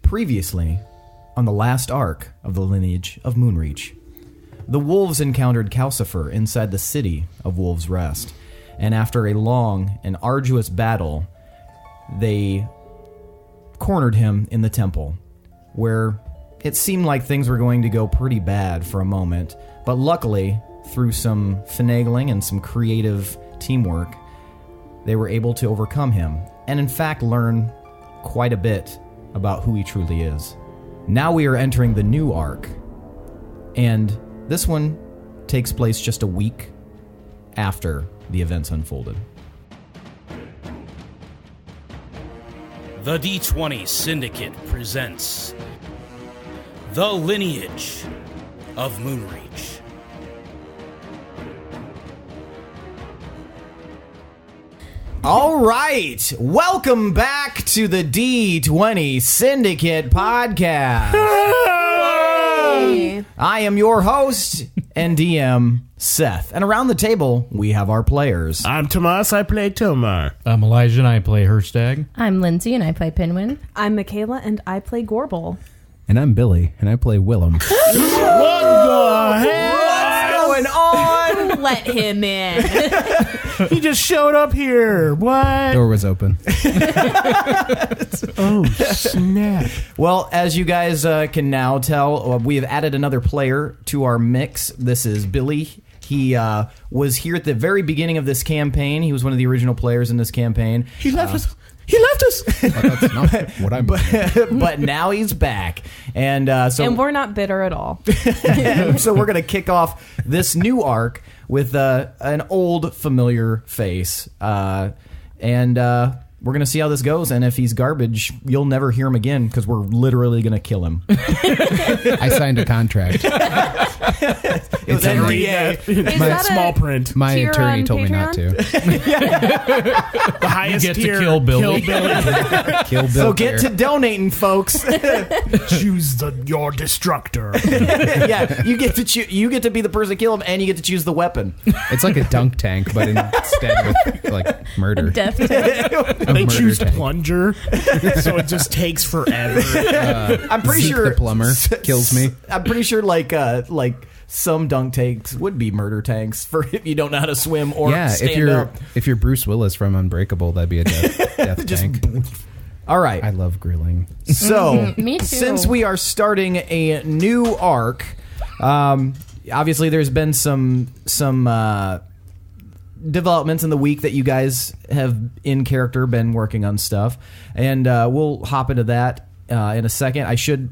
Previously, on the last arc of the Lineage of Moonreach, the wolves encountered Calcifer inside the city of Wolves Rest, and after a long and arduous battle, they cornered him in the temple, where it seemed like things were going to go pretty bad for a moment, but luckily, through some finagling and some creative teamwork, they were able to overcome him, and in fact learn quite a bit about who he truly is. Now we are entering the new arc, and this one takes place just a week after the events unfolded. The D20 Syndicate presents The Lineage of Moonreach. All right, welcome back to the D20 Syndicate podcast. Hey. I am your host and DM, Seth. And around the table, we have our players. I'm Tomas, I play Tomas. I'm Elijah, and I play Hirstag. I'm Lindsey, and I play Pinwin. I'm Michaela, and I play Gorbel. And I'm Billy, and I play Willem. What the hell? What's going on? Let him in. He just showed up here. What? Door was open. Oh, snap. Well, as you guys can now tell, we have added another player to our mix. This is Billy. He was here at the very beginning of this campaign. He was one of the original players in this campaign. He left us. He left us. That's not what I'm But now he's back. And so And we're not bitter at all. so we're going to kick off this new arc with an old familiar face. And we're going to see how this goes. And if he's garbage, you'll never hear him again because we're literally going to kill him. I signed a contract. It was NDA. Is My that small a print. My tier attorney on told me not to. The highest You get to tier. kill Billy. Kill Billy. Kill Bill. So get to donating, folks. Choose your destructor. Yeah, you get to you get to be the person to kill him, and you get to choose the weapon. It's like a dunk tank, but instead with like murder. death tank? A They murder choose tank. plunger, so it just takes forever. I'm pretty Zeke sure the plumber kills me. I'm pretty sure like some dunk tanks would be murder tanks for if you don't know how to swim or Yeah, stand up. if you're Bruce Willis from Unbreakable, that'd be a death Just tank. All right. I love grilling. So, Me too. since we are starting a new arc, obviously there's been some developments in the week that you guys have in character been working on stuff, and we'll hop into that in a second. I should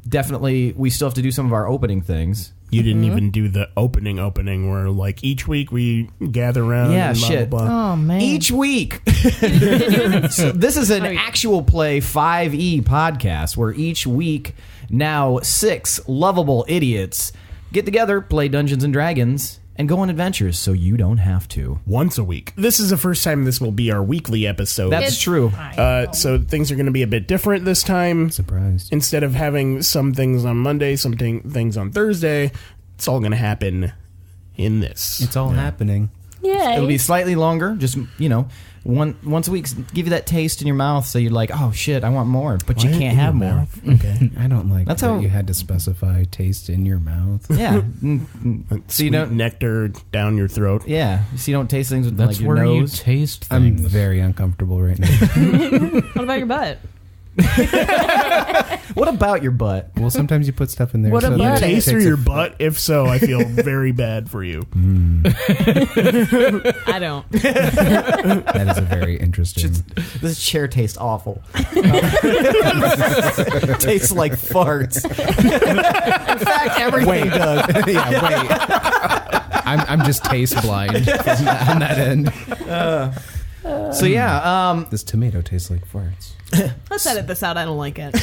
definitely. We still have to do some of our opening things. You didn't even do the opening where like each week we gather around. Yeah, and blah, shit. blah, blah. Oh, man. Each week. So this is an actual play 5e podcast where each week now 6 lovable idiots get together, play Dungeons and Dragons, and go on adventures so you don't have to. Once a week. This is the first time this will be our weekly episode. That's true. So things are going to be a bit different this time. Surprised. Instead of having some things on Monday, some things on Thursday, it's all going to happen in this. It's all happening. Yay. It'll be slightly longer, just, once a week, give you that taste in your mouth so you're like, oh shit, I want more, but you can't have more. Okay. I don't like That's that how- you had to specify taste in your mouth. Yeah. So you don't nectar down your throat. Yeah. So you don't taste things with That's like your where nose. you taste I'm things. very uncomfortable right now. What about your butt? What about your butt? Well, sometimes you put stuff in there. What so about that it? it Taste takes through a- your butt? If so, I feel very bad for you. I don't. That is a very interesting. This chair tastes awful. Tastes like farts. In fact, everything does. Yeah, wait. I'm just taste blind on that end. So yeah, This tomato tastes like farts. Let's edit this out. I don't like it.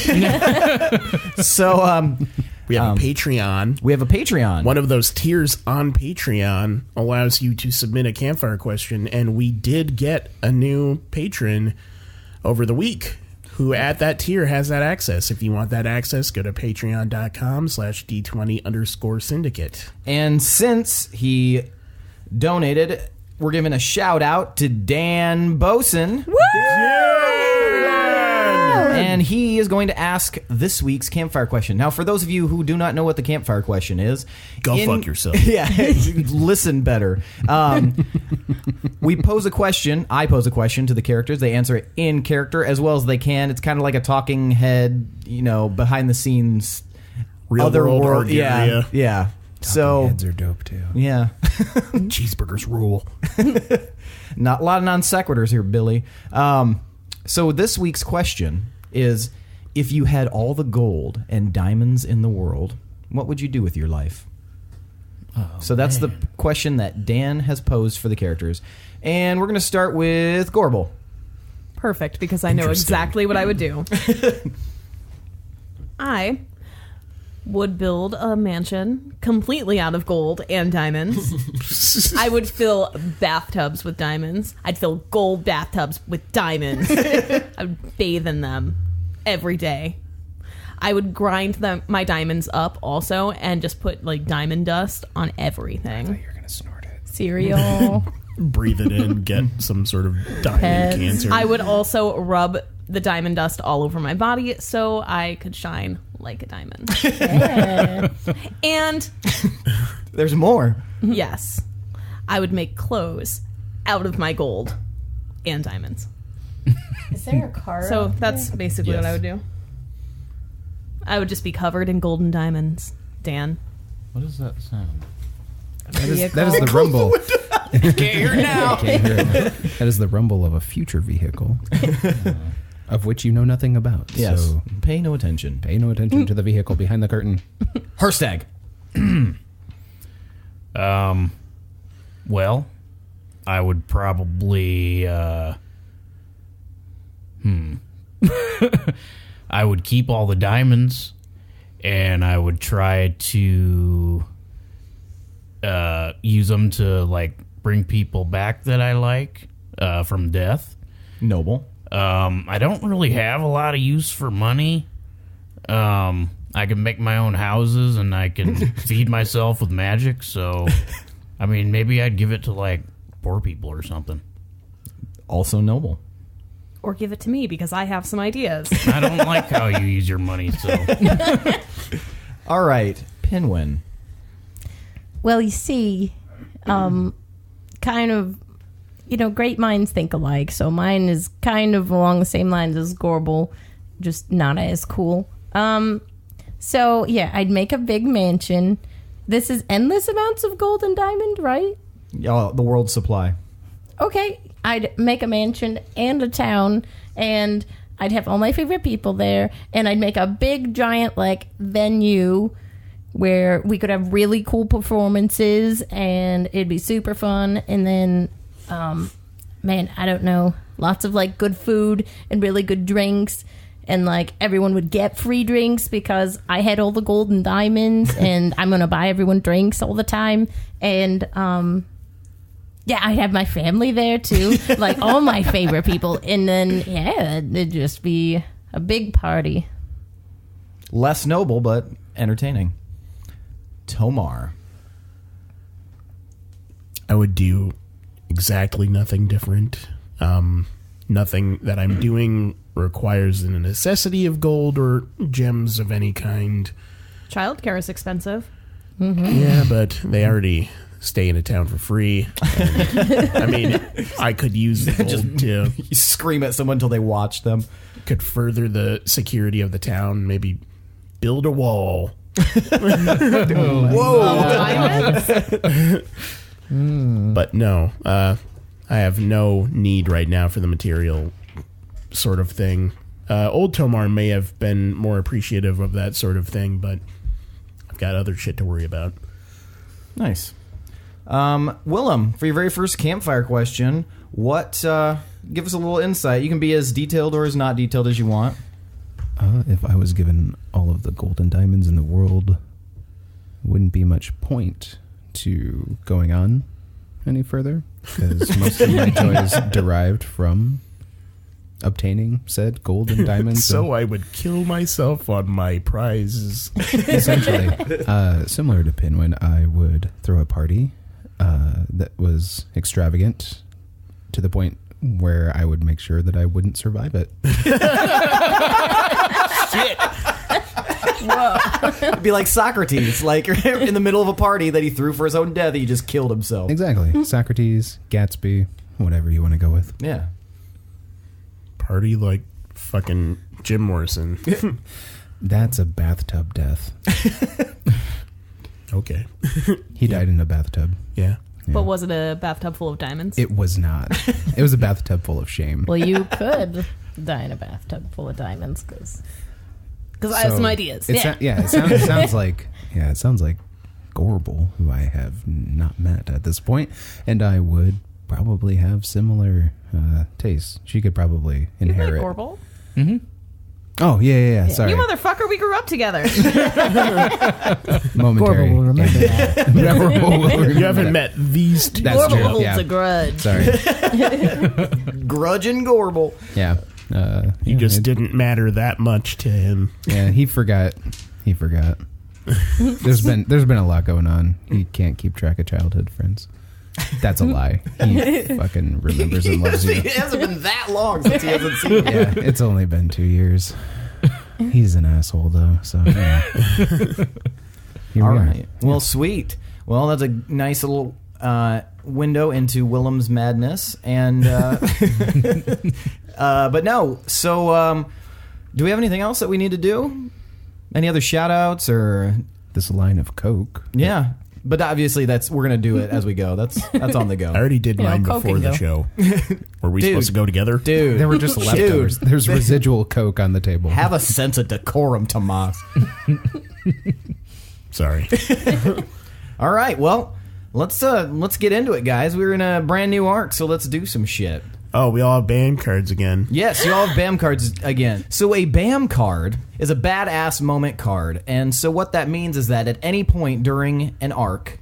so We have a Patreon. we have a Patreon. One of those tiers on Patreon allows you to submit a campfire question, and we did get a new patron over the week who at that tier has that access. If you want that access, go to patreon.com/D20_syndicate. And since he donated, we're giving a shout out to Dan Boson. And he is going to ask this week's campfire question. Now, for those of you who do not know what the campfire question is, Go fuck yourself. Yeah, listen better. We pose a question. I pose a question to the characters. They answer it in character as well as they can. It's kind of like a talking head, behind the scenes, Real world Yeah, yeah. So Heads are dope too. yeah, Cheeseburgers rule. not a lot of non sequiturs here, Billy. So this week's question is: if you had all the gold and diamonds in the world, what would you do with your life? So that's the question that Dan has posed for the characters. And we're going to start with Gorbel. Perfect, because I know exactly what I would do. I would build a mansion completely out of gold and diamonds. I would fill bathtubs with diamonds. I'd fill gold bathtubs with diamonds. I would bathe in them every day. I would grind my diamonds up also and just put like diamond dust on everything. You're gonna snort it. Cereal. Breathe it in, get some sort of diamond Pets. cancer. I would also rub the diamond dust all over my body so I could shine like a diamond. Yeah. And There's more. yes, I would make clothes out of my gold and diamonds. Is there a car? So that's basically what I would do. I would just be covered in gold and diamonds. Dan. What does that sound? That is the rumble. Can't hear it now. Can't hear it. That is the rumble of a future vehicle, of which you know nothing about. Yes. So Pay no attention. pay no attention to the vehicle behind the curtain. Hirstag. Well, I would probably I would keep all the diamonds and I would try to use them to like bring people back that I like from death. Noble. I don't really have a lot of use for money. I can make my own houses and I can feed myself with magic. So, I mean, maybe I'd give it to like poor people or something. Also noble. Or give it to me because I have some ideas. I don't like how you use your money. So, All right. Pinwin. Well, you see, kind of, great minds think alike. So mine is kind of along the same lines as Gorbel, just not as cool. So yeah, I'd make a big mansion. This is endless amounts of gold and diamond, right? The world's supply. Okay, I'd make a mansion and a town, and I'd have all my favorite people there, and I'd make a big giant venue where we could have really cool performances and it'd be super fun. And then I don't know, lots of good food and really good drinks, and everyone would get free drinks because I had all the gold and diamonds and I'm gonna buy everyone drinks all the time. And I'd have my family there too, all my favorite people, and then it'd just be a big party. Less noble, but entertaining. Tomar. I would do exactly nothing different. Nothing that I'm doing requires the necessity of gold or gems of any kind. Childcare is expensive. Yeah, but they already stay in a town for free. And, I could use the gold to You scream at someone until they watch them. could further the security of the town. Maybe build a wall. Whoa! But no, I have no need right now for the material sort of thing. Old Tomar may have been more appreciative of that sort of thing, but I've got other shit to worry about. Nice. Willem, for your very first campfire question, give us a little insight. You can be as detailed or as not detailed as you want. If I was given all of the gold and diamonds in the world, wouldn't be much point to going on any further, because most of my joy is derived from obtaining said gold and diamonds. So I would kill myself on my prizes. Essentially, similar to Pinwin, I would throw a party that was extravagant to the point where I would make sure that I wouldn't survive it. It'd be like Socrates, like in the middle of a party that he threw for his own death, he just killed himself. Exactly. Socrates, Gatsby, whatever you want to go with. Yeah. Party like fucking Jim Morrison. That's a bathtub death. Okay. He died in a bathtub. Yeah. But was it a bathtub full of diamonds? It was not. It was a bathtub full of shame. Well, you could die in a bathtub full of diamonds because I have some ideas. It sounds like it sounds like Gorbel, who I have not met at this point, and I would probably have similar tastes. She could probably You like inherit. Gorbel? Mm-hmm. Oh yeah. Sorry, You motherfucker, we grew up together. momentary. Gorbel will remember that. Gorbel will remember You haven't that. met these two. That's Gorbel true. holds Yeah. a grudge. Sorry. Grudging Gorbel. Yeah. You just didn't matter that much to him. Yeah, he forgot. There's been a lot going on. He can't keep track of childhood friends. That's a lie. He fucking remembers and loves you. It hasn't been that long since he hasn't seen you. Yeah, it's only been 2 years. He's an asshole though, so yeah. Here All we are. right. Well, sweet. Well, that's a nice little window into Willem's madness. And but no. So, do we have anything else that we need to do? Any other shout outs or This line of coke. yeah? But obviously, we're gonna do it as we go. That's on the I go, already did mine Coke before and the go. show. Were we Dude. supposed to go together? dude. There were just leftovers. There's residual coke on the table. Have a sense of decorum, Tomas. Sorry. All right. Well, let's get into it, guys. We're in a brand new arc, so let's do some shit. Oh, we all have band cards again. Yes, you all have BAM cards again. So a BAM card is a badass moment card. And so what that means is that at any point during an arc,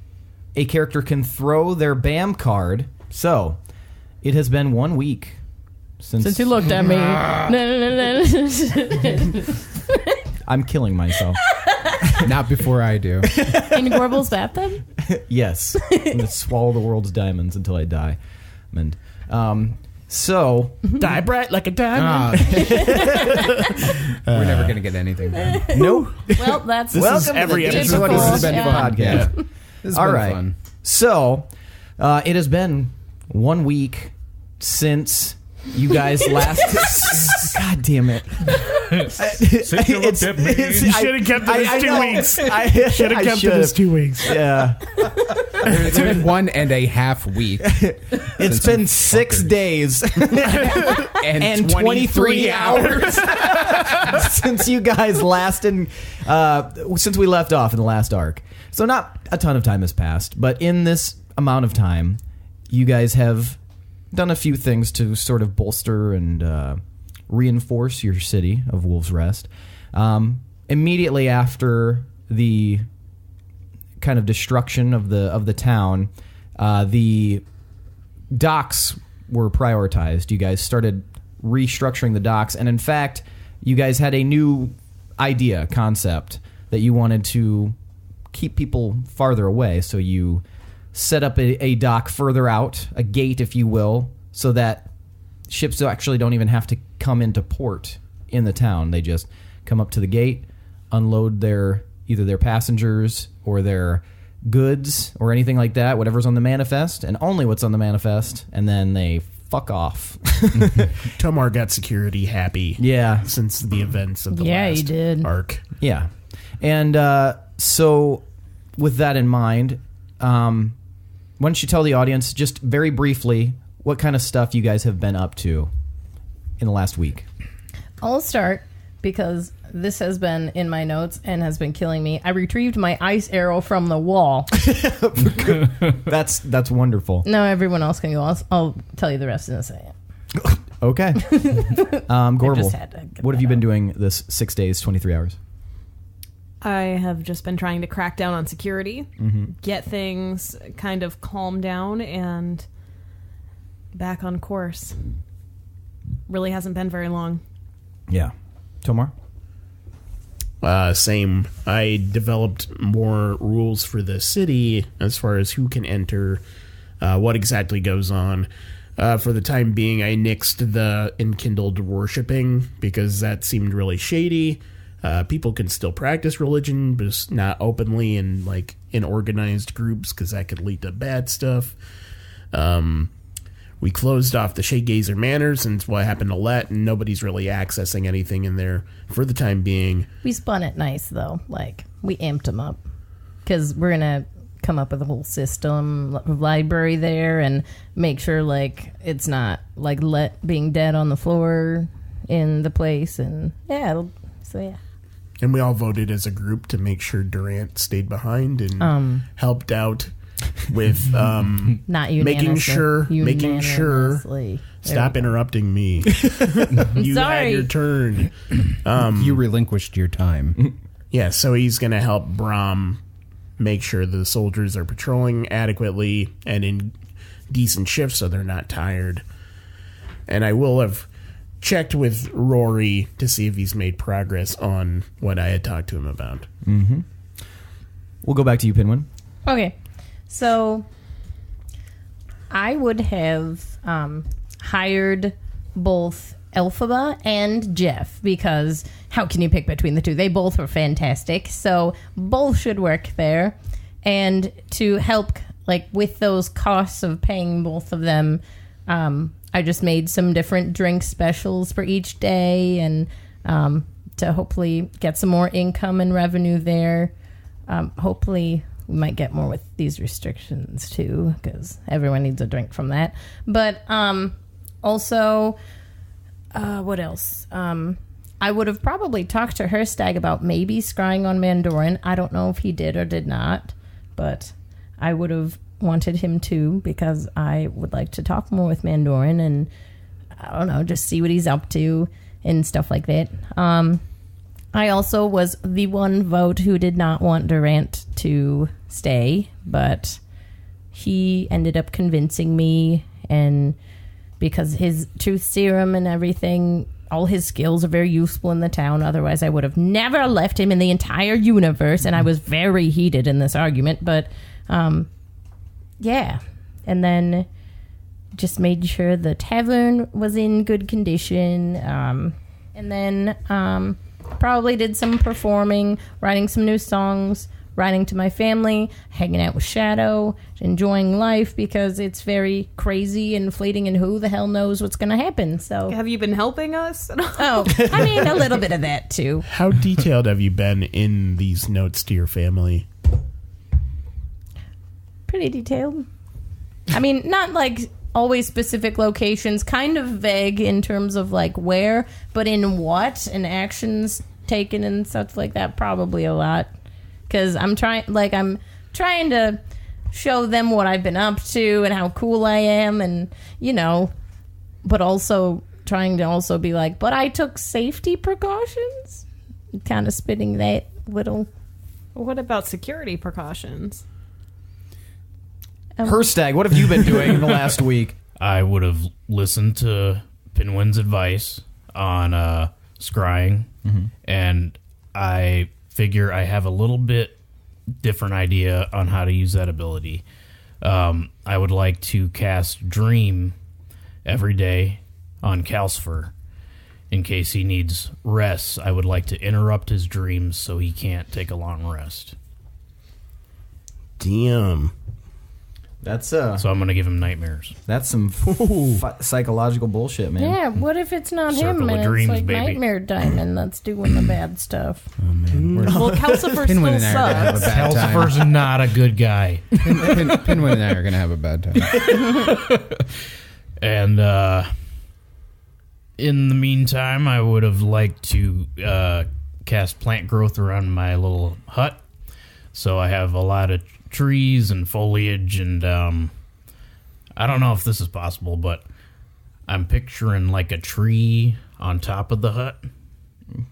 a character can throw their BAM card. So it has been 1 week since you looked at me. I'm killing myself. Not before I do. In Gorbel's bathtub? Yes. I'm going to swallow the world's diamonds until I die. And so Die bright like a diamond. We're never gonna get anything done. nope. Well, that's This is Welcome every to the episode. Typical This has been fun. podcast. Yeah. This has All been right. fun. So, it has been 1 week since you guys last. God damn it! It's- You should have kept it as 2 weeks. Should have kept it as 2 weeks. Yeah, It's been 1.5 weeks it's been 6 days and 23 hours since you guys last since we left off in the last arc. So not a ton of time has passed, but in this amount of time, you guys have done a few things to sort of bolster and reinforce your city of Wolves Rest. Immediately after the kind of destruction of the town, the docks were prioritized. You guys started restructuring the docks, and in fact, you guys had a new concept that you wanted to keep people farther away. So you set up a dock further out, a gate, if you will, so that ships actually don't even have to come into port in the town. They just come up to the gate, unload either their passengers or their goods or anything like that, whatever's on the manifest, and only what's on the manifest, and then they fuck off. Tomar got security happy. Yeah. Since the events of the Yeah, last he did. arc. Yeah. And so with that in mind, why don't you tell the audience just very briefly what kind of stuff you guys have been up to in the last week? I'll start because this has been in my notes and has been killing me. I retrieved my ice arrow from the wall. That's wonderful. No, everyone else can go. I'll tell you the rest in a second. Okay. just Gorbel, had to get what have that you been out. doing this 6 days, 23 hours? I have just been trying to crack down on security, get things kind of calm down, and back on course. Really hasn't been very long. Yeah. Tomar? Same. I developed more rules for the city as far as who can enter, what exactly goes on. For the time being, I nixed the enkindled worshipping because that seemed really shady. People can still practice religion, but just not openly and like in organized groups because that could lead to bad stuff. We closed off the Shadegazer Manor since what happened to Let, and nobody's really accessing anything in there for the time being. We spun it nice, though. Like, we amped them up. Because we're going to come up with a whole system, library there, and make sure, like, it's not, like, Let being dead on the floor in the place. And, yeah, yeah. And we all voted as a group to make sure Durant stayed behind and helped out with not making sure. unanimously. Stop interrupting me. You had your turn. You relinquished your time. Yeah, so he's going to help Brahm make sure the soldiers are patrolling adequately and in decent shifts so they're not tired. And I will have checked with Rory to see if he's made progress on what I had talked to him about. Mm-hmm. We'll go back to you, Pinwin. Okay. So I would have hired both Elphaba and Jeff because how can you pick between the two? They both were fantastic. So both should work there. And to help like with those costs of paying both of them, I just made some different drink specials for each day and to hopefully get some more income and revenue there. Hopefully we might get more with these restrictions too, because everyone needs a drink from that. But also, what else? I would have probably talked to Hirstag about maybe scrying on Mandorin. I don't know if he did or did not, but I would have wanted him to because I would like to talk more with Mandorin and, I don't know, just see what he's up to and stuff like that. I also was the one vote who did not want Durant to stay, but he ended up convincing me, and because his truth serum and everything, all his skills are very useful in the town. Otherwise, I would have never left him in the entire universe, and I was very heated in this argument, but yeah. And then just made sure the tavern was in good condition, and then probably did some performing, writing some new songs, writing to my family, hanging out with Shadow, enjoying life because it's very crazy and fleeting and who the hell knows what's going to happen. So, have you been helping us? Oh, I mean, a little bit of that too. How detailed have you been in these notes to your family? Pretty detailed. I mean, not like always specific locations, kind of vague in terms of like where, but in what and actions taken and stuff like that, probably a lot. Because I'm trying to show them what I've been up to and how cool I am, and you know, but also trying to also be like, but I took safety precautions. Kind of spitting that little. What about security precautions? Hirstag, what have you been doing in the last week? I would have listened to Pinwin's advice on scrying, and I figure I have a little bit different idea on how to use that ability. I would like to cast Dream every day on Calcifer. In case he needs rest, I would like to interrupt his dreams so he can't take a long rest. Damn. That's So I'm going to give him nightmares. That's some psychological bullshit, man. Yeah, what if it's not Circle him of and dreams, it's like baby. Nightmare Diamond that's doing the bad stuff? Oh man, Well, Calcifer Pinwin still and I are gonna have a sucks. bad time. Calcifer's not a good guy. Pinwin and I are gonna have a bad time. And in the meantime, I would have liked to cast plant growth around my little hut. So I have a lot of trees and foliage, and I don't know if this is possible, but I'm picturing like a tree on top of the hut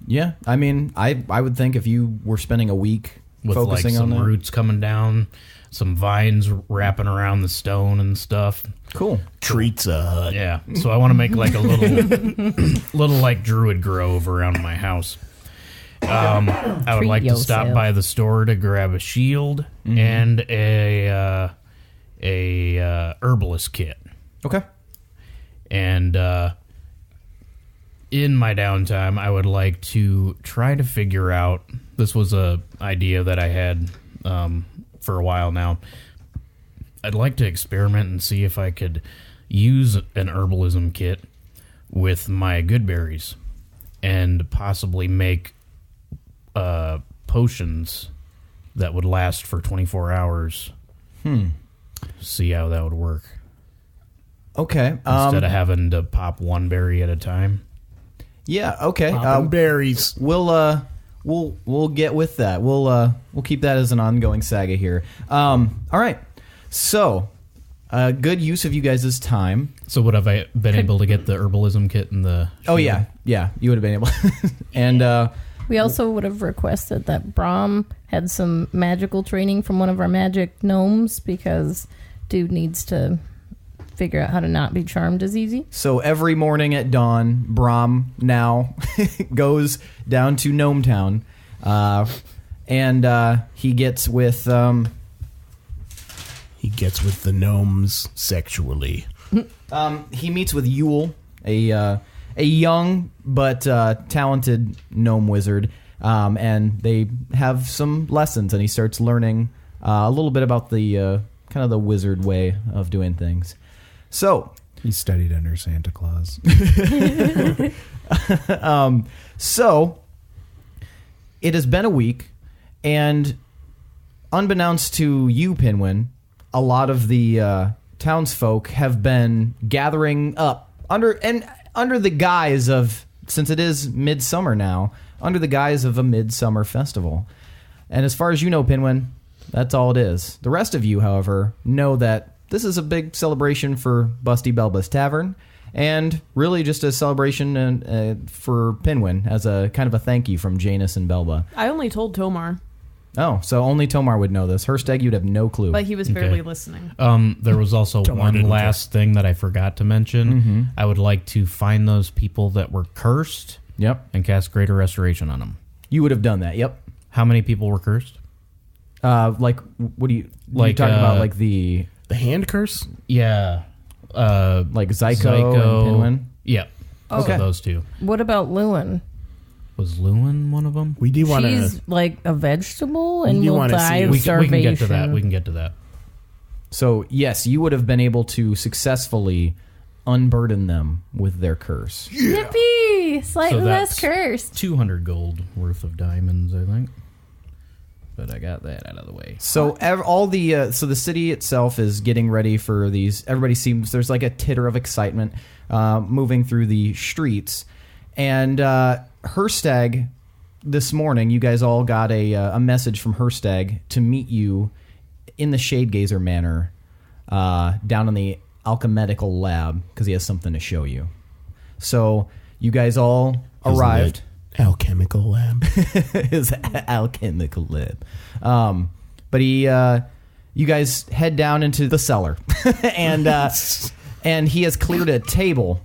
Yeah, I mean, I would think if you were spending a week with like focusing on some that. roots coming down, some vines wrapping around the stone and stuff. Cool. Treats a hut. Yeah, so I want to make like a little like Druid grove around my house. I would Treat like to stop yourself. by the store to grab a shield and a herbalist kit. Okay. And in my downtime, I would like to try to figure out. This was a idea that I had for a while now. I'd like to experiment and see if I could use an herbalism kit with my good berries and possibly make potions that would last for 24 hours. See how that would work. Okay. Instead of having to pop one berry at a time. Yeah. Okay. Berries. We'll get with that. We'll keep that as an ongoing saga here. All right. So, good use of you guys' time. So would have I been able to get the herbalism kit and the... Oh, yeah. Yeah, you would have been able. And we also would have requested that Brahm had some magical training from one of our magic gnomes because dude needs to figure out how to not be charmed as easy. so every morning at dawn, Brahm now goes down to Gnome Town, and he gets with... He gets with the gnomes sexually. he meets with Yule, a young but talented gnome wizard, and they have some lessons, and he starts learning a little bit about the kind of the wizard way of doing things. So He studied under Santa Claus. So it has been a week, and unbeknownst to you, Pinwin, a lot of the townsfolk have been gathering up under the guise of, since it is midsummer now, under the guise of a midsummer festival. And as far as you know, Pinwin, that's all it is. The rest of you, however, know that this is a big celebration for Busty Belba's Tavern, and really just a celebration for Pinwin as a kind of a thank you from Janus and Belba. I only told Tomar, Oh, so only Tomar would know this. Hirstag, you'd have no clue. but he was barely listening. There was also Tomar one didn't last thing that I forgot to mention. I would like to find those people that were cursed Yep. and cast Greater Restoration on them. You would have done that. Yep. How many people were cursed? Like, what do you... Like, you talking about, like, the... The hand curse? Yeah. Like, Zyko and Pinwin? Yeah. Okay. So those two. What about Lewin? Was Lewin one of them? We do want to... She's like a vegetable and do will wanna die see- of We starvation. can get to that. We can get to that. So, yes, you would have been able to successfully unburden them with their curse. Yippee! Slightly So less that's cursed. 200 gold worth of diamonds, I think. But I got that out of the way. So all the so the city itself is getting ready for these. Everybody seems there's like a titter of excitement moving through the streets, and Hirstag this morning. You guys all got a message from Hirstag to meet you in the Shadegazer Manor down in the alchemical lab because he has something to show you. So you guys all arrived. Alchemical lab. His alchemical lab. But you guys head down into the cellar, and he has cleared a table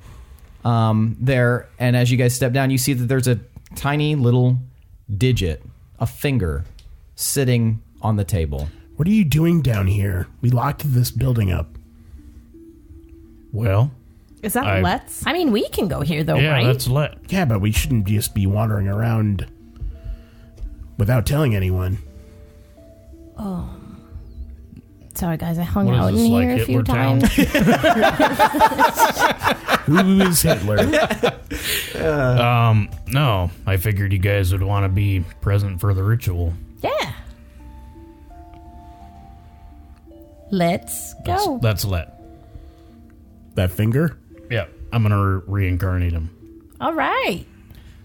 there. And as you guys step down, you see that there's a tiny little digit, a finger, sitting on the table. What are you doing down here? We locked this building up. Well, Is that Let's? I mean, we can go here though, yeah, right? that's lit. Yeah, but we shouldn't just be wandering around without telling anyone. Sorry, guys, I hung What out is in this, here like a few Hitler Town? times. Who is Hitler? No, I figured you guys would want to be present for the ritual. Yeah. Let's go. That's lit. That finger? Yeah, I'm gonna reincarnate him. All right.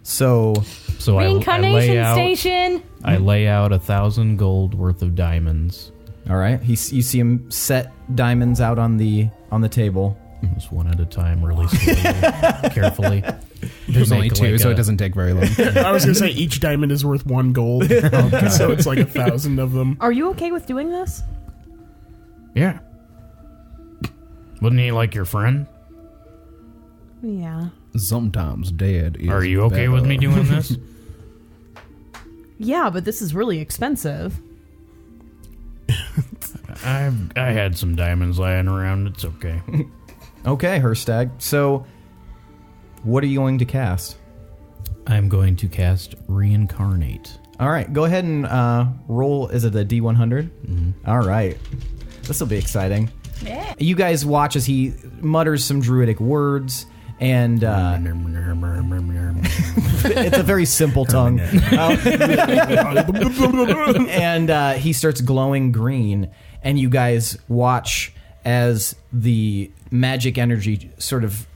So So I Reincarnation lay out. station. I lay out 1,000 gold worth of diamonds. all right, you see him set diamonds out on the table. Just one at a time, really slowly, carefully. There's only Make two, like so a- it doesn't take very long. I was going to say each diamond is worth 1 gold. So it's like 1,000 of them. Are you okay with doing this? Yeah. Wouldn't he like your friend? Yeah. Sometimes dead is Are you okay with me better. doing this? Yeah, but this is really expensive. I had some diamonds lying around. It's okay. Okay, Hirstag. So, what are you going to cast? I'm going to cast Reincarnate. All right, go ahead and roll. Is it a D100? Mm-hmm. All right. This will be exciting. Yeah. You guys watch as he mutters some druidic words, and it's a very simple tongue. And he starts glowing green, and you guys watch as the magic energy sort of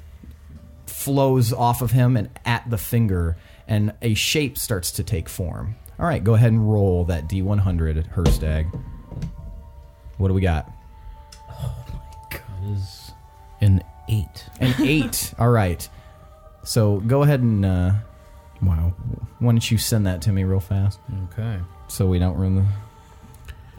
flows off of him and at the finger, and a shape starts to take form. All right, go ahead and roll that D100, Hirstag. What do we got? Is an 8. An 8. All right. So go ahead and wow. Why don't you send that to me real fast? Okay. So we don't ruin the.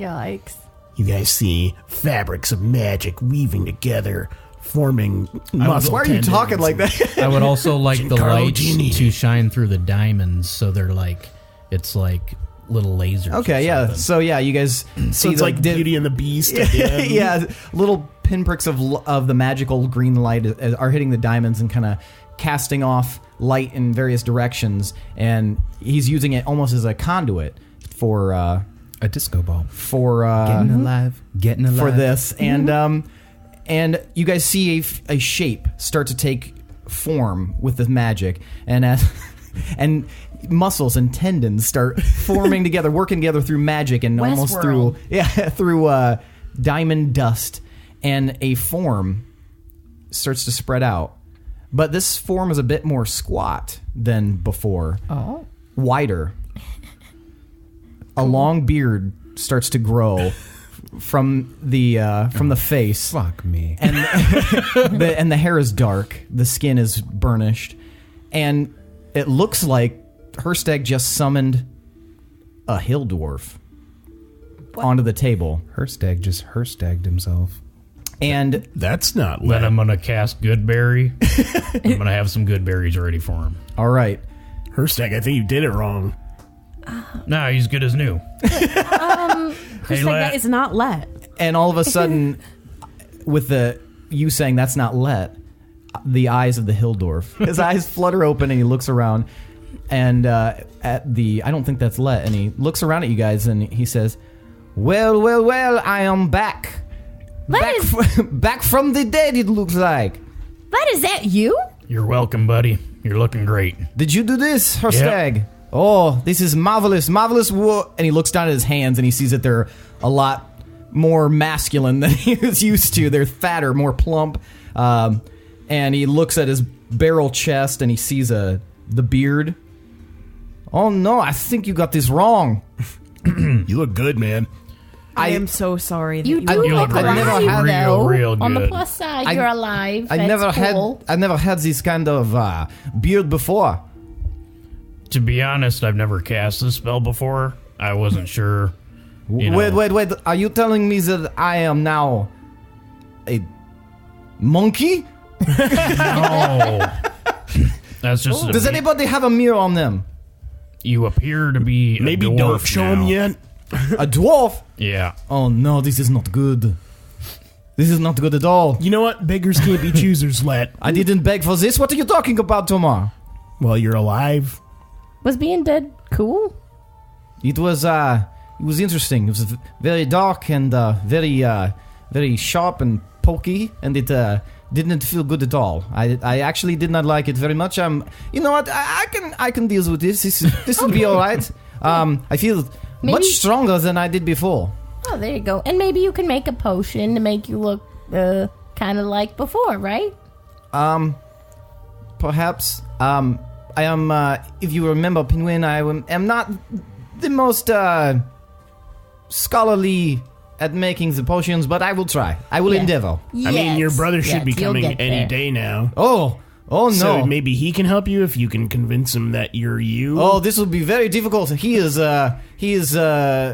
Yikes. You guys see fabrics of magic weaving together, forming muscle Why are you tendons. talking like that? I would also like the Giancarlo lights Genie. to shine through the diamonds, so they're like, it's like little lasers. Okay, or yeah. something. So yeah, you guys see So it's the like Beauty and the Beast. At the end. yeah, little pinpricks of the magical green light are hitting the diamonds and kind of casting off light in various directions, and he's using it almost as a conduit for A disco ball. for Getting alive. for this, and you guys see a shape start to take form with the magic, and and muscles and tendons start forming together, working together through magic, and almost through through diamond dust, and a form starts to spread out. But this form is a bit more squat than before. Oh. Wider. A long beard starts to grow from the face, Fuck me. and the hair is dark. The skin is burnished, and it looks like Hirstag just summoned a hill dwarf onto the table, Hirstag just Hirstagged himself. and That's not Then lit. I'm gonna cast Goodberry. I'm gonna have some good berries ready for him. all right, Hirstag, I think you did it wrong. Nah, he's good as new. Hey, Like, that is not let. and all of a sudden, with you saying that's not let, the eyes of the hill dwarf, his eyes flutter open, and he looks around, and at the I don't think that's let, and he looks around at you guys, and he says, well, I am back. Back from the dead, it looks like. That is that you? You're welcome, buddy. You're looking great. Did you do this, Hirstag? Oh, this is marvelous. And he looks down at his hands, and he sees that they're a lot more masculine than he was used to. They're fatter, more plump. And he looks at his barrel chest, and he sees the beard. Oh, no, I think you got this wrong. You look good, man. I am so sorry that You you do You look look alive, never had- though. real On the good. plus side, I- you're alive. I That's cool. never had this kind of beard before. To be honest, I've never cast this spell before. I wasn't sure. You know. Wait. Are you telling me that I am now a monkey? No. That's just. Does anybody have a mirror on them? You appear to be a Maybe dwarf don't show him now. yet. A dwarf? Yeah. Oh no, this is not good. This is not good at all. You know what? Beggars can't be choosers, let. I didn't beg for this. What are you talking about, Tomas? Well, you're alive. Was being dead cool? It was interesting. It was very dark and very sharp and pokey, and it didn't feel good at all. I actually did not like it very much. You know what? I can deal with this. This will be all right. I feel Maybe- much stronger than I did before. Oh, there you go. And maybe you can make a potion to make you look kind of like before, right? Perhaps. I am. If you remember, Pinwin, I am not the most scholarly at making the potions, but I will try. I will Yeah. endeavor. I mean, your brother should be Yes, you'll coming get any there. day now. Oh no. So maybe he can help you if you can convince him that you're you. Oh, this will be very difficult. He is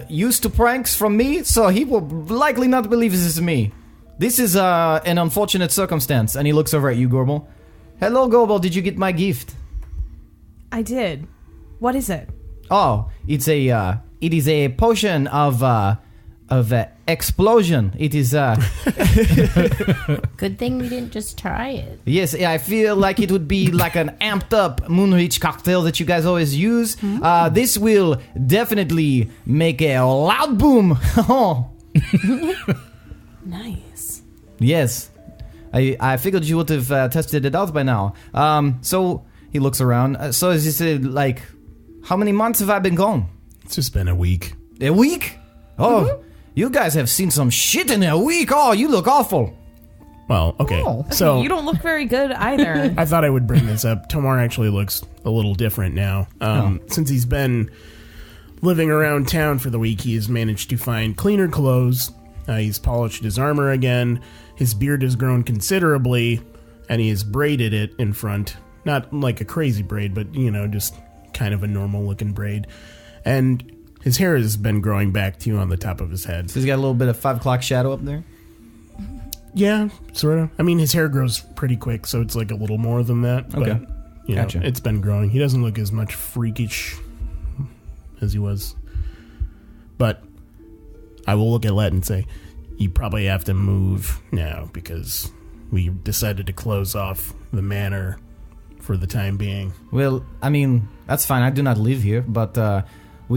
used to pranks from me, so he will likely not believe this is me. This is an unfortunate circumstance. And he looks over at you, Gorbel. Hello, Gorbel. Did you get my gift? I did. What is it? Oh, it is a potion of explosion. It is Good thing we didn't just try it. yes, I feel like it would be like an amped up Moonreach cocktail that you guys always use. This will definitely make a loud boom. Nice. Yes. I figured you would have tested it out by now. So he looks around. So as you said, like, how many months have I been gone? It's just been a week. A week? Oh, you guys have seen some shit in a week. Oh, you look awful. Well, okay. So You don't look very good either. I thought I would bring this up. Tomar actually looks a little different now. Since he's been living around town for the week, he has managed to find cleaner clothes. He's polished his armor again. His beard has grown considerably, and he has braided it in front. Not like a crazy braid, but, just kind of a normal-looking braid. And his hair has been growing back, too, on the top of his head. So he's got a little bit of 5 o'clock shadow up there? Yeah, sort of. I mean, his hair grows pretty quick, so it's like a little more than that. Okay. But, Gotcha. It's been growing. He doesn't look as much freakish as he was. But I will look at Let and say, you probably have to move now because we decided to close off the manor for the time being. Well, I mean, that's fine. I do not live here, but I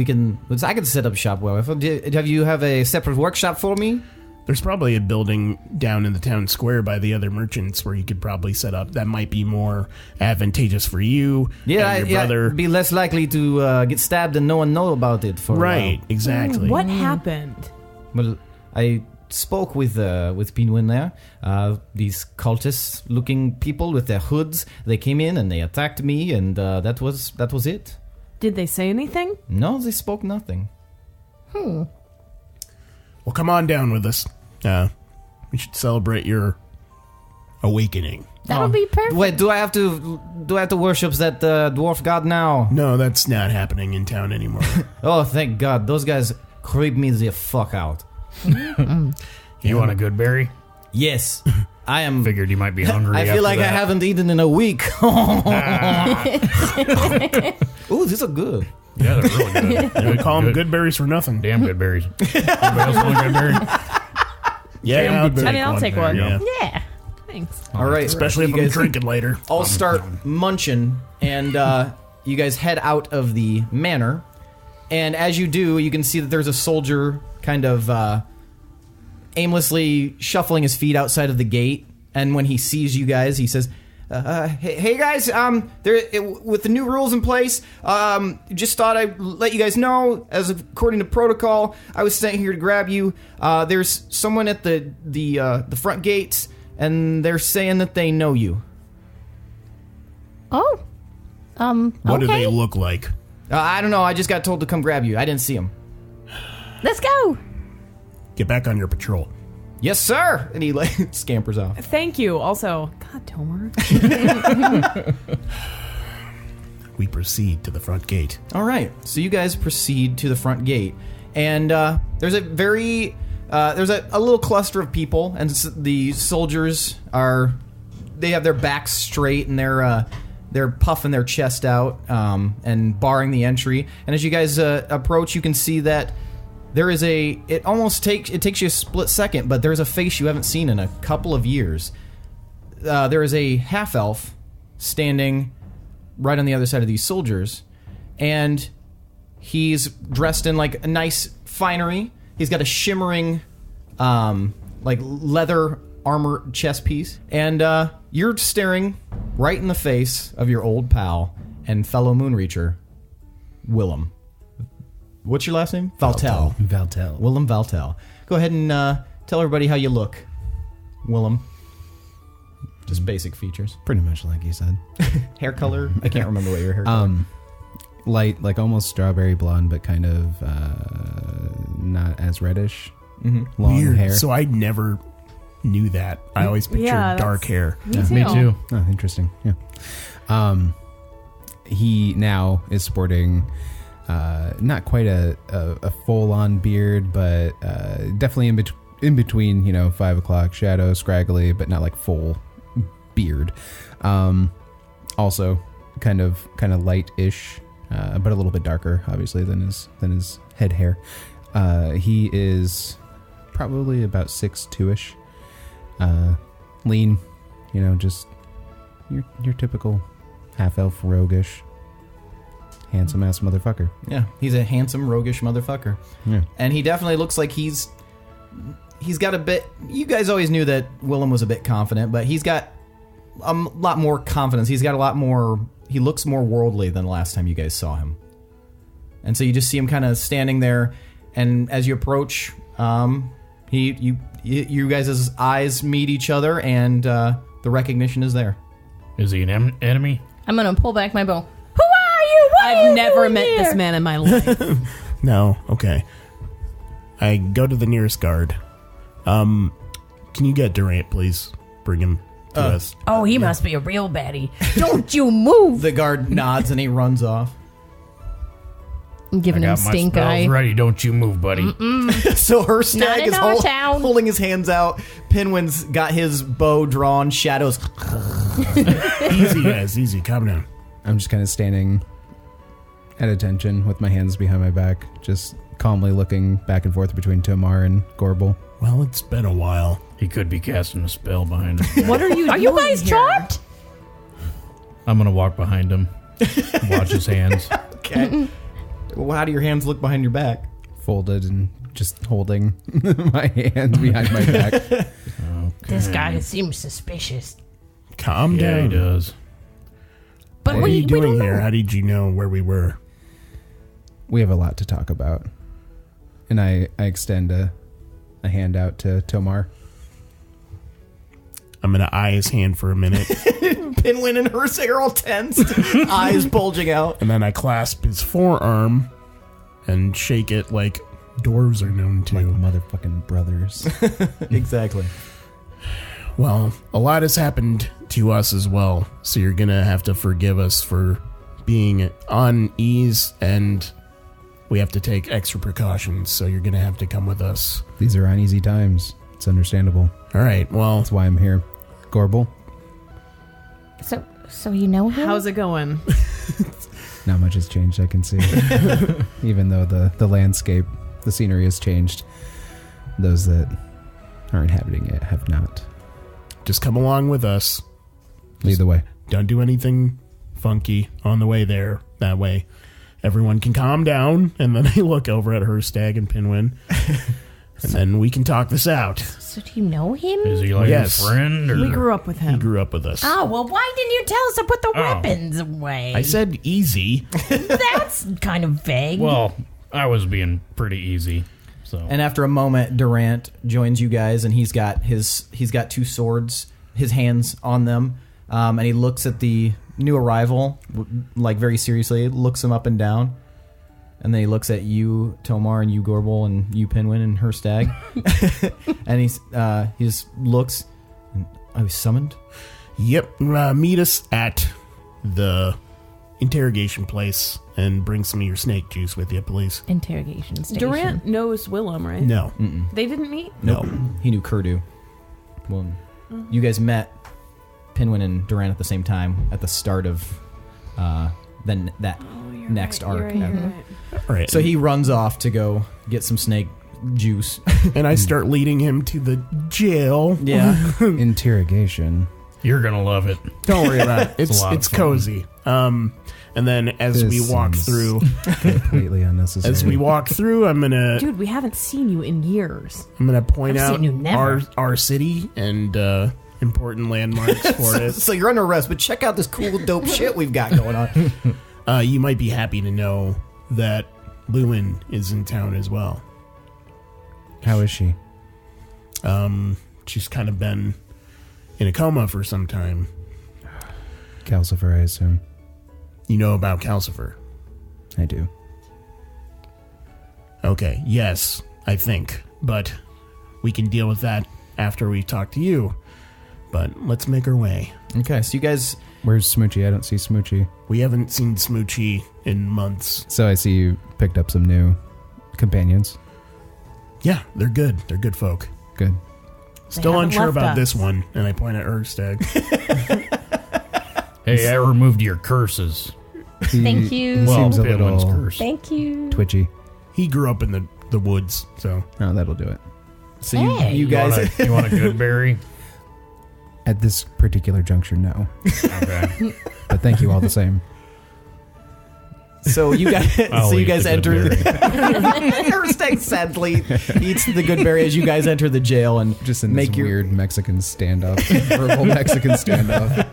can set up shop well. Have you have a separate workshop for me? There's probably a building down in the town square by the other merchants where you could probably set up. That might be more advantageous for you and your brother. Be less likely to get stabbed and no one know about it for a Right, while. exactly. What happened? Well, I spoke with Pinwin there. These cultist-looking people with their hoods. They came in and they attacked me, and that was it. Did they say anything? No, they spoke nothing. Well, come on down with us. We should celebrate your awakening. That'll be perfect. Wait, do I have to worship that dwarf god now? No, that's not happening in town anymore. Oh, thank God. Those guys creep me the fuck out. You want a good berry? Yes, I am. Figured you might be hungry. I feel like I haven't eaten in a week. Ooh, these are good. Yeah, they're really good. We call them good berries for nothing. Damn good berries. Anybody else want a good berry? Yeah, Damn good berry. I'll take one. Yeah. Yeah. Thanks. All right, Especially if you I'm guys drinking later. all start munching, and you guys head out of the manor. And as you do, you can see that there's a soldier kind of aimlessly shuffling his feet outside of the gate. And when he sees you guys, he says, hey guys, with the new rules in place, just thought I'd let you guys know, as according to protocol, I was sent here to grab you. There's someone at the front gates, and they're saying that they know you. Oh. What do okay. they look like? I don't know. I just got told to come grab you. I didn't see them. Let's go. Get back on your patrol. Yes, sir. And he scampers off. Thank you. Also, God, Tomer. We proceed to the front gate. All right. So you guys proceed to the front gate, and there's a very there's a little cluster of people, and the soldiers they have their backs straight, and they're puffing their chest out and barring the entry. And as you guys approach, you can see that there is it takes you a split second, but there's a face you haven't seen in a couple of years. There is a half-elf standing right on the other side of these soldiers, and he's dressed in like a nice finery. He's got a shimmering like leather armor chest piece, and you're staring right in the face of your old pal and fellow Moonreacher, Willem. What's your last name? Valtel. Valtel. Willem Valtel. Go ahead and tell everybody how you look, Willem. Just basic features. Pretty much like you said. Hair color? I can't remember what your hair color. Light, like almost strawberry blonde, but kind of not as reddish. Mm-hmm. Long Weird. hair. So I never knew that. I always pictured dark hair. Me too. Oh, interesting. Yeah. He now is sporting not quite a full-on beard, but definitely in between, 5 o'clock shadow, scraggly, but not like full beard. Also kind of light-ish, but a little bit darker, obviously, than his head hair. He is probably about 6'2"-ish. Lean, just your typical half-elf roguish, handsome-ass motherfucker. Yeah, he's a handsome, roguish motherfucker. Yeah. And he definitely looks like he's got a bit... You guys always knew that Willem was a bit confident, but he's got a lot more confidence. He's got a lot more... He looks more worldly than the last time you guys saw him. And so you just see him kind of standing there, and as you approach, you guys' eyes meet each other, and the recognition is there. Is he an enemy? I'm gonna pull back my bow. Who are you? What are I've you never doing met here? this man in my life. No, okay. I go to the nearest guard. Can you get Durant, please? Bring him to us. Oh, he must be a real baddie. Don't you move! The guard nods and he runs off. I'm giving I him got my stink spells eye. ready. Don't you move, buddy. So Hirstag Not in is our town. holding his hands out. Pinwin's got his bow drawn. Shadows. Easy, guys. Easy. Calm down. I'm just kind of standing at attention with my hands behind my back, just calmly looking back and forth between Tomar and Gorbel. Well, it's been a while. He could be casting a spell behind him. What are you Are doing you guys here? charmed? I'm going to walk behind him. Watch his hands. Okay. Well, how do your hands look behind your back? Folded and just holding my hands behind my back. This guy seems suspicious. Calm Yeah, down. he does. But What are you we doing don't here? know. How did you know where we were? We have a lot to talk about. And I extend a hand out to Tomar. I'm going to eye his hand for a minute, Pinwin and Hirstag are all tensed, eyes bulging out. and then I clasp his forearm and shake it like dwarves are known to. Like motherfucking brothers. Exactly. Well, a lot has happened to us as well, so you're going to have to forgive us for being on ease, and we have to take extra precautions, so you're going to have to come with us. These are uneasy times. It's understandable. All right, well, That's why I'm here. Gorbel, So you know him? How's it going? not much has changed, I can see. Even though the landscape, the scenery has changed. Those that are inhabiting it have not. just come along with us. Lead the way. Don't do anything funky on the way there. That way, everyone can calm down, and then I look over at Hirstag and Pinwin, and then we can talk this out. So do you know him? Is he like Yes. a friend? Or? We grew up with He him. grew up with us. Oh, well, why didn't you tell us to put the Oh. weapons away? I said easy. That's kind of vague. Well, I was being pretty easy. So And after a moment, Durant joins you guys, and he's got two swords, his hands on them, and he looks at the new arrival like very seriously, looks him up and down, and then he looks at you, Tomar, and you, Gorbel, and you, Pinwin, and Hirstag, and he just looks. I was summoned. Yep, meet us at the interrogation place and bring some of your snake juice with you, please. Interrogation station. Durant knows Willem, right? No. They didn't meet? Nope. He knew Kurdu. Well, you guys met Pinwin and Durant at the same time at the start of then that next arc. All right. So he runs off to go get some snake juice. and I start leading him to the jail. Yeah. Interrogation. you're gonna love it. Don't worry about it. It's a lot It's of fun. cozy. And then as This we walk seems through, Completely unnecessary. as we walk through, I'm gonna Dude, we haven't seen you in years. point I've out seen you never. our city and important landmarks for it. So you're under arrest, but check out this cool, dope shit we've got going on. You might be happy to know that Lewin is in town as well. How is she? She's kind of been in a coma for some time. Calcifer, I assume. You know about Calcifer? I do. Okay, yes, I think. But we can deal with that after we talk to you. But let's make our way. Okay, so you guys. Where's Smoochie? I don't see Smoochie. We haven't seen Smoochie in months. So I see you picked up some new companions. Yeah, they're good. They're good folk. Good. Still haven't unsure left about us. this one, and I point at Hirstag. Hey, I removed your curses. Thank you. He Well, seems a Pinwin's little curse. Thank you. twitchy. He grew up in the the woods. So No, that'll do it. So Hey. you guys, You want a good berry? At this particular juncture, no. Okay. But thank you all the same. so you guys, I'll eat the enter. good berry. Hirstag sadly eats the good berry as you guys enter the jail and Just in make this your weird Mexican standoff. Verbal Mexican standoff.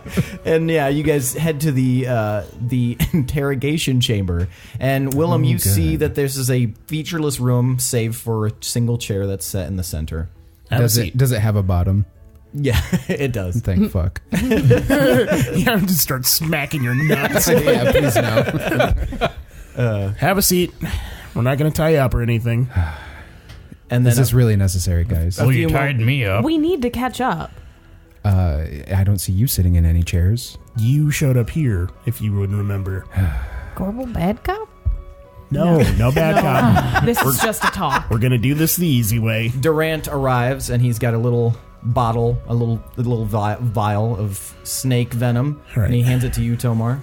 And yeah, you guys head to the interrogation chamber. And Willem, you God. see that this is a featureless room, save for a single chair that's set in the center. Does it have a bottom? Yeah, it does. Thank fuck. yeah, just start smacking your nuts. Yeah, please no. Have a seat. We're not going to tie you up or anything. And then Is this really necessary, guys? Well, you few more- tied me up. We need to catch up. I don't see you sitting in any chairs. You showed up here, if you would remember. Gorbel bad cop? No bad cop. This is just a talk. We're going to do this the easy way. Durant arrives and he's got a little bottle, a little vial of snake venom, Right. and he hands it to you, Tomar.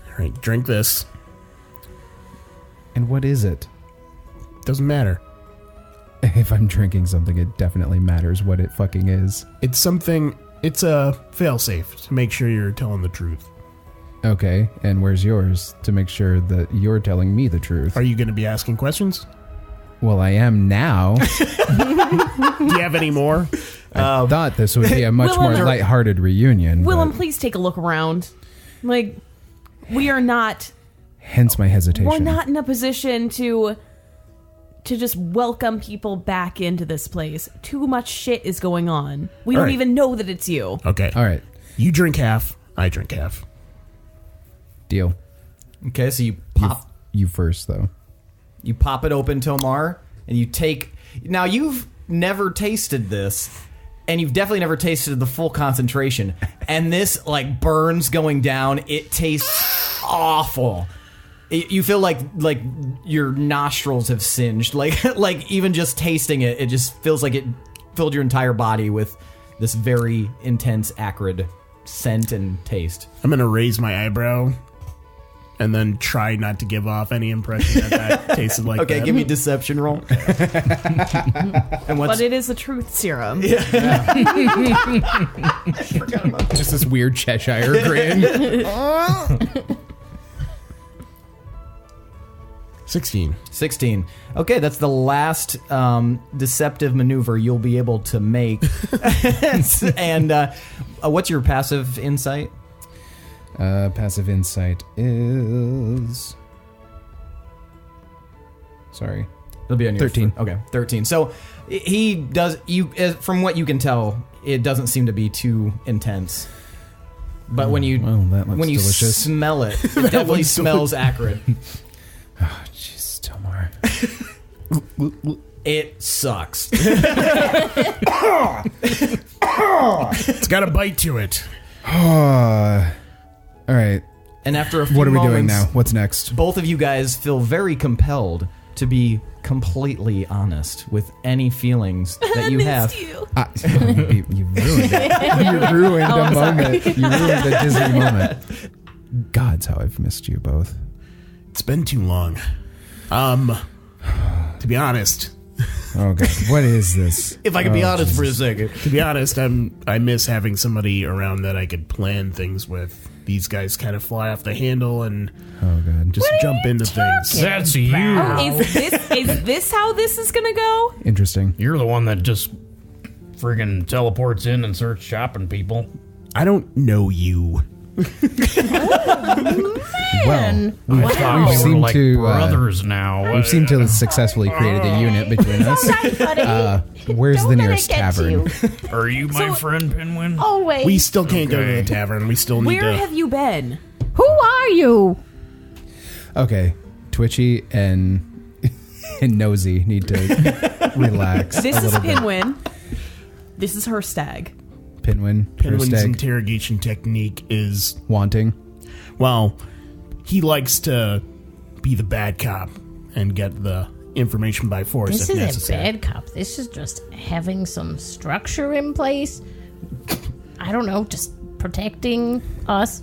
All right, drink this. And what is it? Doesn't matter. If I'm drinking something, it definitely matters what it fucking is. It's a failsafe to make sure you're telling the truth. Okay, and where's yours to make sure that you're telling me the truth? Are you going to be asking questions? Well, I am now. Do you have any more? I thought this would be a much Willem- more lighthearted reunion. Willem, but please take a look around. Like, we are not. hence my hesitation. We're not in a position to just welcome people back into this place. Too much shit is going on. We All don't right. even know that it's you. Okay. All right, You drink half. I drink half. deal. Okay, so you pop You first, though. You pop it open, Tomar, and you take... Now, you've never tasted this, and you've definitely never tasted the full concentration. And this, like, burns going down. It tastes awful. You feel like your nostrils have singed. Like even just tasting it, it just feels like it filled your entire body with this very intense, acrid scent and taste. I'm going to raise my eyebrow and then try not to give off any impression that tasted like Okay, that. give me a deception roll. And what's... But it is a truth serum. Just this weird Cheshire grin. 16. Okay, that's the last deceptive maneuver you'll be able to make. And what's your passive insight? Passive insight is... Sorry. It'll be on your 13. Okay, 13. So he does... From what you can tell, it doesn't seem to be too intense. But when you Well, that looks when you delicious. smell it, it definitely smells acrid. Oh, jeez, Tomar. It sucks. It's got a bite to it. All right. And after a few What are we doing moments, now? What's next? both of you guys feel very compelled to be completely honest with any feelings that you have. You. You ruined it. You ruined a moment. You ruined a Disney moment. God's how I've missed you both. It's been too long. To be honest, Oh God, what is this? If I can be honest for a second. I miss having somebody around that I could plan things with. These guys kind of fly off the handle and Oh God, just jump into things. That's you. Is this how this is gonna go? interesting. You're the one that just friggin' teleports in and starts chopping people. I don't know you. Well, I thought we were seem like to, brothers now. we seem to have successfully created a unit between us. Right, buddy. Where's Don't the let it nearest get to tavern? you. Are you my friend, Pinwin? Always. We still can't go to Okay. the tavern. We still need Where to. have you been? Who are you? Okay, Twitchy and Nosy need to relax. This a is little bit. Pinwin. This is Hirstag. Pinwin. Pinwin's Hirstag, interrogation technique is, wanting. well, he likes to be the bad cop and get the information by force This if isn't necessary. bad cop. This is just having some structure in place. I don't know, just protecting us.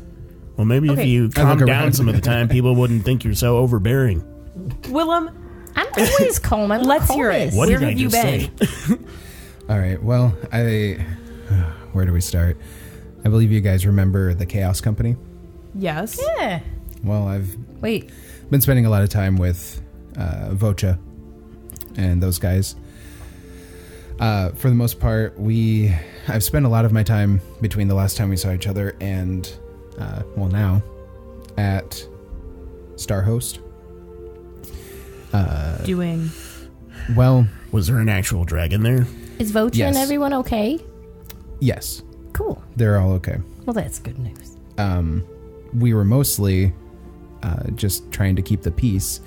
Well, maybe if Okay. you I calm look down around. some of the time, people wouldn't think you're so overbearing. Willem, I'm always calm. I'm Let's hear it. What Where did I have you just been? say? All right. Well, where do we start? I believe you guys remember the Chaos Company. Yes. Yeah. Well, I've Wait. been spending a lot of time with Vocha and those guys. For the most part, I've spent a lot of my time between the last time we saw each other and, now, at Starhost. Doing. Well, Was there an actual dragon there? Is Vocha Yes. and everyone okay? yes, Cool. they're all okay. Well, that's good news. We were mostly just trying to keep the peace.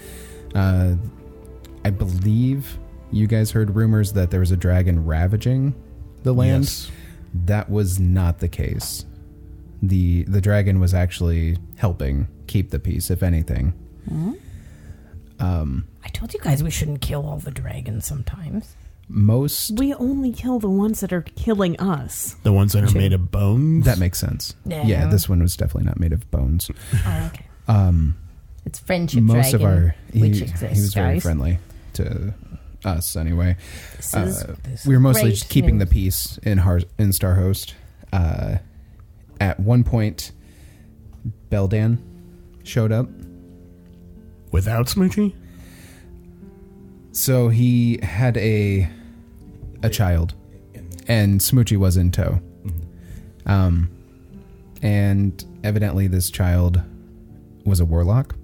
I believe you guys heard rumors that there was a dragon ravaging the land. Yes. That was not the case. The dragon was actually helping keep the peace, if anything. I told you guys we shouldn't kill all the dragons sometimes. Most We only kill the ones that are killing us. The ones that are made of bones? that makes sense. Yeah. Yeah, this one was definitely not made of bones. Oh, okay. It's friendship Most dragon, of our which he exists, was very guys. friendly to us anyway. This We were is mostly great just keeping news. the peace in Starhost. At one point, Beldan showed up. Without Smoochie? So he had a child, and Smoochie was in tow. And evidently this child was a warlock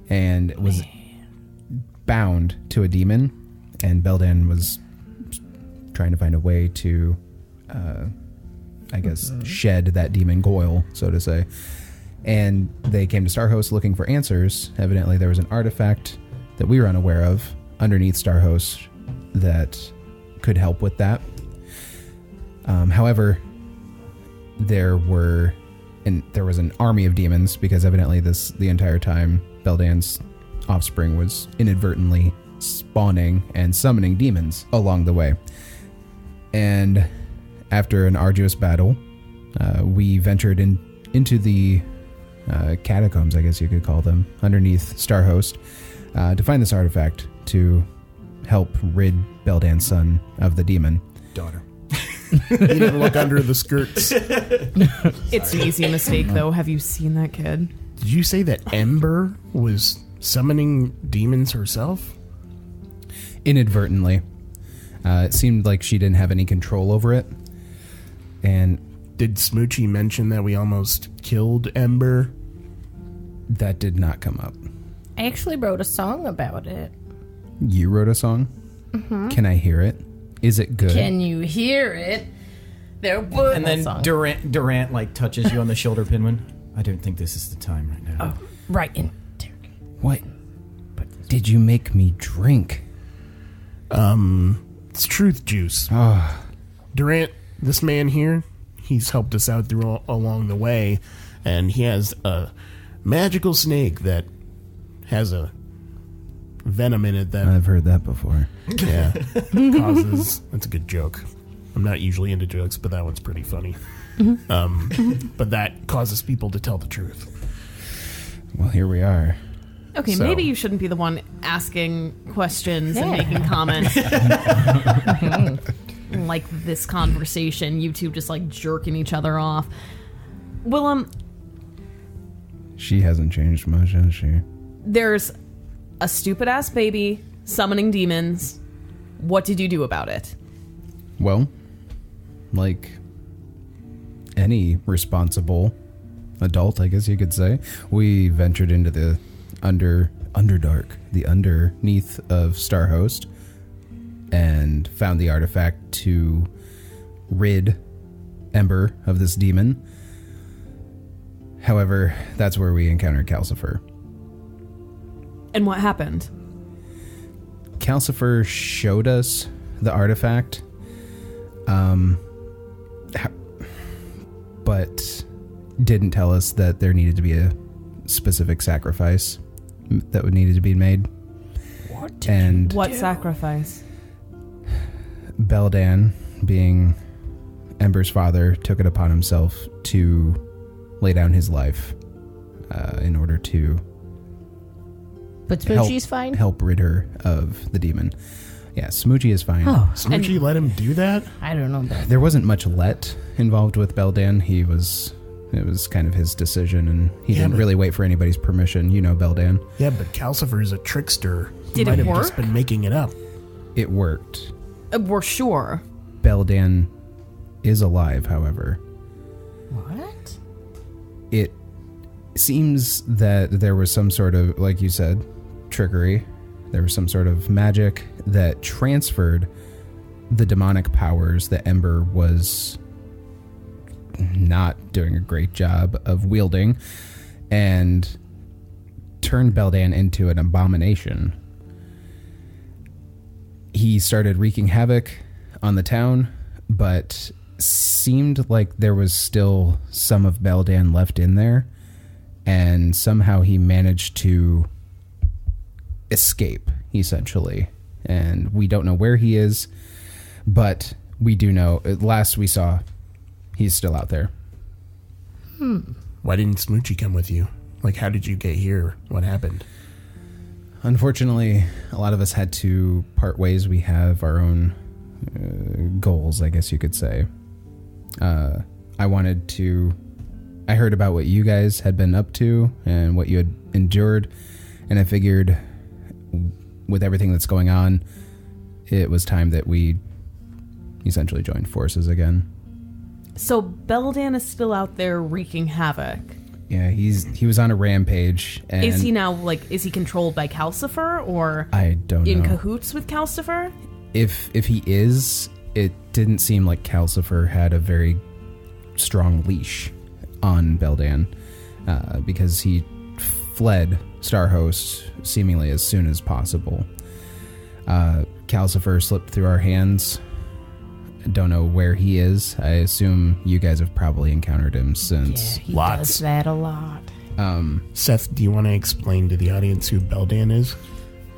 and was bound to a demon, and Beldan was trying to find a way to, shed that demon goil, so to say. And they came to Starhost looking for answers. Evidently there was an artifact that we were unaware of underneath Starhost that could help with that. However, there was an army of demons, because evidently the entire time Beldan's offspring was inadvertently spawning and summoning demons along the way. And after an arduous battle, we ventured into the catacombs, I guess you could call them, underneath Starhost, to find this artifact to help rid Beldan's son of the demon. Daughter. You didn't look under the skirts. It's an easy mistake, though. Have you seen that kid? Did you say that Ember was summoning demons herself? Inadvertently. It seemed like she didn't have any control over it. And Did Smoochie mention that we almost killed Ember? that did not come up. I actually wrote a song about it. You wrote a song? Mm-hmm. Can I hear it? Is it good? Can you hear it? There was And then song. Durant like touches you on the shoulder, Pinwin. I don't think this is the time right now. Oh, right in. What did you make me drink? It's truth juice. Durant, this man here, he's helped us out along the way, and he has a magical snake that has a venom in it that I've heard that before. causes. That's a good joke. I'm not usually into jokes, but that one's pretty funny. But that causes people to tell the truth. Well, here we are. Okay, So- maybe you shouldn't be the one asking questions and Yeah. making comments. Like this conversation, you two just like jerking each other off. Willem, She hasn't changed much, has she? there's a stupid ass baby summoning demons. What did you do about it? Well, like any responsible adult, I guess you could say, we ventured into the underdark, the underneath of Starhost, and found the artifact to rid Ember of this demon. However, that's where we encountered Calcifer. And what happened? Calcifer showed us the artifact, but didn't tell us that there needed to be a specific sacrifice that would needed to be made. And What sacrifice? Beldan, being Ember's father, took it upon himself to lay down his life in order to But Smoochie's fine? help rid her of the demon. Yeah, Smoochie is fine. Oh, Smoochie let him do that? I don't know about There wasn't much let involved with Beldan. It was kind of his decision, and he didn't really wait for anybody's permission. You know Beldan. Yeah, but Calcifer is a trickster. He Did it might have work? just been making it up. It worked. We're sure. Beldan is alive, however. What? It seems that there was some sort of, like you said, trickery. There was some sort of magic that transferred the demonic powers that Ember was not doing a great job of wielding and turned Beldan into an abomination. He started wreaking havoc on the town, but seemed like there was still some of Beldan left in there, and somehow he managed to escape, essentially. And we don't know where he is, but we do know, last we saw, he's still out there. Why didn't Smoochie come with you? Like, how did you get here? What happened? Unfortunately, a lot of us had to part ways. We have our own goals, I guess you could say. I heard about what you guys had been up to and what you had endured, and I figured with everything that's going on, it was time that we essentially joined forces again. So Beldan is still out there wreaking havoc. Yeah, he was on a rampage. And Is he now, is he controlled by Calcifer, or I don't know. in cahoots with Calcifer? If he is, it didn't seem like Calcifer had a very strong leash on Beldan, because he fled Starhost seemingly as soon as possible. Calcifer slipped through our hands. I don't know where he is. I assume you guys have probably encountered him since. Yeah, he Lots. does that a lot. Seth, do you want to explain to the audience who Beldan is?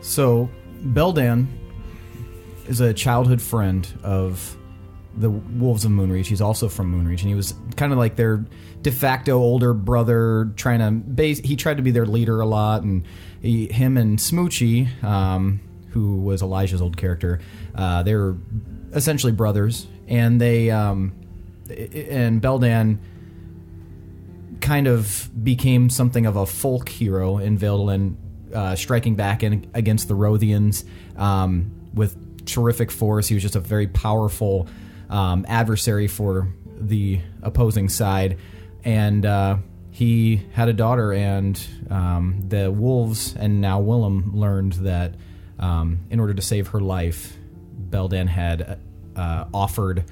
So, Beldan is a childhood friend of the Wolves of Moonreach. He's also from Moonreach, and he was kind of like their de facto older brother. He tried to be their leader a lot, and him and Smoochie, who was Elijah's old character, they were essentially brothers, and and Beldan kind of became something of a folk hero in Veldalin, striking back against the Rothians with terrific force. He was just a very powerful adversary for the opposing side, and he had a daughter, and the wolves and now Willem learned that in order to save her life, Beldan had offered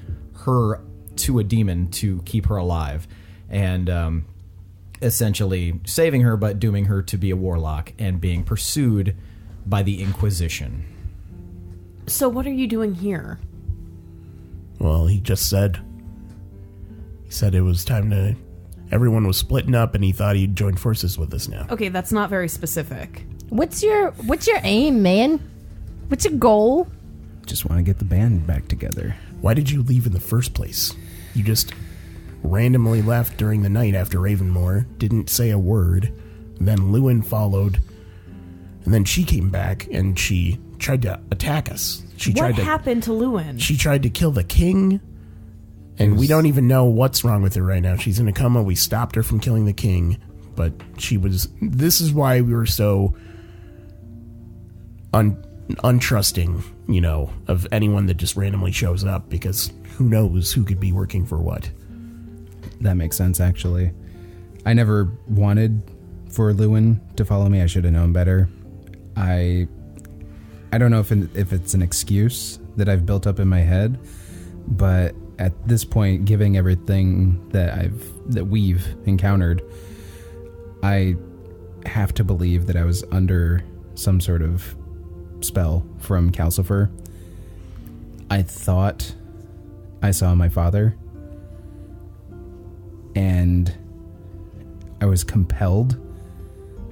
her to a demon to keep her alive, and essentially saving her, but dooming her to be a warlock and being pursued by the Inquisition. So what are you doing here? Well, he said it was time to... Everyone was splitting up, and he thought he'd join forces with us now. Okay, that's not very specific. What's your aim, man? What's your goal? Just want to get the band back together. Why did you leave in the first place? You just randomly left during the night after Ravenmoor, didn't say a word, then Lewin followed, and then she came back and she tried to attack us. What happened to Lewin? She tried to kill the king, and we don't even know what's wrong with her right now. She's in a coma. We stopped her from killing the king, but this is why we were so untrusting, of anyone that just randomly shows up, because who knows who could be working for what. That makes sense, actually. I never wanted for Lewin to follow me. I should have known better. I don't know if it's an excuse that I've built up in my head, but at this point, giving everything that we've encountered, I have to believe that I was under some sort of spell from Calcifer. I thought I saw my father, and I was compelled,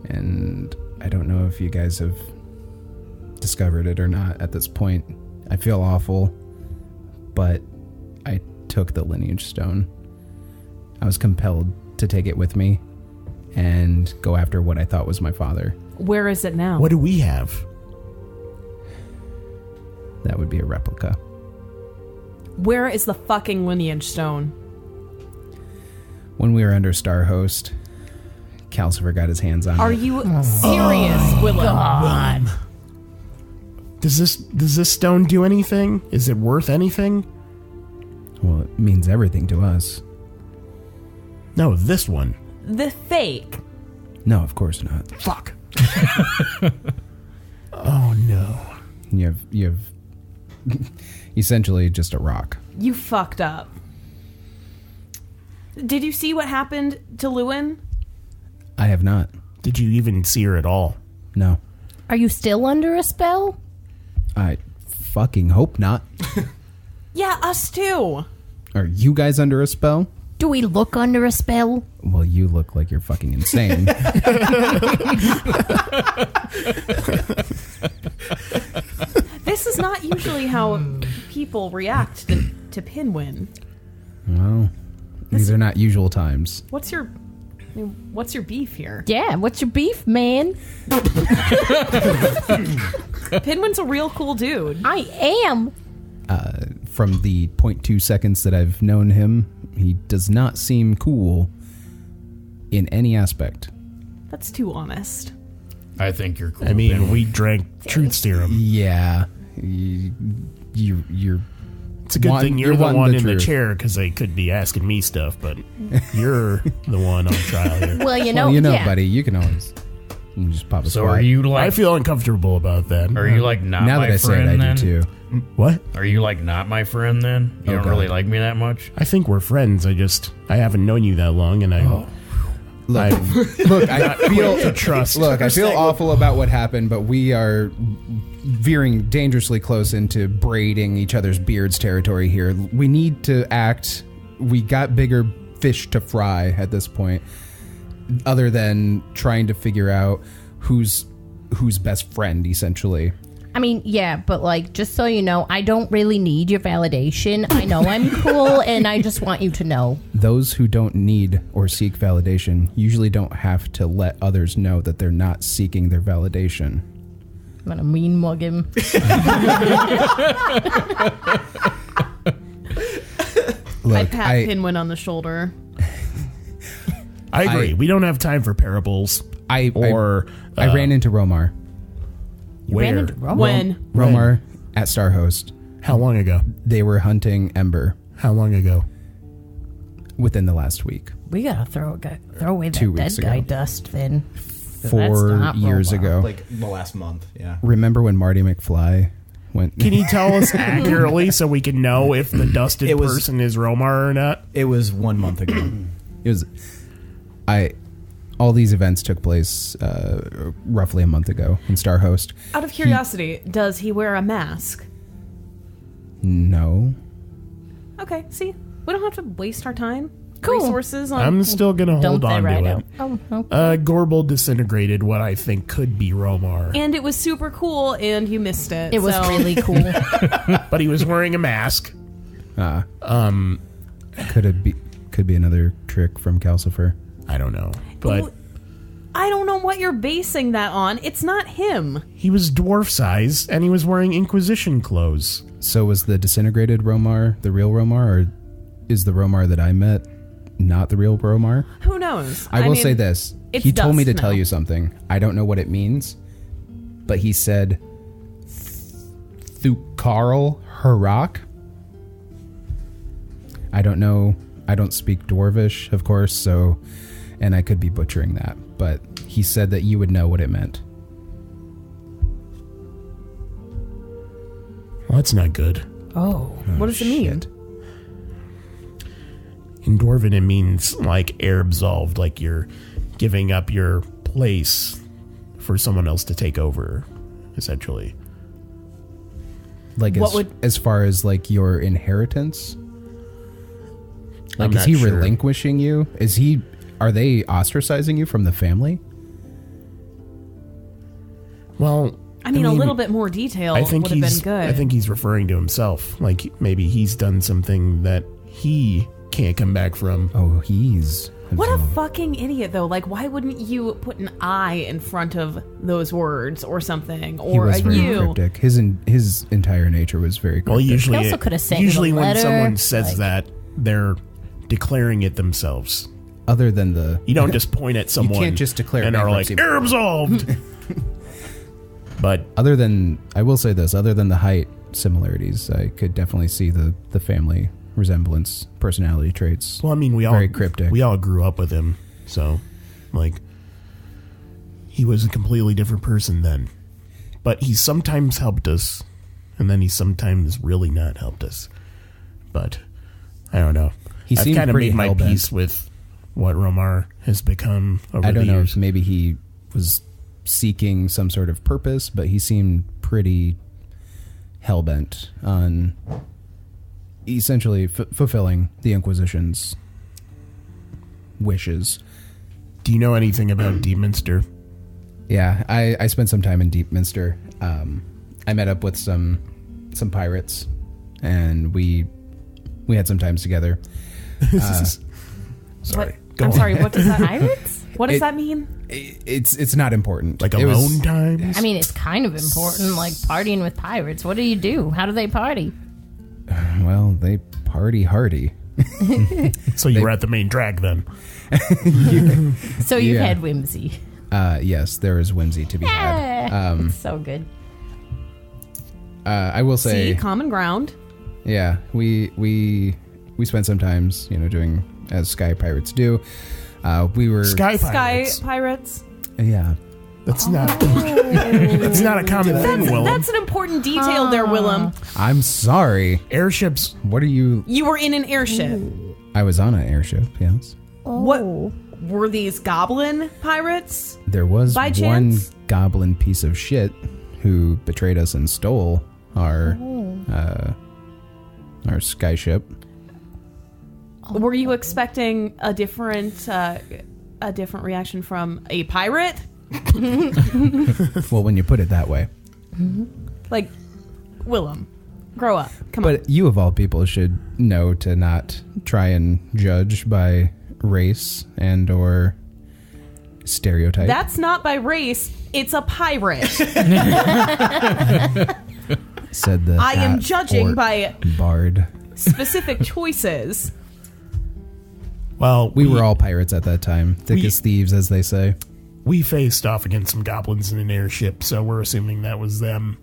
and I don't know if you guys have discovered it or not at this point. I feel awful, but I took the lineage stone. I was compelled to take it with me and go after what I thought was my father. Where is it now? What do we have? That would be a replica. Where is the fucking lineage stone? When we were under Starhost, Calcifer got his hands on Are it. you serious, Willem? God. Does this stone do anything? Is it worth anything? Well, it means everything to us. No, this one. The fake. No, of course not. Fuck. Oh no. You have essentially just a rock. You fucked up. Did you see what happened to Lewin? I have not. Did you even see her at all? No. Are you still under a spell? I fucking hope not. Yeah, us too. Are you guys under a spell? Do we look under a spell? Well, you look like you're fucking insane. This is not usually how people react to Pinwin. Well, these are not usual times. What's your beef here? Yeah, what's your beef, man? Pinwin's a real cool dude. I am. From the 0.2 seconds that I've known him, he does not seem cool in any aspect. That's too honest. I think you're cool. I mean, Pinwin. we drank truth serum. Yeah. You're It's a good Want- thing you're you the want one the in the truth. chair because they could be asking me stuff, but you're the one on trial here. Well, well, yeah. buddy, you can always just pop a So squat. are you I like? feel uncomfortable about that. Are you like not now my that I say it, friend I then? do too. What? Are you like not my friend then? You Oh, don't God. really like me that much? I think we're friends. I haven't known you that long, and Look, I feel to trust. Look, I feel awful about what happened, but we are veering dangerously close into braiding each other's beards territory here. We need to act. We got bigger fish to fry at this point, other than trying to figure out who's best friend, essentially. I mean, yeah, but like, just so you know, I don't really need your validation. I know I'm cool, and I just want you to know. Those who don't need or seek validation usually don't have to let others know that they're not seeking their validation. I'm gonna mean mug him. Look, I pat Pinwin on the shoulder. I agree. We don't have time for parables. I Or ran into Romar. where? When? Romar at Starhost. How long ago? They were hunting Ember How long ago? within the last week. We gotta throw away 2 that weeks dead guy ago. dust then. 4 not years Romar. ago. Like the last month, yeah. Remember when Marty McFly went? Can you tell us accurately so we can know if the dusted It was- person is Romar or not? It was 1 month ago. It was. All these events took place roughly a month ago in Starhost. Out of curiosity, does he wear a mask? No. Okay, see? We don't have to waste our time, Cool. resources on... I'm still gonna Don't hold they on right to now? it. Oh, okay. Gorbel disintegrated what I think could be Romar, And it was super cool, and you missed it. It was so- really cool. but he was wearing a mask. Could be another trick from Calcifer. I don't know, but I don't know what you're basing that on. It's not him. he was dwarf size and he was wearing Inquisition clothes. So was the disintegrated Romar the real Romar, or is the Romar that I met not the real Romar? Who knows? I will mean, say this. it's He told me to dust tell now. you something. I don't know what it means, but he said Thukarl Harak. I don't know. I don't speak Dwarvish, of course, so, and I could be butchering that, but he said that you would know what it meant. Well, that's not good. Oh. What does it mean? Shit. In Dwarven, it means like air absolved, like you're giving up your place for someone else to take over, essentially. Like What would- as far as like your inheritance? Like, I'm is he not sure. relinquishing you? Are they ostracizing you from the family? Well, I mean, a little bit more detail I think would have been he's. good. I think he's referring to himself. Like maybe he's done something that he can't come back from. Oh, he's What a fucking idiot, though. Like, why wouldn't you put an I in front of those words or something? Or He was a very U? cryptic. His entire nature was very cryptic. Well, usually, They also could have sent you usually a when letter, someone says like- that, they're declaring it themselves. Other than the... You don't just point at someone. can't just declare and are like, bankruptcy. "You're absolved." But Other than... I will say this. Other than the height similarities, I could definitely see the family resemblance, personality traits. well, I mean, we Very cryptic. We all grew up with him, so like he was a completely different person then. But he sometimes helped us, and then he sometimes really not helped us. But I don't know. He I've seemed kind of pretty made my hell-bent. peace with what Romar has become over I don't the know years. if maybe he was seeking some sort of purpose, but he seemed pretty hell-bent on essentially fulfilling the Inquisition's wishes. Do you know anything about Deepminster? Yeah, I spent some time in Deepminster. I met up with some pirates, and we had some times together. Sorry. I'm sorry, what does that Pirates? What does It- that mean? It's not important. Like It was- alone times? I mean, it's kind of important, like partying with pirates. What do you do? How do they party? Well, they party hardy. So you were at the main drag then. So you Yeah. had whimsy. Yes, there is whimsy to be had. So good. I will say, See, common ground. yeah, we spent some times, doing as Sky Pirates do. We were Sky Sky Pirates. pirates. yeah. That's not a common thing, Willem. That's an important detail there, Willem. I'm sorry. Airships. What are you? You were in an airship. I was on an airship. Yes, What were these goblin pirates? there was By one chance? goblin piece of shit who betrayed us and stole our sky ship. Were you expecting a different reaction from a pirate? Well, when you put it that way. Like, Willem, grow up. Come on. But you of all people should know to not try and judge by race and or stereotype. That's not by race. It's a pirate. said the I am Half-Orc judging by bard. specific choices. Well, We were all pirates at that time, thick as thieves, as they say. we faced off against some goblins in an airship, so we're assuming that was them.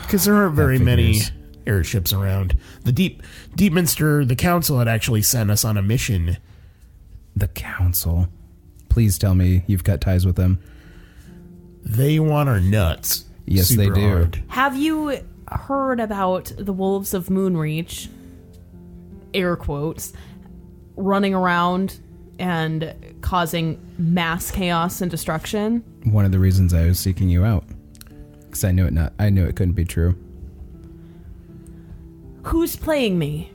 Because there aren't very many figures. airships around. The Deepminster, the council had actually sent us on a mission. The council. Please tell me you've cut ties with them. They want our nuts. Yes, they super do. hard. Have you heard about the wolves of Moonreach, air quotes, running around and causing mass chaos and destruction? One of the reasons I was seeking you out, because I knew it couldn't be true. Who's playing me?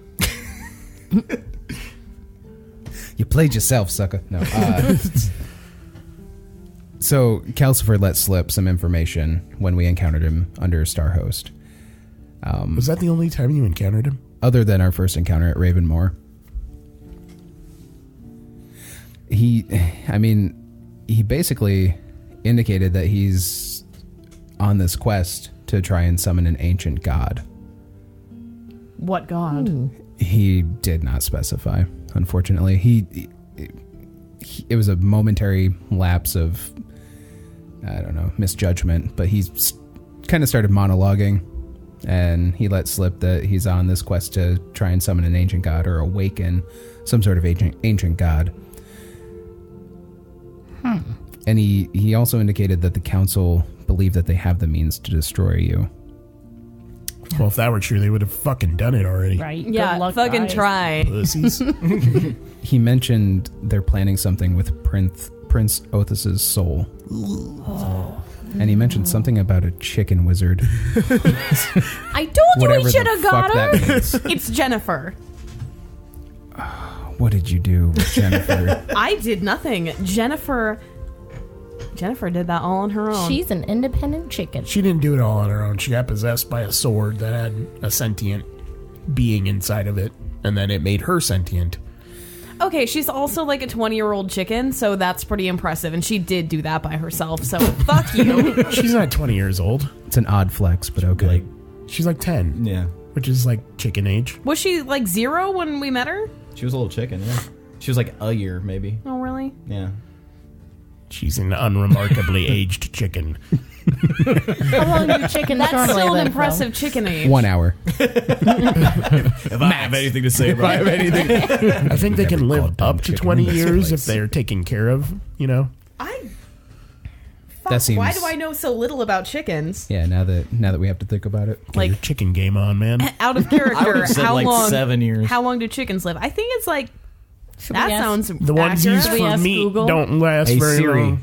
You played yourself, sucker. No. So Calcifer let slip some information when we encountered him under Starhost. Was that the only time you encountered him? Other than our first encounter at Ravenmoor. He basically indicated that he's on this quest to try and summon an ancient god. What god? He did not specify, unfortunately. It was a momentary lapse of, I don't know, misjudgment, but he kind of started monologuing, and he let slip that he's on this quest to try and summon an ancient god or awaken some sort of ancient god. And he also indicated that the council believed that they have the means to destroy you. Well, if that were true, they would have fucking done it already. Right? Yeah, Good luck, fucking guys. try. Pussies. He mentioned they're planning something with Prince Othus's soul. And he mentioned something about a chicken wizard. I told you Whatever we should the have got fuck her. that means. It's Jennifer. What did you do with Jennifer? I did nothing. Jennifer did that all on her own. She's an independent chicken. She didn't do it all on her own. She got possessed by a sword that had a sentient being inside of it, and then it made her sentient. Okay, she's also like a 20-year-old chicken, so that's pretty impressive. And she did do that by herself, so fuck you. She's not 20 years old. It's an odd flex, but okay. She's like 10. Yeah. Which is like chicken age. Was she like 0 when we met her? She was a little chicken, yeah. She was like a year, maybe. Oh, really? Yeah. She's an unremarkably aged chicken. How long do chickens That's normally still an live, impressive chicken age. 1 hour. If I have anything to say about it. I think they can live called up to chicken. 20 That's years like- if they're taken care of, you know? Fuck, seems- why do I know so little about chickens? Yeah, now that we have to think about it. Get Like- your chicken game on, man. Out of I would character, have said how like long? 7 years. How long do chickens live? I think it's like Should that we ask- sounds The ones accurate. used Should we for ask meat Google? don't last Hey, very Siri. long.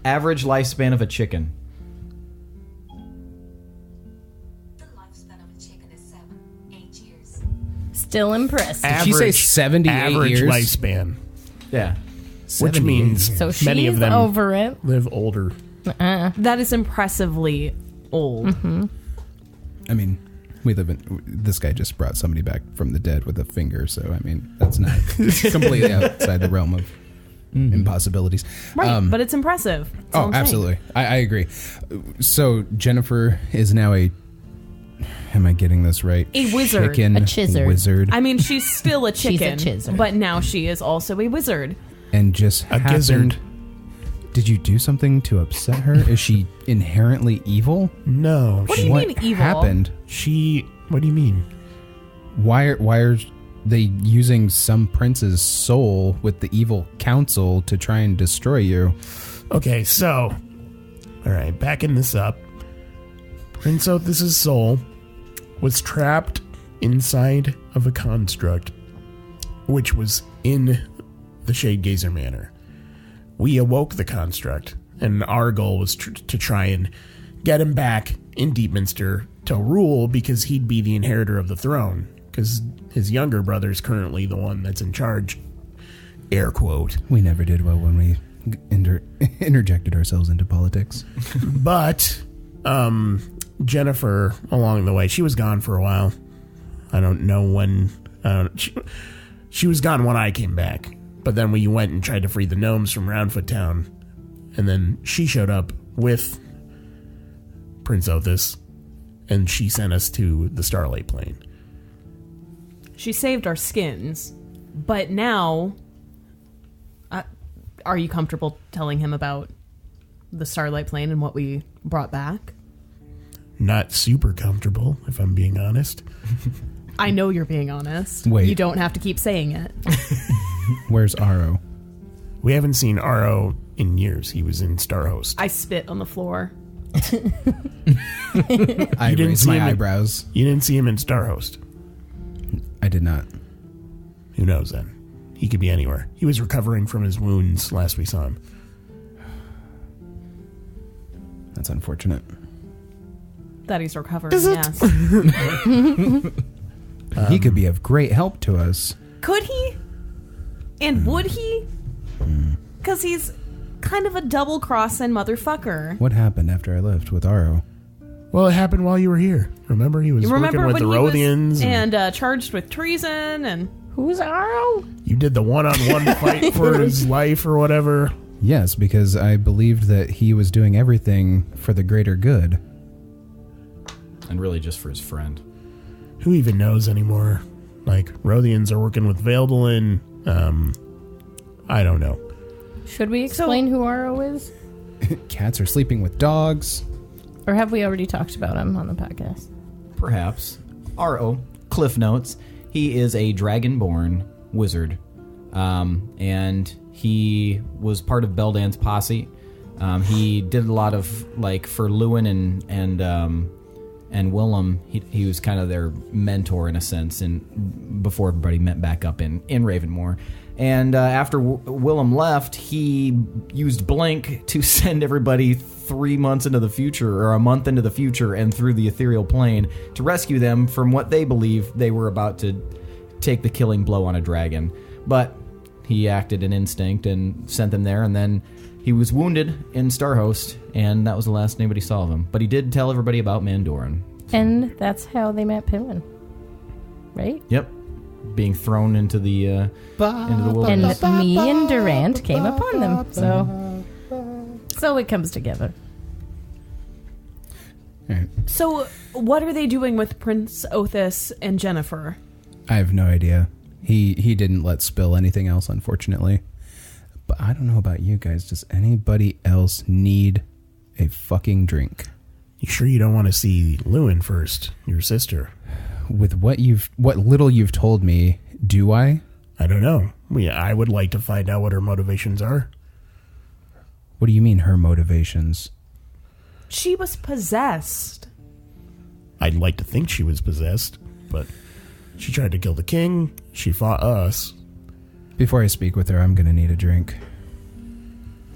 Average lifespan of a chicken. The lifespan of a chicken is 8 years. Still impressed. Did she say 78 average years? lifespan, Yeah. which 78 means years. So many she's of them over it. live older. That is impressively old. I mean, we live in. This guy just brought somebody back from the dead with a finger, so I mean, that's not completely outside the realm of impossibilities. Right, but it's impressive. That's all Oh, I'm saying. absolutely. I agree. So Jennifer is now a. Am I getting this right? A wizard. Chicken A chizard. wizard. I mean, she's still a She's a chicken, chizard. but now she is also a wizard. And just A happened. gizzard. Did you do something to upset her? Is she inherently evil? No. What do you What mean evil? happened? What do you mean? Why are they using some prince's soul with the evil council to try and destroy you? Okay, so, all right, backing this up. Prince Othis' soul was trapped inside of a construct, which was in the Shadegazer Manor. We awoke the construct, and our goal was to try and get him back in Deepminster to rule, because he'd be the inheritor of the throne, because his younger brother's currently the one that's in charge. Air quote. We never did well when we interjected ourselves into politics. But Jennifer, along the way, she was gone for a while. I don't know when. She was gone when I came back. But then we went and tried to free the gnomes from Roundfoot Town. And then she showed up with Prince Othis, and she sent us to the Starlight Plain. She saved our skins, but now, are you comfortable telling him about the Starlight Plain and what we brought back? Not super comfortable, if I'm being honest. I know you're being honest. Wait. You don't have to keep saying it. Where's Aro? We haven't seen Aro in years. He was in Starhost. I spit on the floor. I didn't raised see my him in- eyebrows. You didn't see him in Starhost. I did not. Who knows then? He could be anywhere. He was recovering from his wounds last we saw him. That's unfortunate. That he's recovering, yes. He could be of great help to us. Could he? And would he? Because he's kind of a double-crossing motherfucker. What happened after I left with Aro? Well, it happened while you were here. Remember? He was You remember working with when the he was Rothians. and charged with treason and... Who's Aro? You did the one-on-one fight for his life or whatever. Yes, because I believed that he was doing everything for the greater good. And really just for his friend. Who even knows anymore? Like, Rothians are working with Valtel. I don't know. Should we explain who Aro is? Cats are sleeping with dogs. Or have we already talked about him on the podcast? Perhaps. R.O. Cliff Notes. He is a dragonborn wizard. And he was part of Beldan's posse. He did a lot of, like, for Lewin and Willem, he was kind of their mentor in a sense, and before everybody met back up in Ravenmoor. And after Willem left, he used Blink to send everybody 3 months into the future, or a month into the future, and through the ethereal plane to rescue them from what they believe they were about to take the killing blow on a dragon. But he acted in instinct and sent them there, and then he was wounded in Starhost, and that was the last anybody saw of him. But he did tell everybody about Mandoran. And that's how they met Pinwin. Right? Yep. being thrown into the wilderness. And me and Durant came upon them. So it comes together. All right. So, what are they doing with Prince Othis and Jennifer? I have no idea. He didn't let spill anything else, unfortunately. But I don't know about you guys. Does anybody else need a fucking drink? You sure you don't want to see Lewin first, your sister? With what little you've told me, do I? I don't know. I would like to find out what her motivations are. What do you mean, her motivations? She was possessed. I'd like to think she was possessed, but she tried to kill the king. She fought us. Before I speak with her, I'm going to need a drink.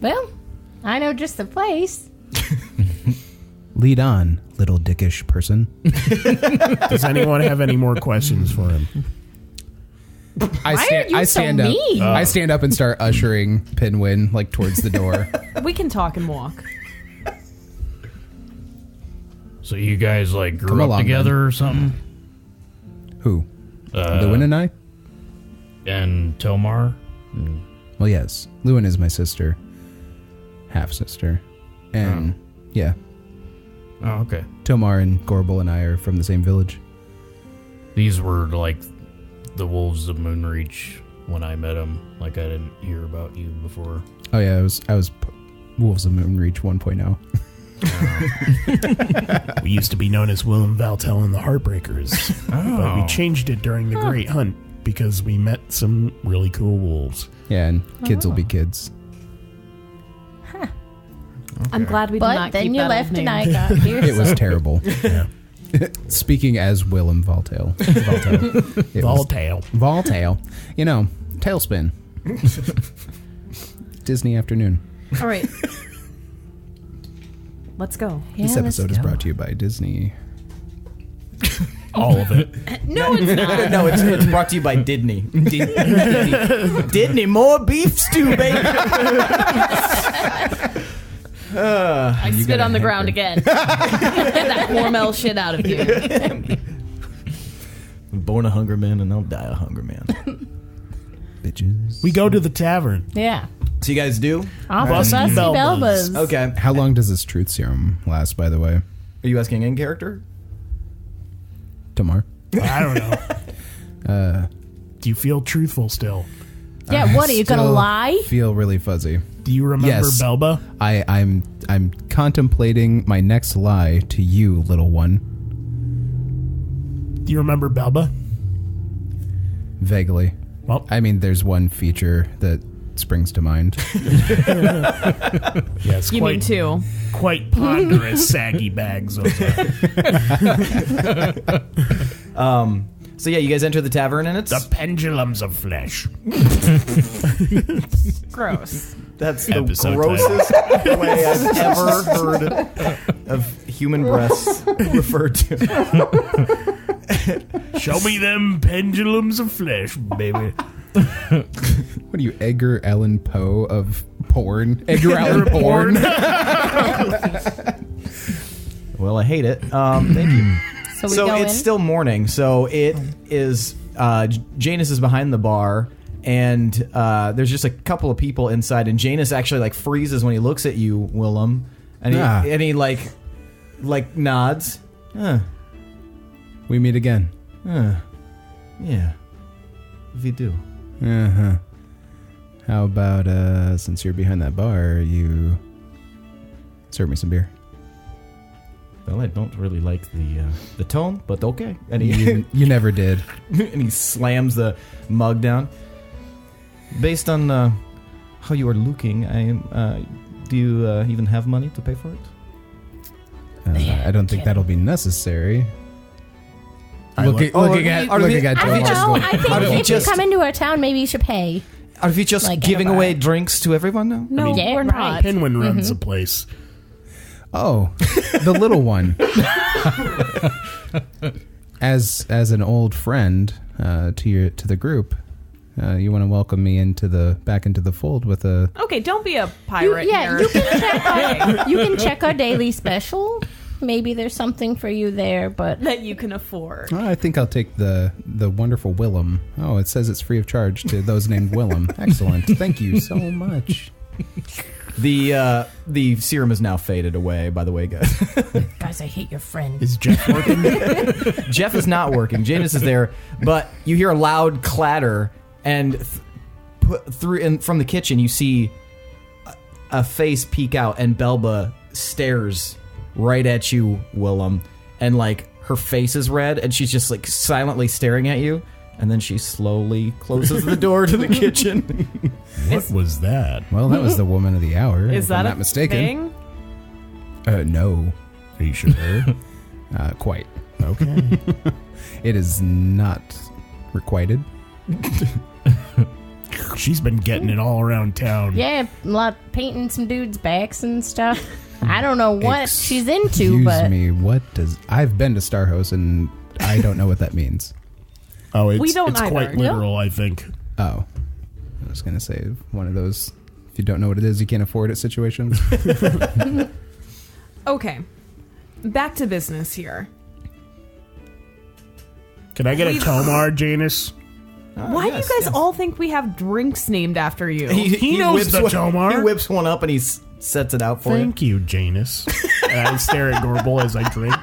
Well, I know just the place. Lead on, little dickish person. Does anyone have any more questions for him? I stand up and start ushering Pinwin like towards the door. We can talk and walk. So you guys like grew Come up along, together then. or something? Who? Lewin and I? And Tomar? Well, yes. Lewin is my sister. Half-sister. And, yeah. Oh, okay. Tomar and Gorbel and I are from the same village. These were like the Wolves of Moonreach when I met them. Like I didn't hear about you before. Oh, yeah. I was Wolves of Moonreach 1.0. We used to be known as Willem, Valtel, and the Heartbreakers. But we changed it during the Great Hunt because we met some really cool wolves. Yeah, and kids will be kids. I'm glad we did But not then keep you that left old and name. I got here. It was terrible. Yeah. Speaking as Willem Valtel. It was Valtel. Valtel. You know, tailspin. Disney afternoon. All right. Let's go. This episode is brought to you by Disney. All of it. No, it's not. No, it's brought to you by Didney. Didney, more beef stew, baby. I spit on the ground again. Get that Hormel shit out of you. I'm born a hunger man and I'll die a hunger man. Bitches. We go to the tavern. Yeah. So you guys do? Off Busty of Busty Belbas. Belbas. Okay. How long does this truth serum last, by the way? Are you asking in character? Tomar? I don't know. Do you feel truthful still? Yeah, what, are you going to Still lie? Feel really fuzzy. Do you remember Yes. Belba? I'm contemplating my next lie to you, little one. Do you remember Belba? Vaguely. Well, I mean, there's one feature that springs to mind. yes, You mean two? quite ponderous saggy bags. So yeah, you guys enter the tavern and it's... The pendulums of flesh. Gross. That's the Episode grossest way I've ever heard of human breasts referred to. Show me them pendulums of flesh, baby. What are you, Edgar Allan Poe of porn? Edgar Allan Porn? Well, I hate it. Thank you. So we So go it's in? still morning. So it is. Janus is behind the bar, and there's just a couple of people inside. And Janus actually like freezes when he looks at you, Willem, and he like nods. We meet again. Yeah, we do. Uh-huh. How about, since you're behind that bar, you serve me some beer? Well, I don't really like the tone, but okay. And he You never did. and he slams the mug down. Based on how you are looking, do you even have money to pay for it? I don't think that'll be necessary. I Looking at I Tomar. think if you come into our town, maybe you should pay. Are we just Like giving a away drinks to everyone now? No, Yeah, we're right. not. Pinwin runs the place. Oh, the little one. As an old friend to the group, you want to welcome me back into the fold with a... Okay, don't be a pirate. You can check our daily special. maybe there's something for you there, but that you can afford. I think I'll take the wonderful Willem. Oh, it says it's free of charge to those named Willem. Excellent. Thank you so much. The serum is now faded away, by the way, guys. guys, I hate your friend. Is Jeff working? Jeff is not working. Janus is there, but you hear a loud clatter, and from the kitchen, you see a face peek out, and Belba stares right at you, Willem, and like her face is red, and she's just like silently staring at you, and then she slowly closes the door to the kitchen. What was that? Well, that was the woman of the hour. Is if that I'm a not mistaken? thing? No. Are you sure? Quite. Okay. It is not requited. She's been getting it all around town. Yeah, a lot painting some dudes' backs and stuff. I don't know what she's into, Excuse but me, what does... I've been to Starhouse, and I don't know what that means. Oh, it's, We don't it's either. quite literal, I think. Oh. I was going to say one of those, if you don't know what it is, you can't afford it situations. Okay. Back to business here. Can I get a Tomar, Janus? Why do you guys all think we have drinks named after you? He knows whips the one- Tomar. He whips one up and he sets it out for Thank you, Janus. And I stare at Gorbel as I drink.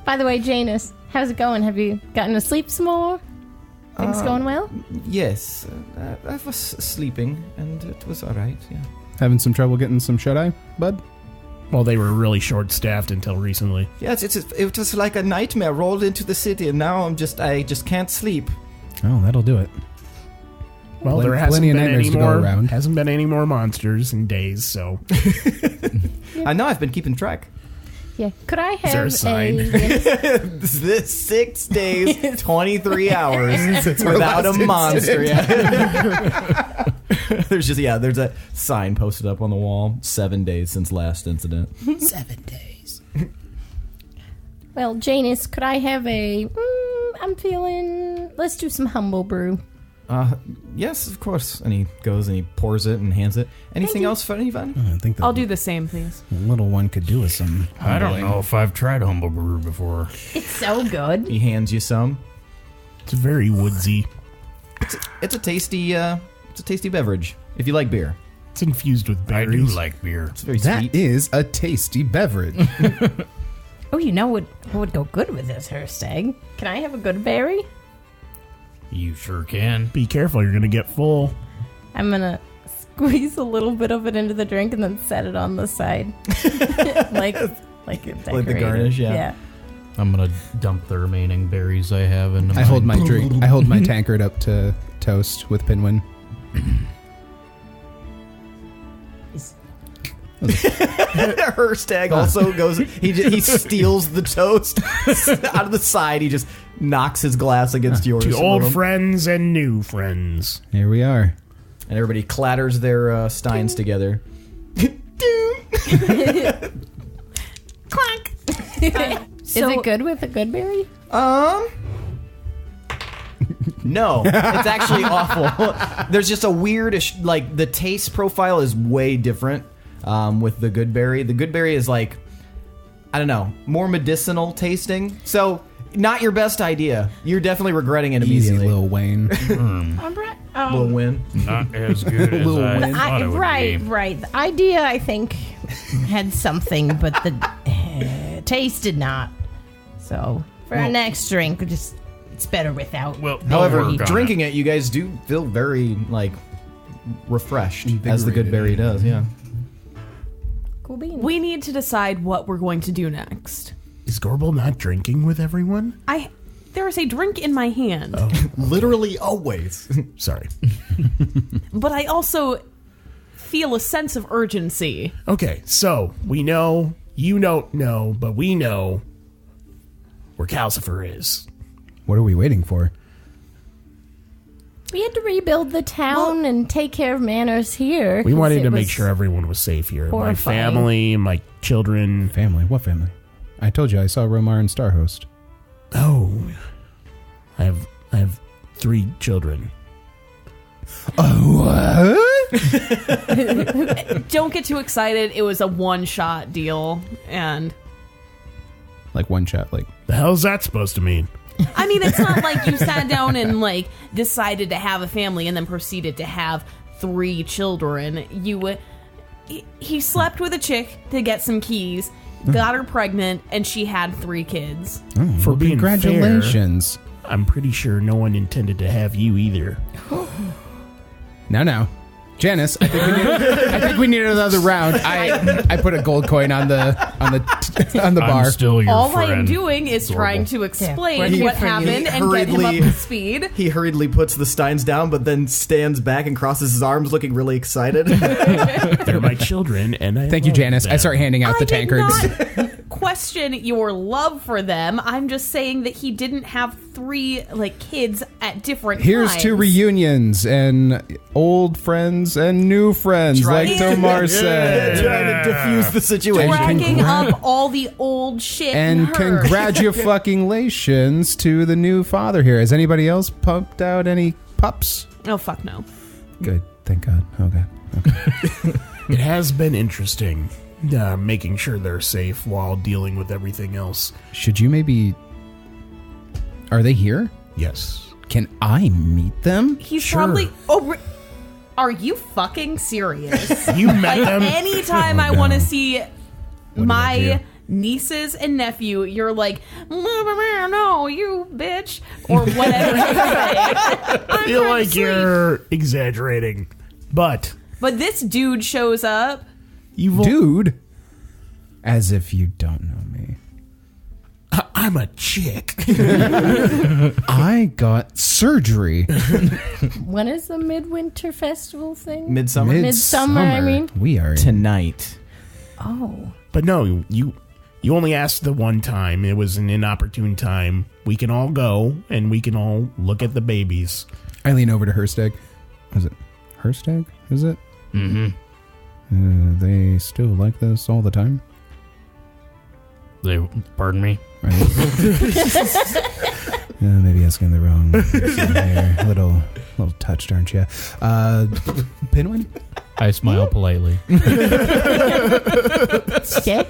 by the way, Janus, how's it going? Have you gotten to sleep some more? Things going well? you. Yes, I was sleeping, and it was all right, yeah. Having some trouble getting some shut-eye, bud? Well, they were really short-staffed until recently. Yes, it was like a nightmare rolled into the city, and now I just can't sleep. Oh, that'll do it. Well, Plenty- there hasn't plenty of been any nightmares to go more. around. Hasn't been any more monsters in days, so I know, I've been keeping track. Yeah. Could I have there a sign? This 6 days, 23 hours without a monster. Yeah. There's a sign posted up on the wall. 7 days since last incident. 7 days. Well, Janus, could I have I'm feeling... Let's do some humble brew. Yes, of course. And he goes and he pours it and hands it. Anything else for anybody? I think I'll do the same, please. the little one could do with some I don't humbling. know if I've tried humble brew before. It's so good. He hands you some. It's very woodsy. It's a tasty beverage if you like beer. It's infused with I berries. do like beer. It's very That sweet. is a tasty beverage. Oh, you know what would go good with this, Hirstag? Can I have a good berry? You sure can. Be careful, you're going to get full. I'm gonna squeeze a little bit of it into the drink and then set it on the side, like the garnish, yeah. I'm gonna dump the remaining berries I have into I hold my drink. I hold my tankard up to toast with Pinwin. Hirstag also goes. He steals the toast out of the side. He just knocks his glass against yours. To old friends and new friends. Here we are. And everybody clatters their steins together. Clank. Is it good with a good berry? No, it's actually awful. There's just a weirdish, like, the taste profile is way different with the good berry. The good berry is like, I don't know, more medicinal tasting. So, not your best idea. You're definitely regretting it Easy, immediately. Lil Wayne. Little win. Not as good as I thought it would be. Right. The idea, I think, had something, but the taste did not. So, for our next drink, it's better without. Well, However, we'll work on drinking it, you guys do feel very, like, refreshed, as the good berry does, yeah. Cool beans. We need to decide what we're going to do next. Is Gorbel not drinking with everyone? There is a drink in my hand, Literally always. Sorry. but I also feel a sense of urgency. Okay, so we know, you don't know, but we know where Calcifer is. What are we waiting for? We had to rebuild the town and take care of manners here. We 'cause wanted it to make was- sure everyone was safe here. My horrifying. family, my children. Family? What family? I told you I saw Romar and Starhost. Oh, I have 3 children. Oh, what? Don't get too excited. It was a one-shot deal, and Like one shot, like The hell's that supposed to mean? I mean, it's not like you sat down and like decided to have a family and then proceeded to have 3 children. He slept with a chick to get some keys, got her pregnant, and she had 3 kids. For well, being congratulations. fair, I'm pretty sure no one intended to have you either. Now, Janice, I think we need another round. I put a gold coin on the bar. I'm still your All friend. I am doing is trying to we're explain here what for you. happened and get him up to speed. He hurriedly puts the steins down, but then stands back and crosses his arms, looking really excited. They're my children, and I Thank you, love Janice. them. I start handing out the did tankards. not question your love for them. I'm just saying that he didn't have 3 kids at different Here's times. 2 reunions and old friends and new friends, like Tomas said. Trying to diffuse the situation. dragging up all the old shit. And her. congratulations to the new father here. Has anybody else pumped out any pups? Oh fuck no. Good. Thank God. Okay. It has been interesting making sure they're safe while dealing with everything else. Should you maybe... Are they here? Yes. Can I meet them? He's Sure. probably. Are you fucking serious? You met them. Anytime Oh, I want to no. see I my nieces and nephew, you're like, no, you bitch, or whatever. I feel like you're exaggerating, but But this dude shows up. you've Dude. As if you don't know me. I'm a chick. I got surgery. When is the Midwinter Festival thing? Midsummer? Midsummer, I mean. We are in Tonight. Oh. But no, you only asked the one time. It was an inopportune time. We can all go and we can all look at the babies. I lean over to Hirstag. Is it Hirstag? Is it? Mm-hmm. They still like this all the time? Pardon me? Maybe asking the wrong person here. A little touched, aren't you? Pinwin? I smile politely. Okay.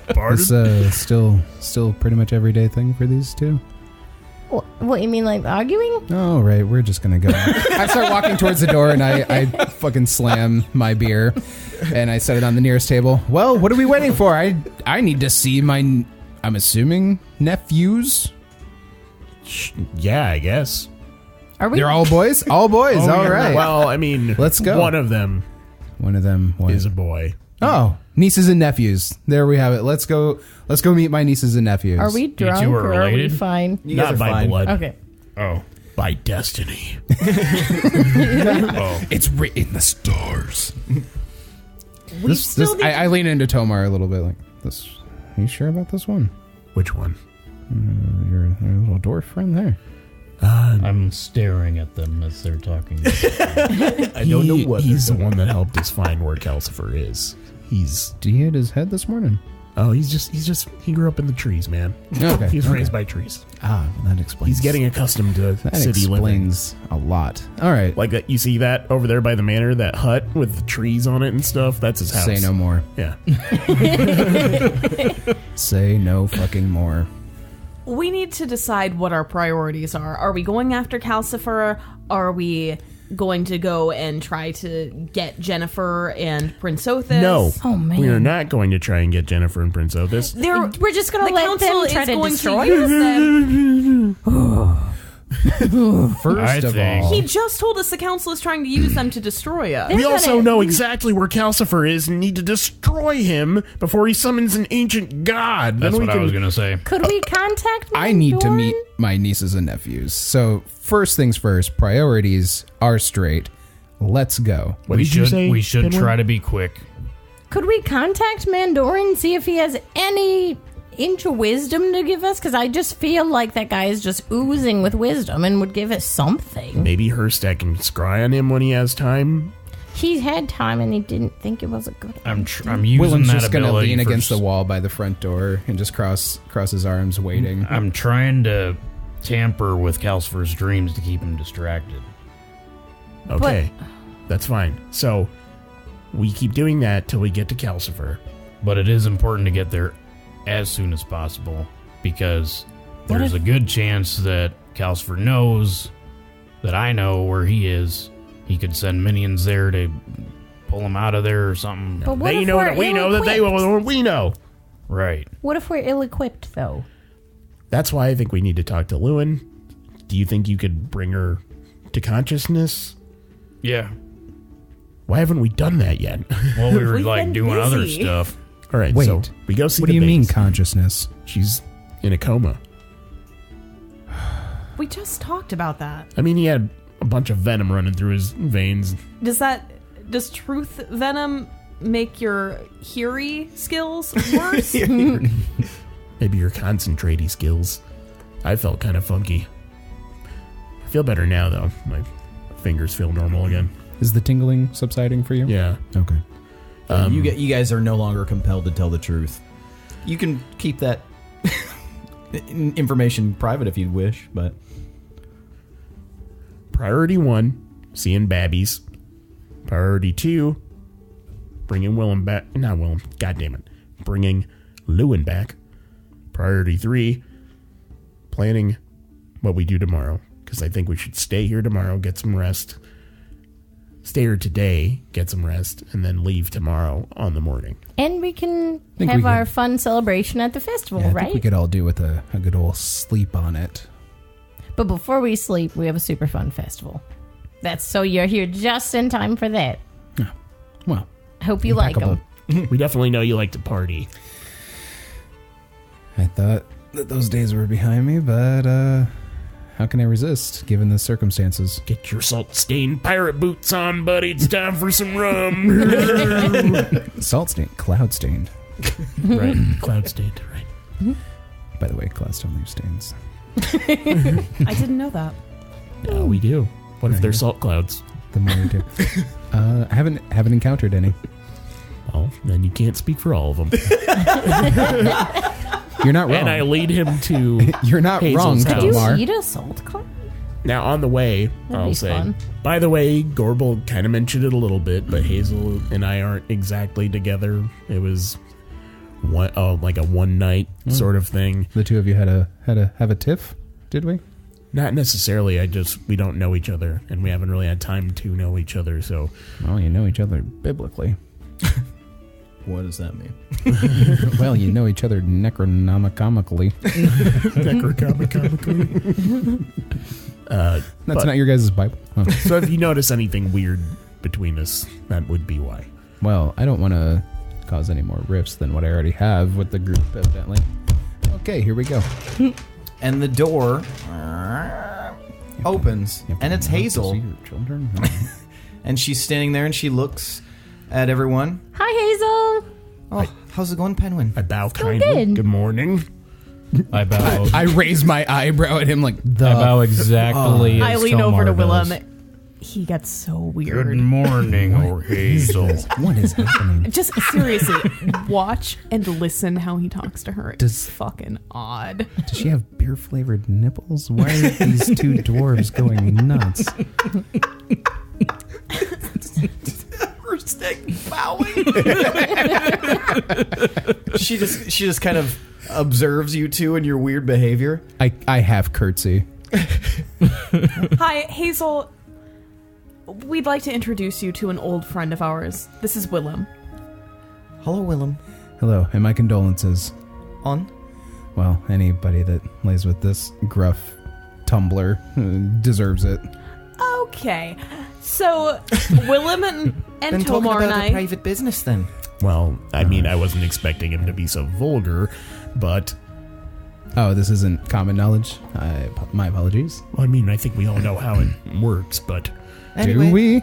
It's still pretty much everyday thing for these two? What, you mean, like arguing? Oh, right. We're just going to go. I start walking towards the door and I fucking slam my beer and I set it on the nearest table. Well, what are we waiting for? I need to see my, I'm assuming, nephews. Yeah, I guess. Are we? They're all boys? All boys. Oh, all yeah. right. Well, I mean, Let's go. One of them What? is a boy. Oh, nieces and nephews. There we have it. Let's go meet my nieces and nephews. Are we drunk two are or are we related? fine? You guys Not are by fine. blood, Okay. Oh. by destiny. It's written in the stars. We still need I lean into Tomar a little bit like this. Are you sure about this one? Which one? Your little dwarf friend there. I'm staring at them as they're talking. I don't know what. He's the one that helped us find where Calcifer is. Did he hit his head this morning? He grew up in the trees, man. Okay, He was okay. raised by trees. Ah, that explains. He's getting accustomed to that city living. explains a lot. All right. Like that, you see that over there by the manor, that hut with the trees on it and stuff? That's his house. Say no more. Yeah. Say no fucking more. We need to decide what our priorities are. Are we going after Calcifer? Are we going to go and try to get Jennifer and Prince Othis? No. Oh, man. We are not going to try and get Jennifer and Prince Othis. We're just going The to let council them try is to going destroy to use them. First of think- all, He just told us the council is trying to use them to destroy us. We also know exactly where Calcifer is and need to destroy him before he summons an ancient god. That's Then we what I was going to say. Could we contact I need to Mandorn? meet my nieces and nephews. So first things first, priorities are straight. Let's go. What we did you should say, we should Pinwin? try to be quick. Could we contact Mandorin, see if he has any inch of wisdom to give us? Because I just feel like that guy is just oozing with wisdom and would give us something. Maybe Hirstag can scry on him when he has time. He had time and he didn't think it was a good idea. I'm using Willem's that just going to ability lean for against the wall by the front door and just cross his arms, waiting. I'm trying to tamper with Calcifer's dreams to keep him distracted. Okay. That's fine. So, we keep doing that till we get to Calcifer. But it is important to get there as soon as possible, because there's a good chance that Calcifer knows that I know where he is. He could send minions there to pull him out of there or something. But what They if know we're that we know that they will know what we know. Right. What if we're ill-equipped, though? That's why I think we need to talk to Lewin. Do you think you could bring her to consciousness? Yeah. Why haven't we done that yet? Well, we were We've like been doing other busy. stuff. All right, Wait. so we go see What the do you mean base. consciousness? She's in a coma. We just talked about that. I mean, he had a bunch of venom running through his veins. Does truth venom make your Hiri skills worse? Maybe your concentrating skills. I felt kind of funky. I feel better now, though. My fingers feel normal again. Is the tingling subsiding for you? Yeah. Okay. You guys are no longer compelled to tell the truth. You can keep that information private if you wish, but Priority 1, seeing babbies. Priority 2, bringing Willem back. Not Willem. God damn it. Bringing Lewin back. Priority 3, planning what we do tomorrow. Because I think we should stay here tomorrow, get some rest. Stay here today, get some rest, and then leave tomorrow on the morning. And we can think have we our could- fun celebration at the festival, Yeah, I right? think we could all do with a good old sleep on it. But before we sleep, we have a super fun festival. That's so you're here just in time for that. Well, Hope you like impeccable. them. We definitely know you like to party. I thought that those days were behind me, but how can I resist given the circumstances? Get your salt-stained pirate boots on, buddy. It's time for some rum. Salt stained, cloud stained. Right. Cloud-stained, right. By the way, clouds don't leave stains. I didn't know that. We do. What if they're salt clouds? The more you do. I haven't encountered any. Well, then you can't speak for all of them. You're not wrong. And I lead him to You're not wrong, Hazel's house. Did you Tomar. eat a salt cloud? Now, on the way, I'll be say, fun. by the way, Gorbel kind of mentioned it a little bit, but Hazel and I aren't exactly together. It was like a one-night sort of thing. The two of you had to have a tiff, did we? Not necessarily. We don't know each other, and we haven't really had time to know each other, so... Well, you know each other biblically. what does that mean? Well, you know each other necronomicomically. That's But- not your guys' Bible. Oh. So if you notice anything weird between us, that would be why. Well, I don't want to cause any more rifts than what I already have with the group, evidently. Okay, here we go. And the door opens, You have and to it's love to Hazel. see your children. And she's standing there, and she looks at everyone. Hi, Hazel. Oh, how's it going, Pinwin? I bow going kindly. good. Good morning. I bow. I raise my eyebrow at him like, I bow exactly. I as lean over to Tomar Willem. does. He gets so weird. Good morning, oh Hazel. What is happening? Just seriously, watch and listen how he talks to her. It's Does- fucking odd. Does she have beer-flavored nipples? Why are these two dwarves going nuts? Hirstag bowing. she just kind of observes you two and your weird behavior. I half curtsy. Hi, Hazel. We'd like to introduce you to an old friend of ours. This is Willem. Hello, Willem. Hello, and my condolences. On. Well, anybody that lays with this gruff tumbler deserves it. Okay. So, Willem and Been talking Tomar and about I... a private business then. Well, I mean, I wasn't expecting him to be so vulgar, but... Oh, this isn't common knowledge? My apologies. Well, I mean, I think we all know how it works, but... Anyway, Do we?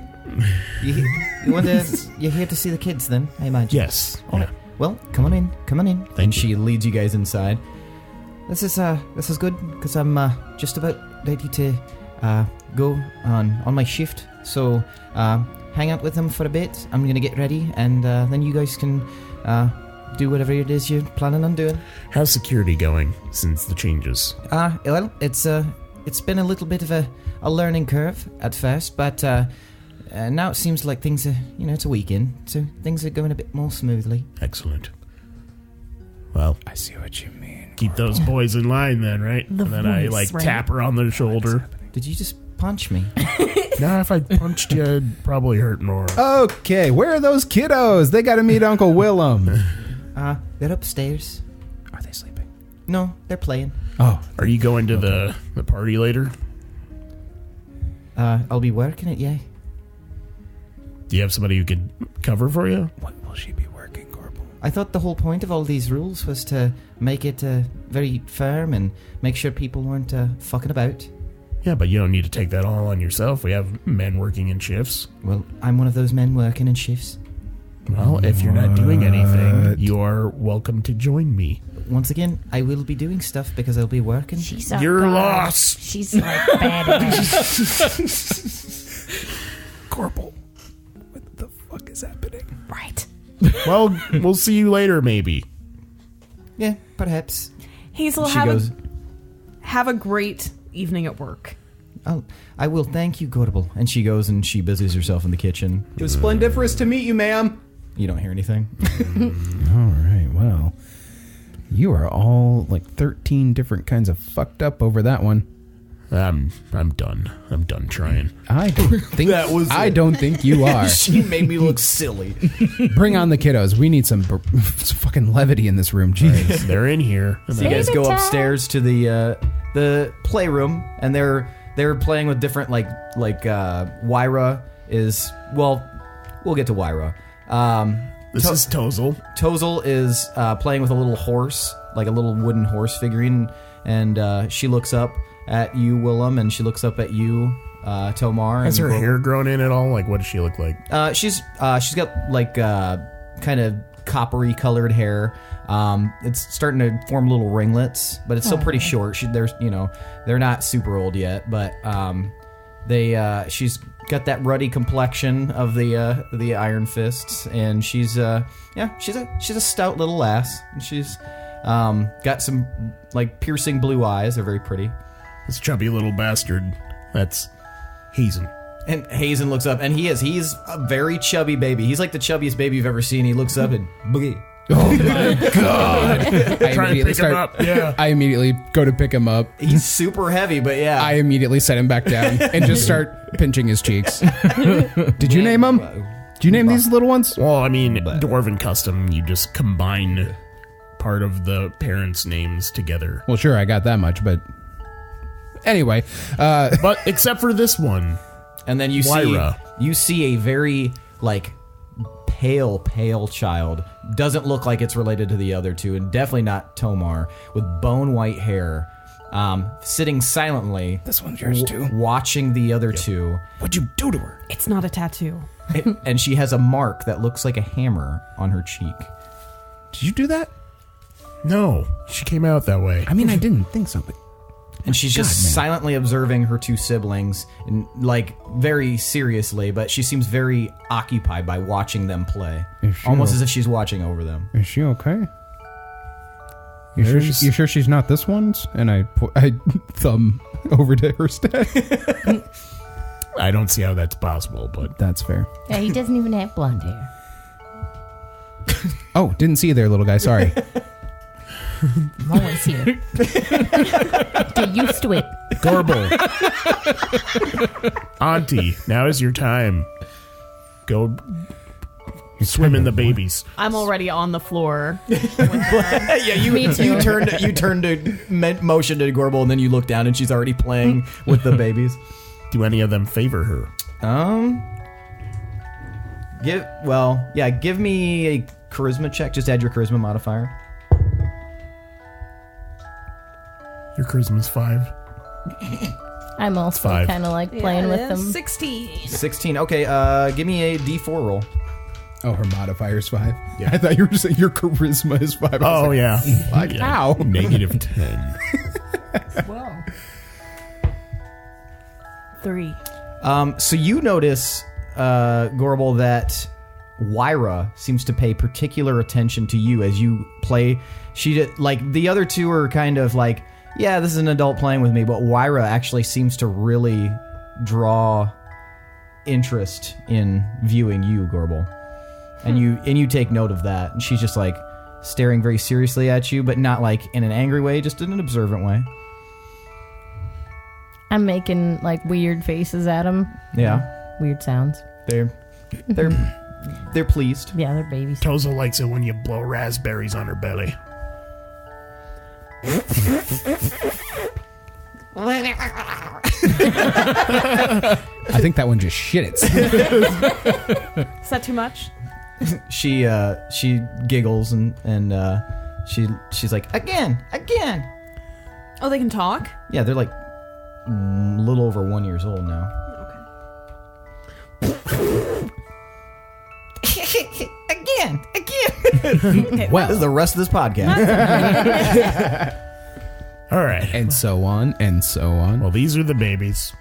You're here to see the kids then, I imagine. Yes. All right. Well, come on in. Thank and you. she leads you guys inside. This is good because I'm just about ready to go on my shift. So hang out with them for a bit. I'm gonna get ready, and then you guys can do whatever it is you're planning on doing. How's security going since the changes? Well, it's been a little bit of a learning curve at first, but now it seems like things are, it's a weekend, so things are going a bit more smoothly. Excellent. Well, I see what you mean. keep those boys in line then, right? The And then I voice, right? tap her on the shoulder. Did you just punch me? Now, if I punched you, it'd probably hurt more. Okay, where are those kiddos? They got to meet Uncle Willem. They're upstairs. Are they sleeping? No, they're playing. Oh, Are you going to the party later? I'll be working it, yeah. Do you have somebody who could cover for you? what will she be working, Gorbel? I thought the whole point of all these rules was to make it very firm and make sure people weren't fucking about. Yeah, but you don't need to take that all on yourself. We have men working in shifts. Well, I'm one of those men working in shifts. Well, if you're not doing anything, you are welcome to join me. Once again, I will be doing stuff because I'll be working. She's a You're god. lost. She's like badass. Gorbel, what the fuck is happening? Right. Well, we'll see you later, maybe. Yeah, perhaps. Hazel, She goes, have a great evening at work. I will thank you, Gorbel. And she goes and she busies herself in the kitchen. It was splendiferous to meet you, ma'am. You don't hear anything. All right, well, you are all like 13 different kinds of fucked up over that one. I'm done. I'm done trying. I don't think I don't think you are. She made me look silly. Bring on the kiddos. We need some fucking levity in this room. Jeez. They're in here. So you guys go Baby time. upstairs to the playroom, and they're playing with different like Wyra is, well, we'll get to Wyra. This is Tozel. Tozel is playing with a little horse, like a little wooden horse figurine, and she looks up at you, Willem, and she looks up at you, Tomar. Has and her hair grown in at all? Like, what does she look like? She's got like kind of coppery colored hair. It's starting to form little ringlets, but it's still pretty short. They're not super old yet, but she's got that ruddy complexion of the Iron Fists, and she's a stout little lass. And she's got some like piercing blue eyes. They're very pretty. This chubby little bastard. That's Hazen. And Hazen looks up, and he's a very chubby baby. He's like the chubbiest baby you've ever seen. He looks up and boogie. Oh my god! Trying to pick him up. Yeah. I immediately go to pick him up. He's super heavy, but yeah. I immediately set him back down and just start pinching his cheeks. Did you name them? Did you name these little ones? Well, I mean, Dwarven custom, you just combine part of the parents' names together. Well, sure, I got that much, but anyway, But except for this one. And then you Wyra. see a very like pale child. Doesn't look like it's related to the other two, and definitely not Tomar, with bone white hair, sitting silently. this one's yours too. Watching the other two. What'd you do to her? It's not a tattoo. And she has a mark that looks like a hammer on her cheek. Did you do that? No, she came out that way. I mean, I didn't think so, but And she's just man. silently observing her two siblings, and like very seriously, but she seems very occupied by watching them play, Is she almost o- as if she's watching over them. is she okay? You There's- sure she's not this one's? And I thumb over to Hirstag. I don't see how that's possible, but That's fair. Yeah, he doesn't even have blonde hair. Oh, didn't see you there, little guy. Sorry. I'm always here. Get used to it. Gorbel. Auntie, now is your time. Go swim in the babies. I'm already on the floor. Yeah, you turned to motion to Gorbel, and then you look down, and she's already playing with the babies. Do any of them favor her? Give me a charisma check. Just add your charisma modifier. Your charisma's 5. I'm also 5. kind of like playing with them. 16. 16. Okay, give me a D4 roll. Oh, her modifier's 5. Yeah. I thought you were just saying your charisma is 5. I was Oh, like, yeah. Fuck, how? Negative 10. Wow. 3. So you notice, Gorbel, that Wyra seems to pay particular attention to you as you play. Like the other two are kind of like, yeah, this is an adult playing with me, but Wyra actually seems to really draw interest in viewing you, Gorbel. And you take note of that. And she's just like staring very seriously at you, but not like in an angry way, just in an observant way. I'm making like weird faces at him. Yeah. Weird sounds. They're pleased. Yeah, they're babies. Toza likes it when you blow raspberries on her belly. I think that one just shit itself. Is that too much? She giggles and she's like, again. Oh, they can talk? Yeah, they're like a little over 1 year old now. Again. Well, This is the rest of this podcast. All right. and so on, and so on. Well, these are the babies.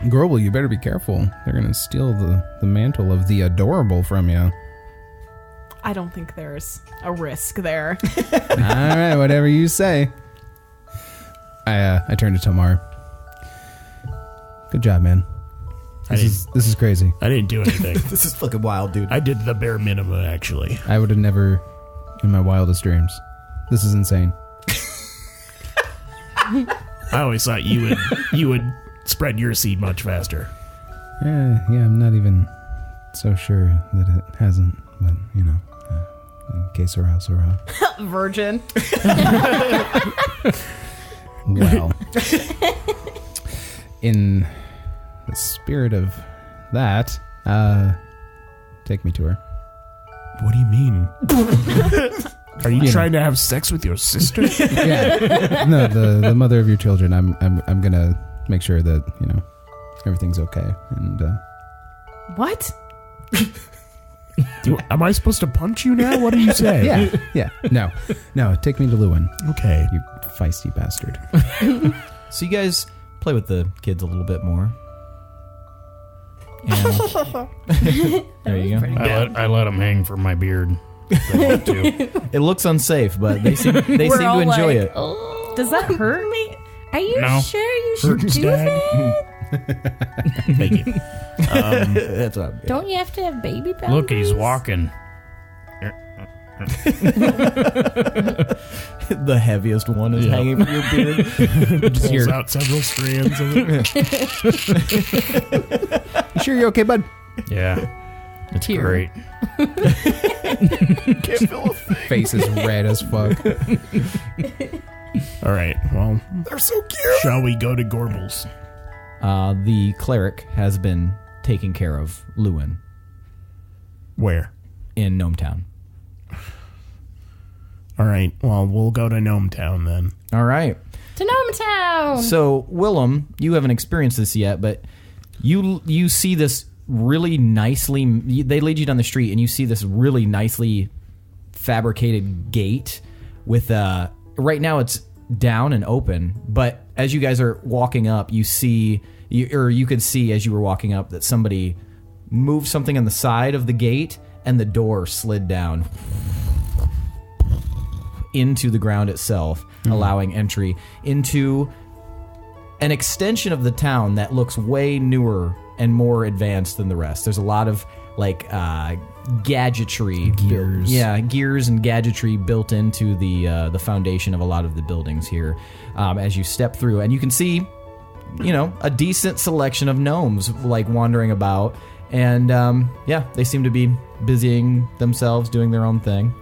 Gorbel, you better be careful. They're going to steal the mantle of the adorable from you. I don't think there's a risk there. All right, whatever you say. I turned to Tomar. Good job, man. This is crazy. I didn't do anything. This is fucking wild, dude. I did the bare minimum, actually. I would have never, in my wildest dreams. This is insane. I always thought you would spread your seed much faster. Yeah, I'm not even so sure that it hasn't, but que sera, sera. Virgin. Well, in the spirit of that, take me to her. What do you mean? Are you trying to have sex with your sister? Yeah, no, the mother of your children. I'm gonna make sure that everything's okay. And What? Am I supposed to punch you now? What do you say? yeah, no, take me to Lewin. Okay. You feisty bastard. So you guys play with the kids a little bit more. And there you go. I let them hang from my beard. If they want to. It looks unsafe, but they seem to enjoy it. Oh, Does that hurt? are you No. sure you should do that? Thank you. That's what. Don't you have to have baby boundaries? Look, he's walking. The heaviest one is hanging from your beard. Just Pulls here. out several strands of it. You sure you're okay, bud? Yeah. It's Tear. great. Face is red as fuck. All right. Well, they're so cute. Shall we go to Gorbel's? The cleric has been taking care of Lewin Where? in Gnome Town. All right. Well, we'll go to Gnome Town then. All right. To Gnome Town. So, Willem, you haven't experienced this yet, but you see this really nicely. They lead you down the street, and you see this really nicely fabricated gate with right now it's down and open, but as you guys are walking up, you could see as you were walking up that somebody moved something on the side of the gate, and the door slid down into the ground itself, allowing entry into an extension of the town that looks way newer and more advanced than the rest. There's a lot of gadgetry, Gears. gears and gadgetry built into the foundation of a lot of the buildings here. As you step through, and you can see, a decent selection of gnomes wandering about, and they seem to be busying themselves, doing their own thing.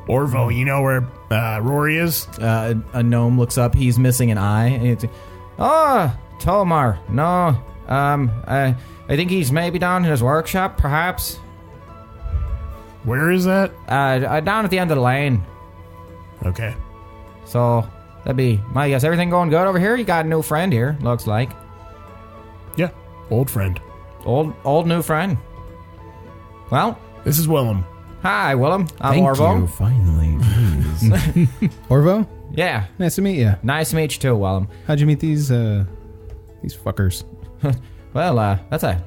Orvo, you know where Rory is? A gnome looks up. He's missing an eye. And Tomar. No. I think he's maybe down in his workshop, perhaps. Where is that? Down at the end of the lane. Okay. So that'd be my guess. Everything going good over here? You got a new friend here, looks like. Yeah. Old friend. Old new friend. Well, This is Willem. hi, Willem. I'm Thank Orvo. you, finally. Jeez. Orvo, Yeah. nice to meet you. Nice to meet you too, Willem. How'd you meet these fuckers? Well, that's a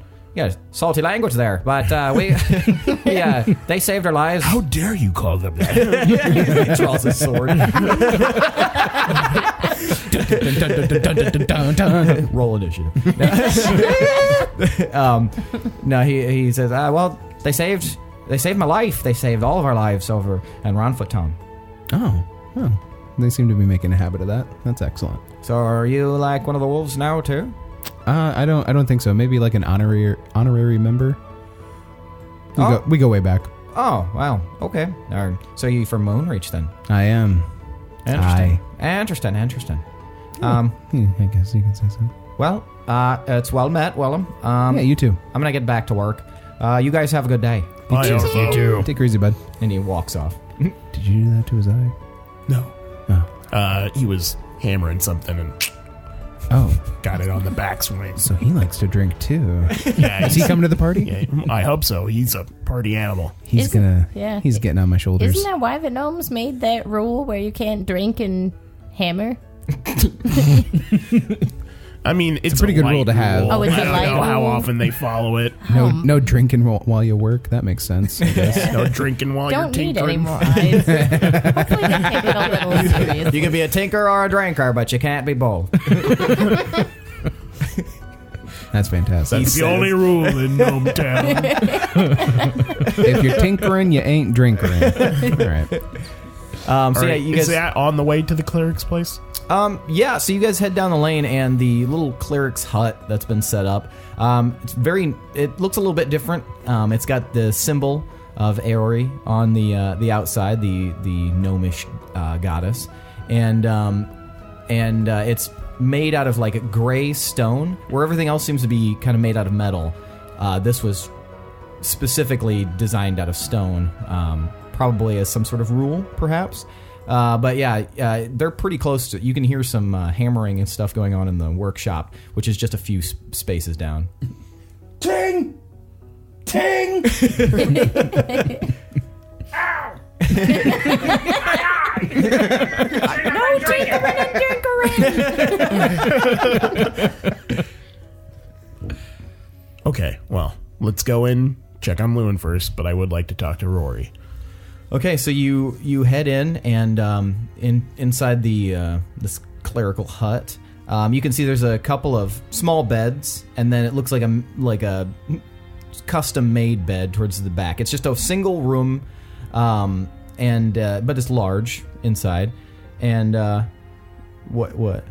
salty language there, but they saved our lives. How dare you call them that? He draws his sword. Roll initiative. No, he says, well, they saved my life. They saved all of our lives over in Ronfoot Town. Oh, they seem to be making a habit of that. That's excellent. So are you like one of the wolves now too? I don't think so. Maybe like an honorary member. We go way back. Oh, wow. Okay. So you from Moonreach then? I am. Interesting. I guess you can say so. Well, it's well met, Willem. Yeah, you too. I'm gonna get back to work. You guys have a good day. You too. Take her easy, bud. And he walks off. Did you do that to his eye? No. Oh. He was hammering something and got it on the backswing. So he likes to drink too. Yeah, Does he come to the party? Yeah, I hope so. He's a party animal. He's getting on my shoulders. Isn't that why the gnomes made that rule where you can't drink and hammer? I mean, it's a pretty good rule to have. Oh, it's I a don't light know how rule? often they follow it. No drinking while you work. That makes sense, I guess. No drinking while Don't you're need tinkering. any more eyes. Hopefully they take it a little serious. You can be a tinker or a drinker, but you can't be both. That's fantastic. That's the only rule in Gnome Town. If you're tinkering, you ain't drinkering. All right. Yeah, you guys. Is that on the way to the cleric's place? Yeah, so you guys head down the lane, and the little cleric's hut that's been set up. It looks a little bit different. It's got the symbol of Aori on the outside, the gnomish goddess, and it's made out of like a gray stone, where everything else seems to be kind of made out of metal. This was specifically designed out of stone, probably as some sort of rule, perhaps. But yeah, they're pretty close to. You can hear some hammering and stuff going on in the workshop, which is just a few spaces down. Ting! Ting! Ow! No tinkering and tinkering. Okay, well, let's go in, check on Lewin first, but I would like to talk to Rory. Okay, so you head in, and inside the this clerical hut, you can see there's a couple of small beds, and then it looks like a custom made bed towards the back. It's just a single room, but it's large inside. And what?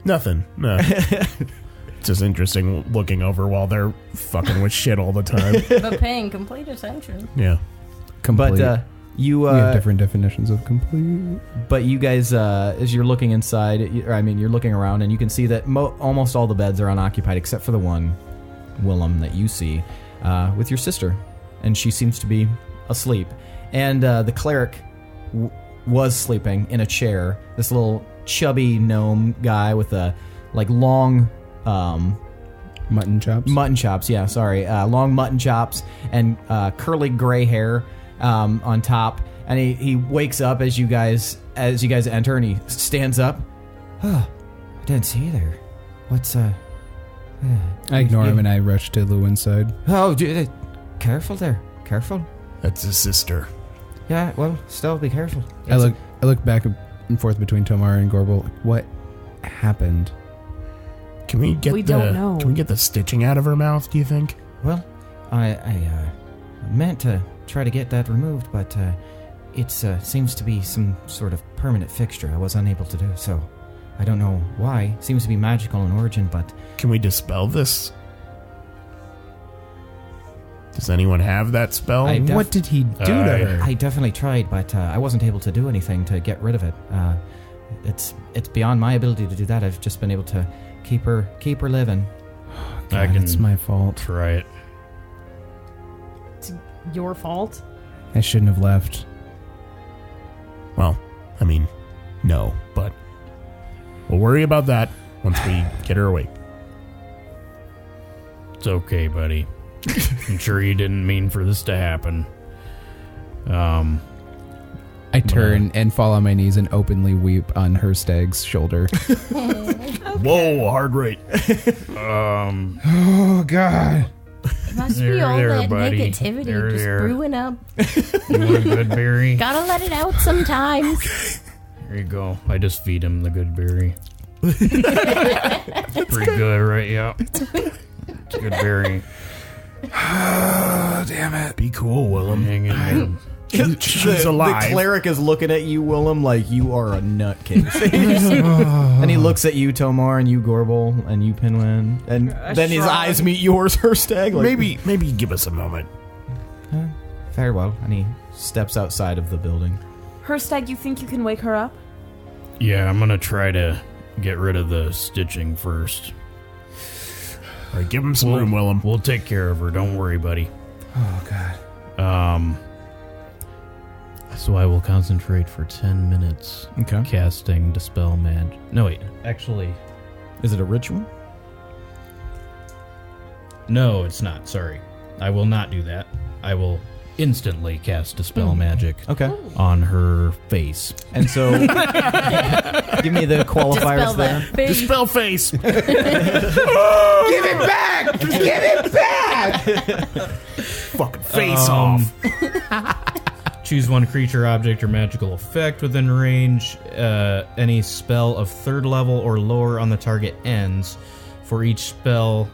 Nothing. No. It's just interesting looking over while they're fucking with shit all the time. But paying complete attention. Yeah. Complete. But you we have different definitions of complete. But you guys, as you're looking inside, you're looking around, and you can see that almost all the beds are unoccupied except for the one, Willem, that you see with your sister, and she seems to be asleep. And the cleric was sleeping in a chair. This little chubby gnome guy with a long Mutton chops. Long mutton chops and curly gray hair on top. And he wakes up as you guys enter, and he stands up. Oh, I didn't see you there. What's I ignore him and I rush to Lewin's side. Oh, careful there. Careful. That's his sister. Yeah, well, still be careful. I look back and forth between Tomar and Gorbel. What happened? Can we get the stitching out of her mouth, do you think? Well, I meant to try to get that removed, but it seems to be some sort of permanent fixture. I was unable to do so. I don't know why. It seems to be magical in origin, but... Can we dispel this? Does anyone have that spell? What did he do to her? I definitely tried, but I wasn't able to do anything to get rid of it. It's beyond my ability to do that. I've just been able to keep her living. God, it's my fault. Try it. It's your fault. I shouldn't have left. Well, I mean, no, but we'll worry about that once we get her awake. It's okay, buddy. I'm sure you didn't mean for this to happen. I turn and fall on my knees and openly weep on Hirstag's shoulder. Whoa, hard rate. Oh, God. It must be all that negativity just brewing up. You want a good berry? Gotta let it out sometimes. There you go. I just feed him the good berry. Pretty good, right? Yeah. It's a good berry. Damn it. Be cool, Willem. Hang in there. She's alive. The cleric is looking at you, Willem, like you are a nutcase. And he looks at you, Tomar, and you, Gorbel, and you, Pinwin, and then his eyes meet yours, Hirstag. Like, Maybe give us a moment. very well. And he steps outside of the building. Hirstag, you think you can wake her up? Yeah, I'm gonna try to get rid of the stitching first. All right, give him some room, Willem. We'll take care of her. Don't worry, buddy. Oh, God. So I will concentrate for 10 minutes. Okay. Casting Dispel Magic. No, wait. Actually, Is it a ritual? no, it's not. Sorry. I will not do that. I will instantly cast Dispel Magic Okay. on her face. And so, give me the qualifiers there. Dispel face. Give it back! Give it back! Fucking face off. Choose one creature, object, or magical effect within range. Any spell of 3rd level or lower on the target ends. For each spell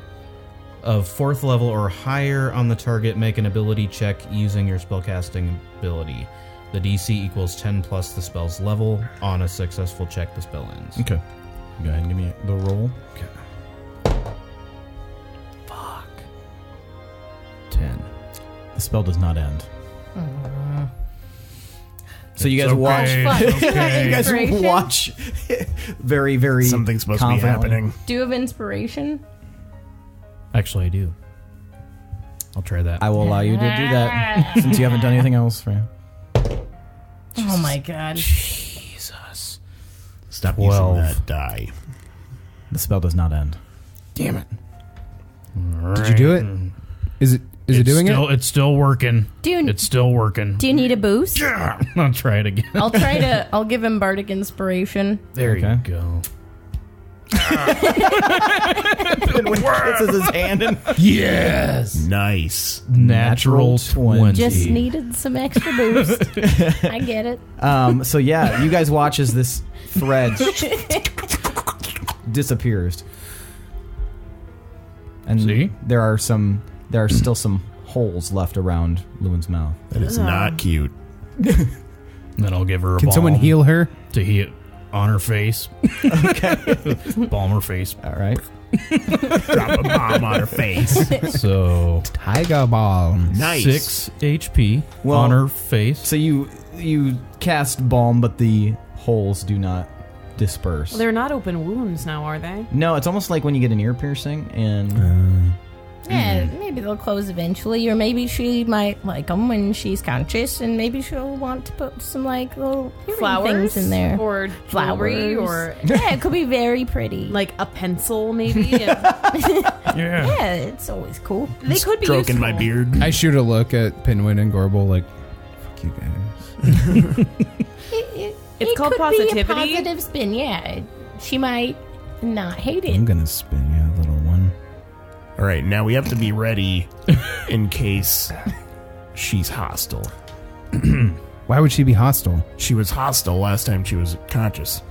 of 4th level or higher on the target, make an ability check using your spellcasting ability. The DC equals 10 plus the spell's level. On a successful check, the spell ends. Okay. Go ahead and give me the roll. Okay. Fuck. 10. The spell does not end. So you guys okay. watch. Okay. You guys Inspiration? watch. Very, very. Something's supposed to be confidently. happening. Do you have inspiration? Actually, I do. I'll try that. I will allow you to do that since you haven't done anything else, Freya. Oh my god. Jesus. Stop 12. using that die. The spell does not end. Damn it. Did you do it? Is it doing it? It's still working. It's still working. Do you need a boost? I'll try it again. I'll give him bardic inspiration. There Okay. you go. This is his hand in. Yes. Nice. Natural 20. Just needed some extra boost. I get it. So yeah, you guys watch as this thread disappears, and See? there are still some holes left around Lewin's mouth. That is not cute. Then I'll give her a Can balm someone heal her? to heal on her face. Okay. Balm her face. All right. Drop a bomb on her face. So Tiger Balm. Nice. 6 HP Well- on her face. So you cast balm, but the holes do not disperse. Well, they're not open wounds now, are they? No, it's almost like when you get an ear piercing, and Yeah, maybe they'll close eventually, or maybe she might like them when she's conscious, and maybe she'll want to put some like little healing Flowers things in there. or jewelry, or Yeah, it could be very pretty. like a pencil, maybe. Yeah. Yeah, it's always cool. They could be Stroking useful. my beard. I shoot a look at Pinwin and Gorbel like, fuck you guys. It's it called could be a positivity. positive spin. Yeah, she might not hate it. I'm gonna spin you a little one. All right, now we have to be ready in case she's hostile. Why would she be hostile? She was hostile last time she was conscious.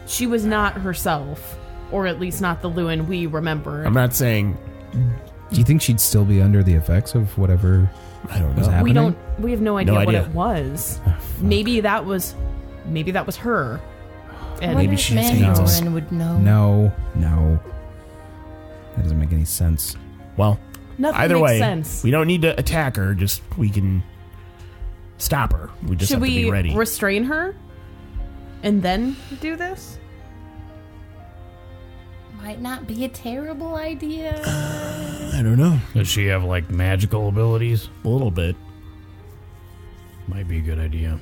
She was not herself, or at least not the Lewin we remember. I'm not saying Do you think she'd still be under the effects of whatever I don't was know. happening? We have no idea what idea. it was. Maybe that was her. And Maybe she just hates us. Mandarin would know. No. That doesn't make any sense. Well, nothing either makes way, sense. we don't need to attack her. Just we can stop her. We just Should have to be we ready. restrain her and then do this? Might not be a terrible idea. I don't know. Does she have like magical abilities? A little bit. Might be a good idea.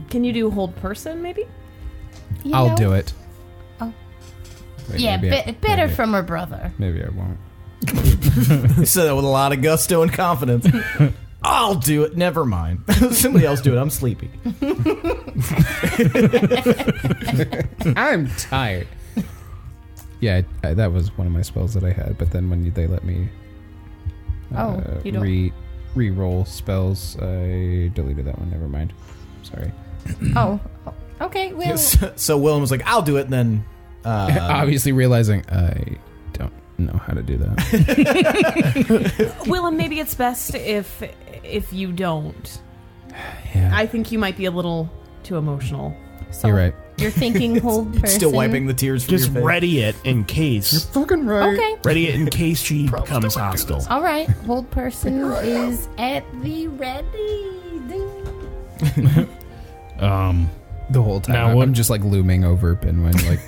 Can you do hold person, maybe? I'll do it. Oh. Wait, Yeah, maybe better maybe- from her brother. Maybe I won't. you said that with a lot of gusto and confidence. I'll do it. Never mind. Somebody else do it. I'm sleepy. I'm tired. Yeah, that was one of my spells that I had, but then when they let me you don't- re-roll spells, I deleted that one. Never mind. Sorry. Oh, okay. Okay, well, So Willem was like, I'll do it, and then... Obviously realizing I don't know how to do that. Willem, maybe it's best if you don't. Yeah, I think you might be a little too emotional. so you're right. You're thinking hold person. Still wiping the tears from Just your face. ready it in case. Fucking right. Okay. Ready it in case she becomes hostile. All right. Hold person is at the ready. The whole time. Now I'm what- just like looming over Pinwin. Like,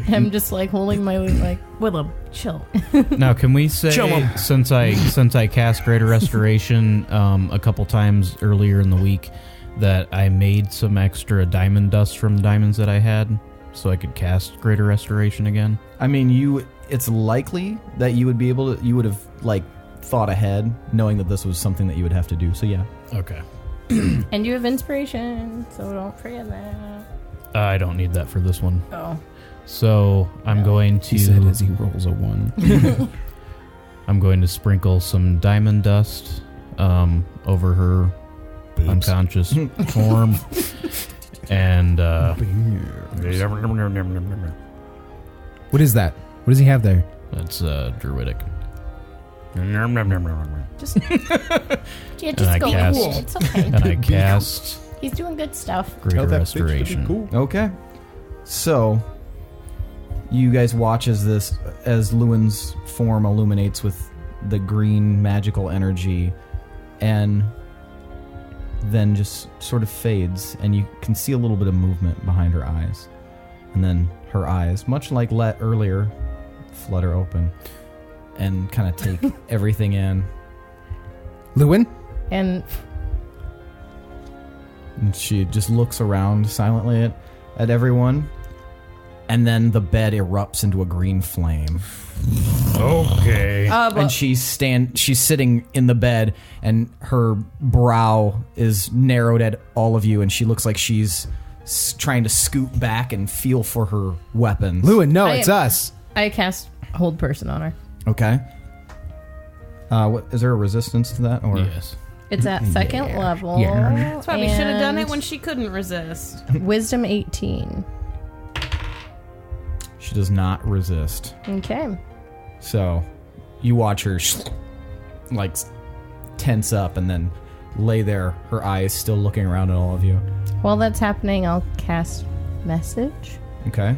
I'm just like holding my like. Willem, chill. Now, can we say Show 'em. since I cast Greater Restoration a couple times earlier in the week that I made some extra diamond dust from the diamonds that I had, so I could cast Greater Restoration again? I mean, it's likely that you would be able to... You would have, like, thought ahead, knowing that this was something that you would have to do. So, yeah. Okay. And you have inspiration, so don't forget that. I don't need that for this one. Oh. So I'm going to... he said as he rolls a 1. I'm going to sprinkle some diamond dust over her unconscious form. And What is that? What does he have there? that's druidic. Just And I go cast- cool. It's okay. And I cast He's doing good stuff. Greater Restoration. Okay. So, you guys watch as Lewin's form illuminates with the green magical energy, and then just sort of fades, and you can see a little bit of movement behind her eyes. And then her eyes, much like Let earlier, flutter open and kind of take everything in. Lewin? And And she just looks around silently at everyone, and then the bed erupts into a green flame. Okay. And she's sitting in the bed, and her brow is narrowed at all of you, and she looks like she's trying to scoot back and feel for her weapons. Lewin, no, I- it's us. I cast hold person on her. Okay. What is there a resistance to that, or Yes. It's at second level. Yeah. That's why we should have done it and when she couldn't resist. Wisdom 18. she does not resist? Okay. So, you watch her like tense up, and then lay there, her eyes still looking around at all of you. While that's happening, I'll cast message. Okay.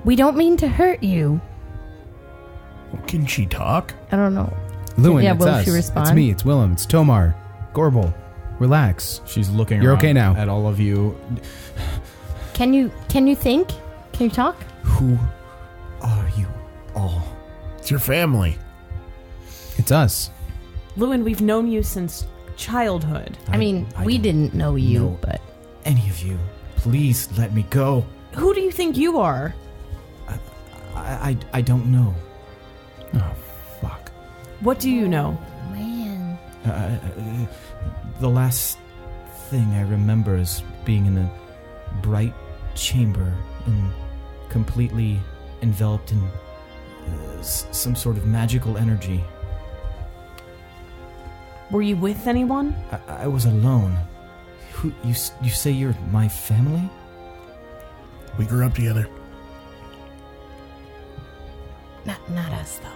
We don't mean to hurt you. Can she talk? I don't know. Lewin, Yeah, it's will us. she respond? It's me, it's Willem, it's Tomar. Gorbel. Relax. She's looking You're around okay now. at all of you. Can you think? Can you talk? Who are you all? It's your family. It's us. Lewin, we've known you since childhood. I mean, we don't didn't know you, know. but Any of you, please let me go. Who do you think you are? I don't know. Oh, fuck. What do you know? man. The last thing I remember is being in a bright chamber and completely enveloped in some sort of magical energy. Were you with anyone? I was alone. Who you say you're my family? We grew up together. Not us though.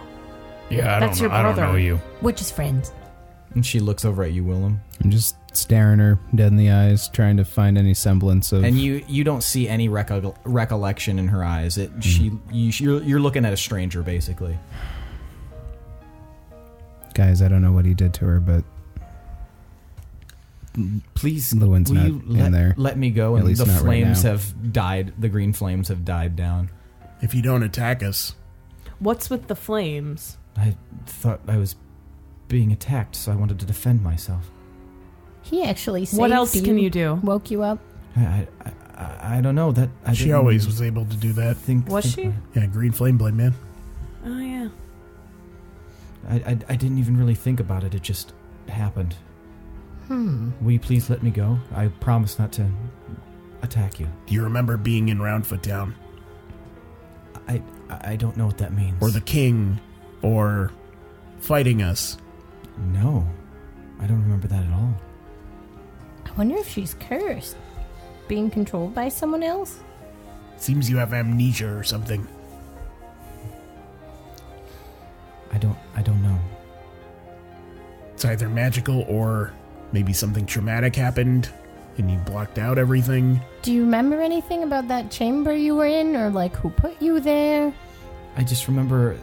Yeah, That's your I don't brother. know you. We're just friends. And she looks over at you, Willem. I'm just staring her dead in the eyes, trying to find any semblance of... And you don't see any recollection in her eyes. You're looking at a stranger, basically. Guys, I don't know what he did to her, but Please, Lewin's will not you in there. let me go? At And least the not right flames now. have died. The green flames have died down. If you don't attack us, What's with the flames? I thought I was being attacked, so I wanted to defend myself. He actually saved What else can you do? Woke you up. I don't know that. she always was able to do that. Was she? Yeah, green flame blade, man. Oh, yeah. I didn't even really think about it. It just happened. Will you please let me go? I promise not to attack you. Do you remember being in Roundfoot Town? I don't know what that means. Or the king? Or fighting us? No, I don't remember that at all. wonder if she's cursed. Being controlled by someone else? Seems you have amnesia or something. I don't know. It's either magical or maybe something traumatic happened and you blocked out everything. Do you remember anything about that chamber you were in, or like who put you there? I just remember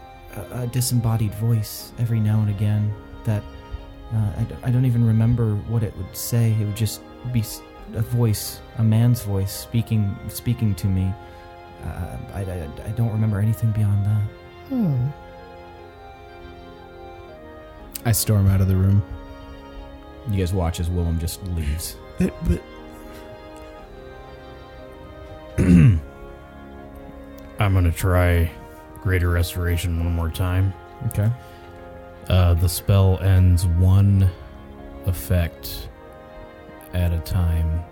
a disembodied voice every now and again that I don't even remember what it would say. It would just be a voice, a man's voice speaking to me. I don't remember anything beyond that. I storm out of the room. You guys watch as Willem just leaves. But I'm going to try Greater Restoration one more time. Okay. The spell ends one effect at a time.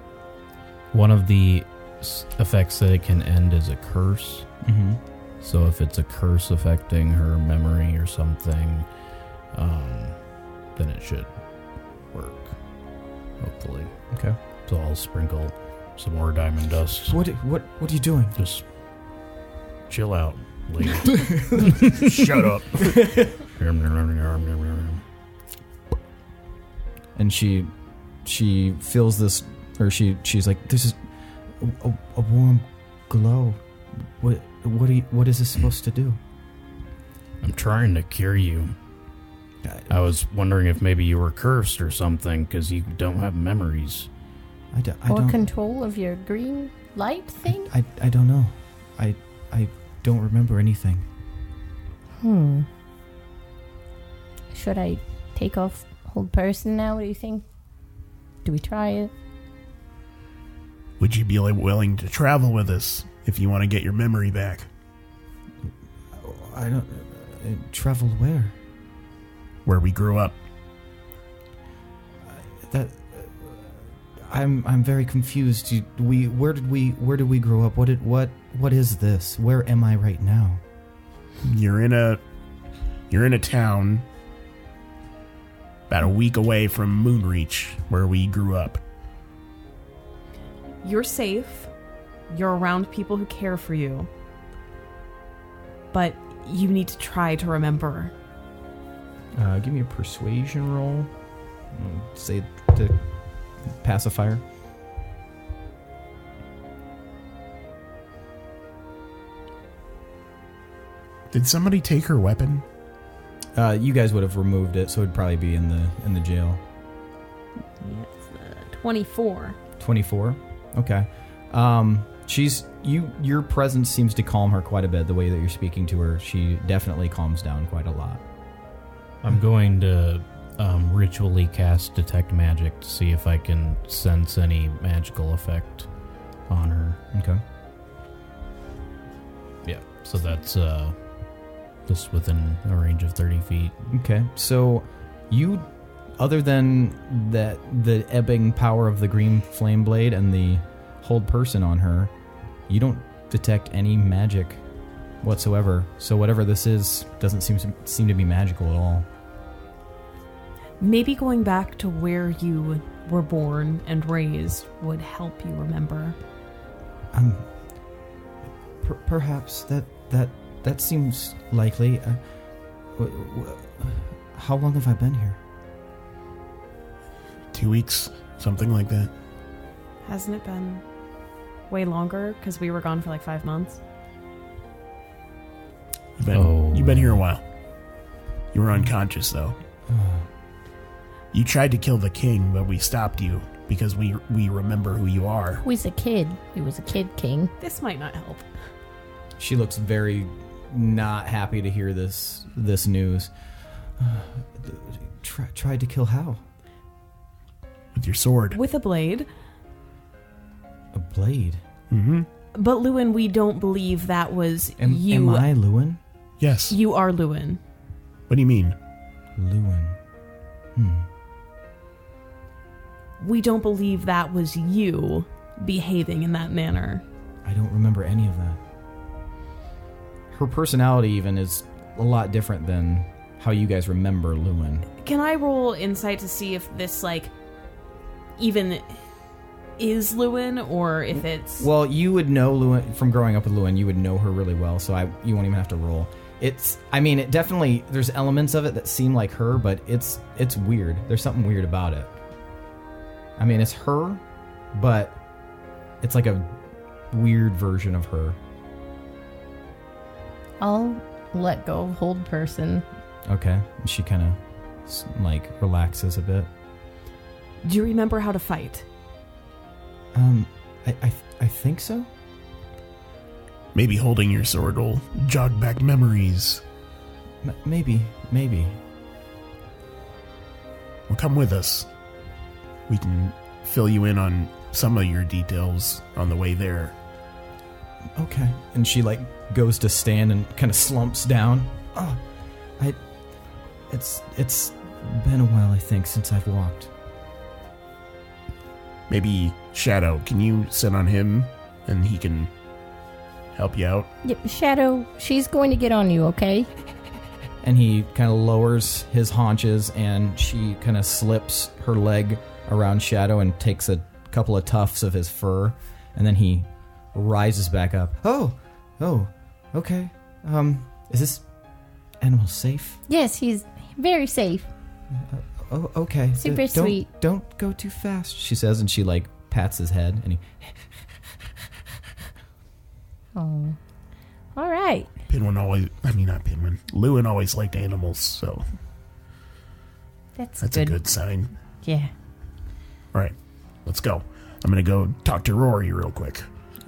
One of the effects that it can end is a curse. Mm-hmm. So if it's a curse affecting her memory or something, then it should work. Hopefully. Okay. So I'll sprinkle some more diamond dust. What are you doing? Just chill out, lady. shut up. And she feels this, or she's like, this is a warm glow. What is this supposed to do? I'm trying to cure you. I was wondering if maybe you were cursed or something, because you don't have memories. I Or don't control of your green light thing? I don't know. I don't remember anything. Should I take off hold person now? What do you think? Do we try it? Would you be willing to travel with us if you want to get your memory back? I don't travel where? Where we grew up. That I'm very confused. Where did we grow up? What is this? Where am I right now? You're in a town about a week away from Moonreach, where we grew up. You're safe. You're around people who care for you. But you need to try to remember. Give me a persuasion roll. Say the pacifier. Did somebody take her weapon? You guys would have removed it, so it'd probably be in the jail. Yes, 24. 24. Okay. Your presence seems to calm her quite a bit. The way that you're speaking to her, she definitely calms down quite a lot. I'm going to ritually cast Detect Magic to see if I can sense any magical effect on her. Okay. Yeah, so that's just within a range of 30 feet. Okay. So you, other than the ebbing power of the green flame blade and the hold person on her, you don't detect any magic whatsoever. So whatever this is doesn't seem to be magical at all. Maybe going back to where you were born and raised would help you remember. Perhaps that seems likely. How long have I been here? 2 weeks, something like that. Hasn't it been way longer? Because we were gone for like 5 months. You've been here a while. You were unconscious, though. You tried to kill the king, but we stopped you because we remember who you are. Who was a kid? He was a kid king. This might not help. She looks very not happy to hear this news. Tried to kill how? With your sword. With a blade. A blade? Mm-hmm. But Lewin, we don't believe that was you. Am I Lewin? Yes. You are Lewin. What do you mean? Lewin. We don't believe that was you behaving in that manner. I don't remember any of that. Her personality even is a lot different than how you guys remember Lewin. Can I roll insight to see if this, even is Lewin or if it's... Well, you would know Lewin from growing up with Lewin. You would know her really well, so you won't even have to roll. It definitely, there's elements of it that seem like her, but it's weird. There's something weird about it. I mean, it's her, but it's like a weird version of her. I'll let go of hold person. Okay. She kind of like relaxes a bit. Do you remember how to fight? I think so. Maybe holding your sword will jog back memories. Maybe. Well, come with us. We can fill you in on some of your details on the way there. Okay. And she like goes to stand and kind of slumps down. Oh, it's been a while, I think, since I've walked. Maybe Shadow, can you sit on him and he can help you out? Yep, Shadow, she's going to get on you, okay? And he kind of lowers his haunches and she kind of slips her leg around Shadow and takes a couple of tufts of his fur, and then he rises back up. Oh, okay. Is this animal safe? Yes, he's very safe. Oh, okay. Super sweet. Don't go too fast, she says, and she like pats his head, and he. Oh, all right. Lewin always liked animals, so That's a good sign. Yeah. All right, let's go. I'm gonna go talk to Rory real quick.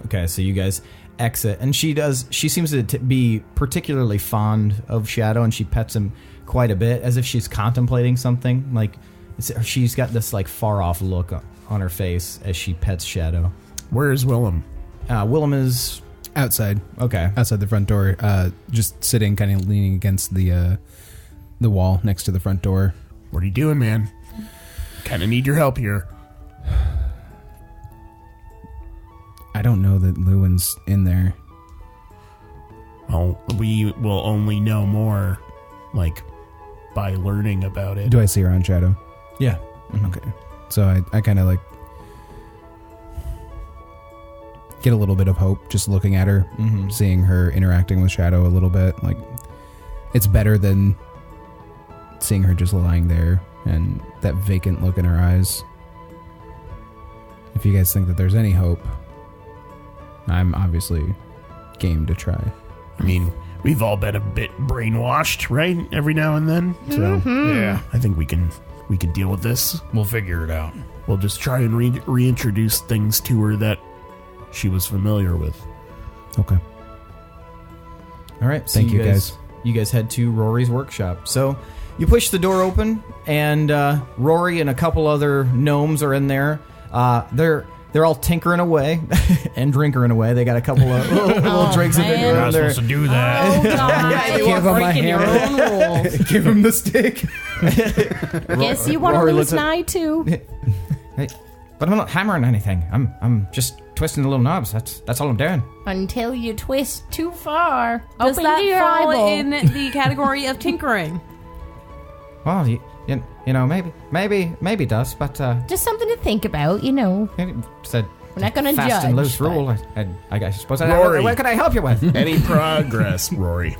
Okay, so you guys exit, and she seems to be particularly fond of Shadow, and she pets him quite a bit, as if she's contemplating something. Like, she's got this like far off look on her face as she pets Shadow. Where is Willem? Willem is Outside. okay. Outside the front door, just sitting, kind of leaning against the wall next to the front door. What are you doing, man? Kind of need your help here. I don't know that Lewin's in there. Well, we will only know more, like, by learning about it. Do I see her on Shadow? Yeah. Okay. So I kind of like get a little bit of hope just looking at her, seeing her interacting with Shadow a little bit. Like, it's better than seeing her just lying there and that vacant look in her eyes. If you guys think that there's any hope, I'm obviously game to try. I mean, we've all been a bit brainwashed, right? Every now and then. So, Yeah, I think we can deal with this. we'll figure it out. We'll just try and reintroduce things to her that she was familiar with. Okay. All right. So Thank you, guys. You guys head to Rory's workshop. So you push the door open, and Rory and a couple other gnomes are in there. They're all tinkering away and drinkering away. They got a couple of little drinks in man. You're there. not supposed to do that. Oh, God. Yeah, they You're walk by breaking your hammer. own rules. Give him the stick. Guess you want to Rory lose looks at- an eye, too. Hey, but I'm not hammering anything. I'm just twisting the little knobs. That's all I'm doing. Until you twist too far. Does Open that your fall eyeball. in the category of tinkering? Well, you know, maybe it does, but Just something to think about, you know. said We're not going to fast judge. and loose but- rule. I suppose. Rory. What could I help you with? Any progress, Rory?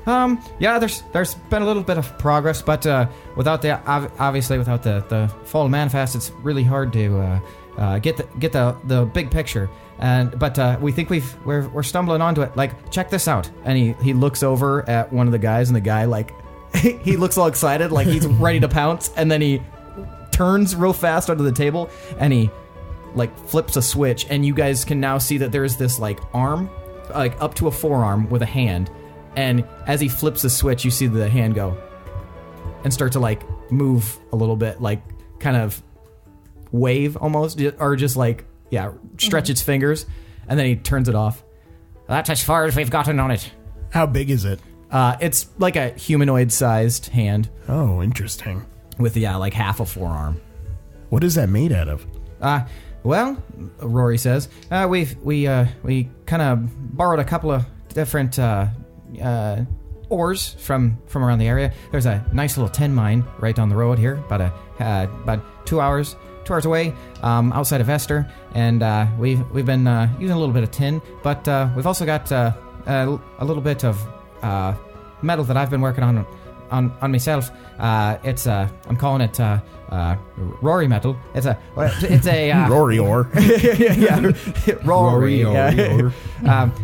Yeah, there's been a little bit of progress, but without the full manifest, it's really hard to get the big picture. But we think we're stumbling onto it. Like, check this out. And he looks over at one of the guys, and the guy like he looks all excited, like he's ready to pounce, and then he turns real fast onto the table, and he like flips a switch, and you guys can now see that there's this like arm, like up to a forearm with a hand. And as he flips the switch, you see the hand go and start to like move a little bit, like kind of wave almost, or just like, yeah, stretch its fingers. And then he turns it off. That's as far as we've gotten on it. How big is it? It's like a humanoid-sized hand Oh, interesting. with, yeah, like half a forearm. What is that made out of? Well, Rory says, we kind of borrowed a couple of different ores from around the area. There's a nice little tin mine right down the road here, about 2 hours hours away, outside of Esther, and we've been using a little bit of tin, but we've also got a little bit of metal that I've been working on myself. It's I'm calling it Rory metal. It's a Rory ore. yeah, Rory. Rory.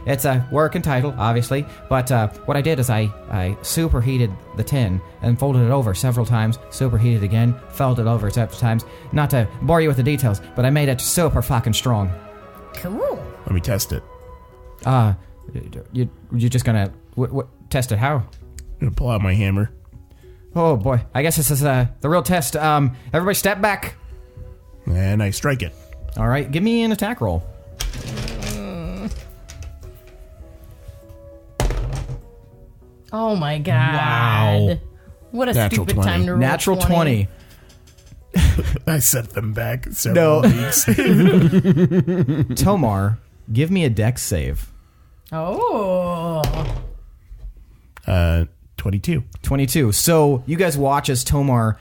It's a working title, obviously, but what I did is I superheated the tin and folded it over several times, superheated again, folded it over several times. Not to bore you with the details, but I made it super fucking strong. Cool. Let me test it. You're just gonna test it how? I'm gonna pull out my hammer. Oh boy, I guess this is the real test. Everybody step back. And I strike it. All right, give me an attack roll. Oh my god. Wow. What a Natural stupid 20. time to roll Natural 20. I set them back several weeks. Tomar, give me a dex save. Oh. 22. 22. So you guys watch as Tomar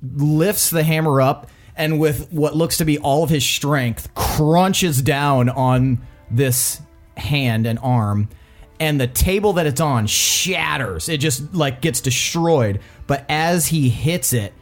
lifts the hammer up and with what looks to be all of his strength crunches down on this hand and arm, and the table that it's on shatters. It just like gets destroyed. But as he hits it,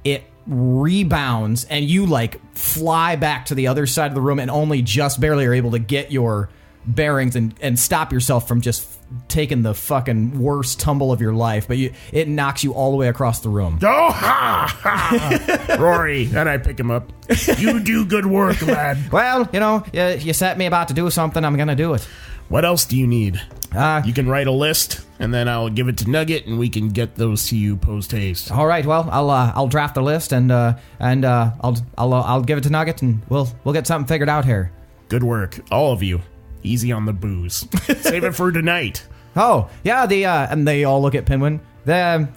it rebounds and you like fly back to the other side of the room and only just barely are able to get your bearings and stop yourself from just taking the fucking worst tumble of your life. But it knocks you all the way across the room. Oh, ha, ha. Rory. And I pick him up. You do good work, lad. Well, you set me about to do something, I'm gonna do it. What else do you need? You can write a list, and then I'll give it to Nugget, and we can get those to you post haste. All right, well, I'll draft the list and I'll give it to Nugget, and we'll get something figured out here. Good work, all of you. Easy on the booze. Save it for tonight. Oh yeah, and they all look at Pinwin. The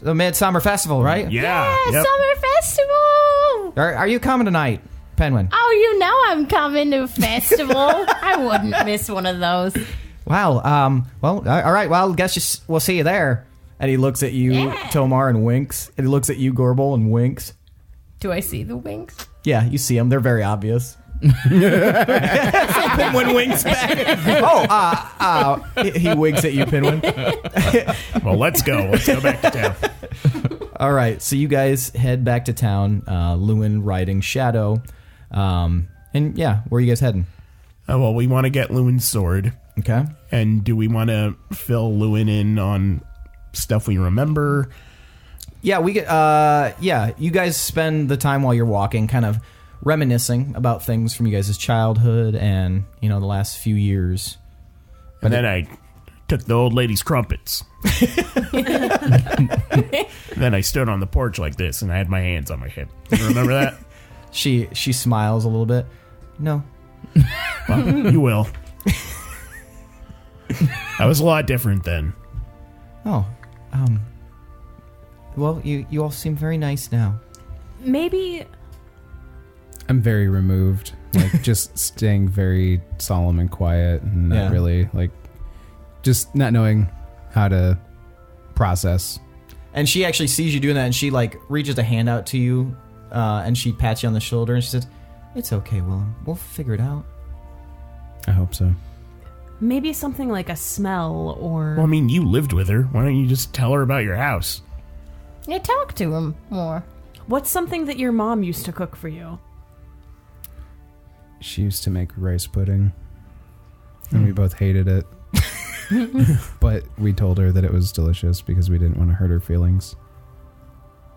midsummer festival, right? Yeah. Yep. Summer festival. Are you coming tonight, Pinwin? Oh, you know I'm coming to a festival. I wouldn't miss one of those. Wow. Well, all right. Well, guess we'll see you there. And he looks at you, Tomar, and winks. And he looks at you, Gorbel, and winks. Do I see the winks? Yeah, you see them. They're very obvious. So Pinwin winks back. He winks at you, Pinwin. Well, let's go. Let's go back to town. All right, so you guys head back to town. Lewin riding Shadow. And yeah, where are you guys heading? Well, we want to get Lewin's sword. Okay. And do we want to fill Lewin in on stuff we remember? Yeah, you guys spend the time while you're walking kind of reminiscing about things from you guys' childhood and, the last few years. And then I took the old lady's crumpets. Then I stood on the porch like this and I had my hands on my hip. You remember that? She smiles a little bit. No. Well, you will. I was a lot different then. Oh. Well, you all seem very nice now. Maybe I'm very removed, just staying very solemn and quiet, and not really, just not knowing how to process. And she actually sees you doing that, and she, reaches a hand out to you, and she pats you on the shoulder, and she says, "It's okay, Willem. We'll figure it out." I hope so. maybe something like a smell or... Well, I mean, you lived with her. Why don't you just tell her about your house? Yeah, talk to him more. What's something that your mom used to cook for you? She used to make rice pudding, and we both hated it. But we told her that it was delicious because we didn't want to hurt her feelings.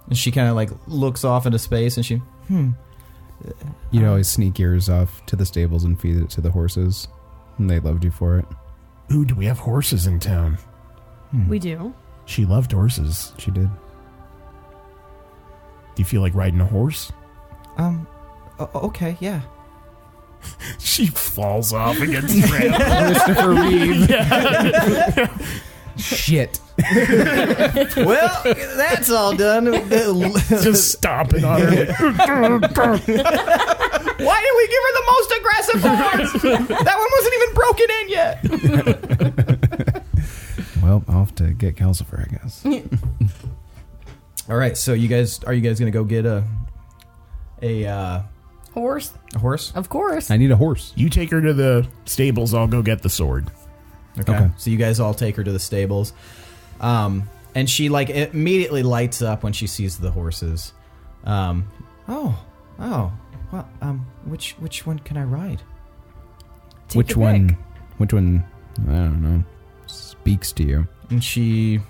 And she kind of looks off into space, and she, You'd always sneak yours off to the stables and feed it to the horses, and they loved you for it. Ooh, do we have horses in town? We do. She loved horses. She did. Do you feel like riding a horse? Okay, yeah. She falls off against Tramp. Christopher Reeve. Shit. Well, that's all done. Just stomping on her. Why did we give her the most aggressive horse? That one wasn't even broken in yet. Well, I'll have to get Calcifer, I guess. All right, so are you guys going to go get a Horse, horse. of course. I need a horse. You take her to the stables. I'll go get the sword. Okay. So you guys all take her to the stables. And she like immediately lights up when she sees the horses. Well, which one can I ride? Take your pick. Which one, I don't know, speaks to you? And she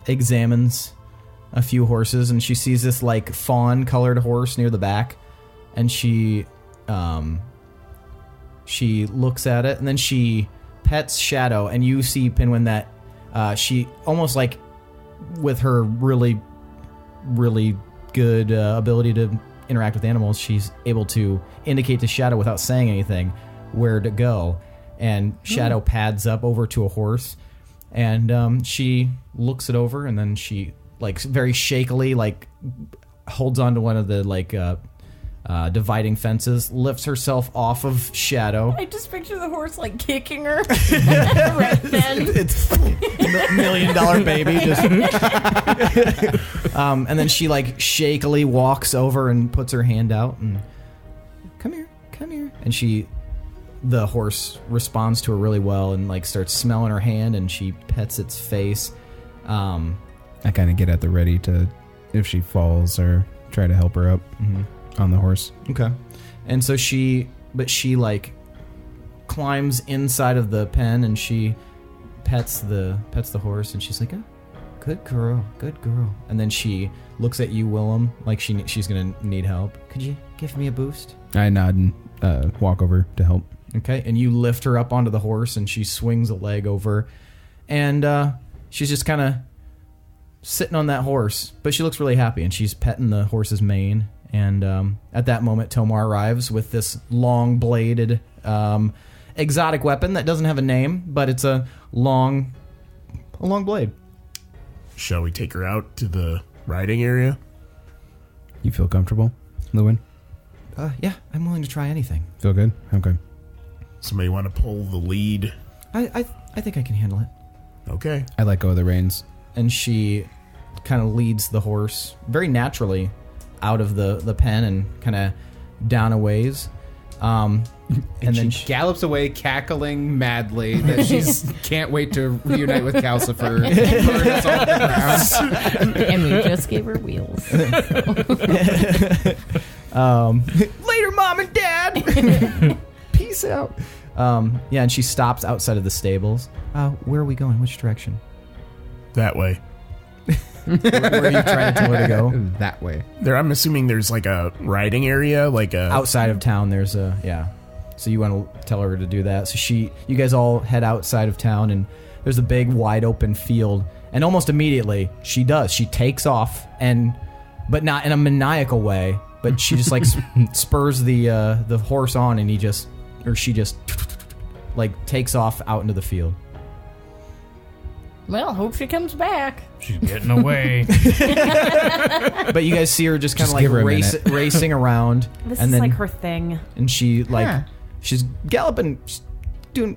examines a few horses, and she sees this like fawn colored horse near the back, and she looks at it, and then she pets Shadow, and you see, Pinwin, that she almost like with her really good ability to interact with animals, she's able to indicate to Shadow without saying anything where to go. And Shadow pads up over to a horse, and she looks it over, and then she like very shakily like holds onto one of the like dividing fences, lifts herself off of Shadow. I just picture the horse like kicking her. Right then. It's $1 million baby. Just and then she like shakily walks over and puts her hand out and come here. And the horse responds to her really well and like starts smelling her hand, and she pets its face. I kind of get at the ready to, if she falls, or try to help her up on the horse. Okay. And so she like climbs inside of the pen, and she pets the horse, and she's like, oh, good girl. And then she looks at you, Willem, like she's gonna need help. Could you give me a boost? I nod and walk over to help. Okay. And you lift her up onto the horse, and she swings a leg over, and she's just kind of sitting on that horse, but she looks really happy, and she's petting the horse's mane. And at that moment, Tomar arrives with this long-bladed exotic weapon that doesn't have a name, but it's a long blade. Shall we take her out to the riding area? You feel comfortable, Lewin? Yeah, I'm willing to try anything. Feel good? Okay. Somebody want to pull the lead? I think I can handle it. Okay. I let go of the reins. And she kind of leads the horse very naturally out of the pen and kind of down a ways. And then she gallops away, cackling madly that she can't wait to reunite with Calcifer and burn us all to the ground. And we just gave her wheels. Later, Mom and Dad. Peace out. Yeah, and she stops outside of the stables. Where are we going? Which direction? That way. Where are you trying to tell her to go? That way. I'm assuming there's like a riding area, like a... Outside of town, there's a... Yeah. So you want to tell her to do that. So you guys all head outside of town, and there's a big, wide open field. And almost immediately, she does. She takes off, but not in a maniacal way, but she just like spurs the horse on, and she just like takes off out into the field. Well, hope she comes back. She's getting away. But you guys see her just kind of Just give her like a minute. racing around. This and is then, like her thing. And she like she's galloping. She's doing.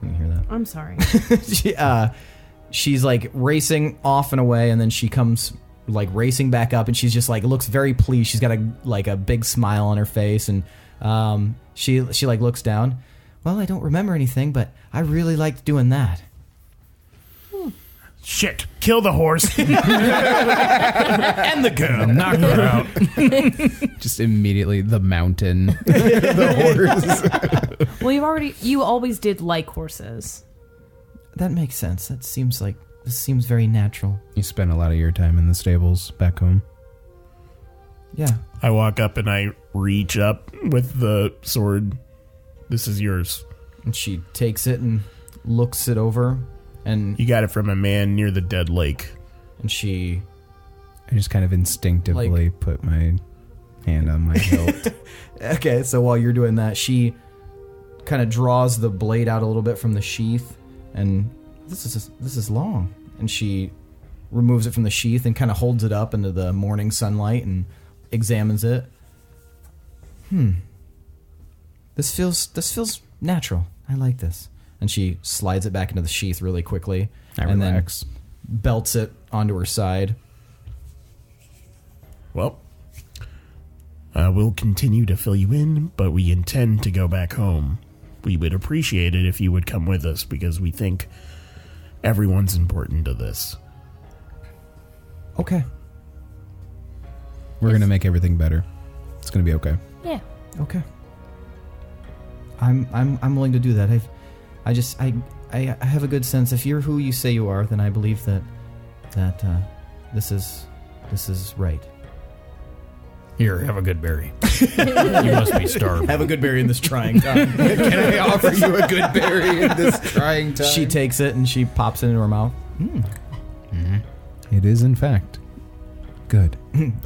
Let me hear that. I'm sorry. She's like racing off and away, and then she comes like racing back up, and she's just like looks very pleased. She's got a big smile on her face, and she like looks down. Well, I don't remember anything, but I really liked doing that. Shit! Kill the horse. And the girl. Knock her out. Just immediately the mountain. The horse. Well, you always did like horses. That makes sense. This seems very natural. You spent a lot of your time in the stables back home. Yeah. I walk up and I reach up with the sword. This is yours. And she takes it and looks it over, and You got it from a man near the dead lake. she I just kind of instinctively put my hand on my hilt. Okay, so while you're doing that, she kind of draws the blade out a little bit from the sheath, and this is long. And she removes it from the sheath and kind of holds it up into the morning sunlight and examines it. This feels natural. I like this. And she slides it back into the sheath really quickly, and relax. then belts it onto her side. Well, We'll continue to fill you in, but we intend to go back home. We would appreciate it if you would come with us, because we think everyone's important to this. Okay. We're going to make everything better. It's going to be okay. Yeah. Okay. I'm willing to do that. I have a good sense. If you're who you say you are, then I believe that this is right. Here, have a good berry. You must be starving. Have a good berry in this trying time. Can I offer you a good berry in this trying time? She takes it and she pops it into her mouth. It is, in fact, good.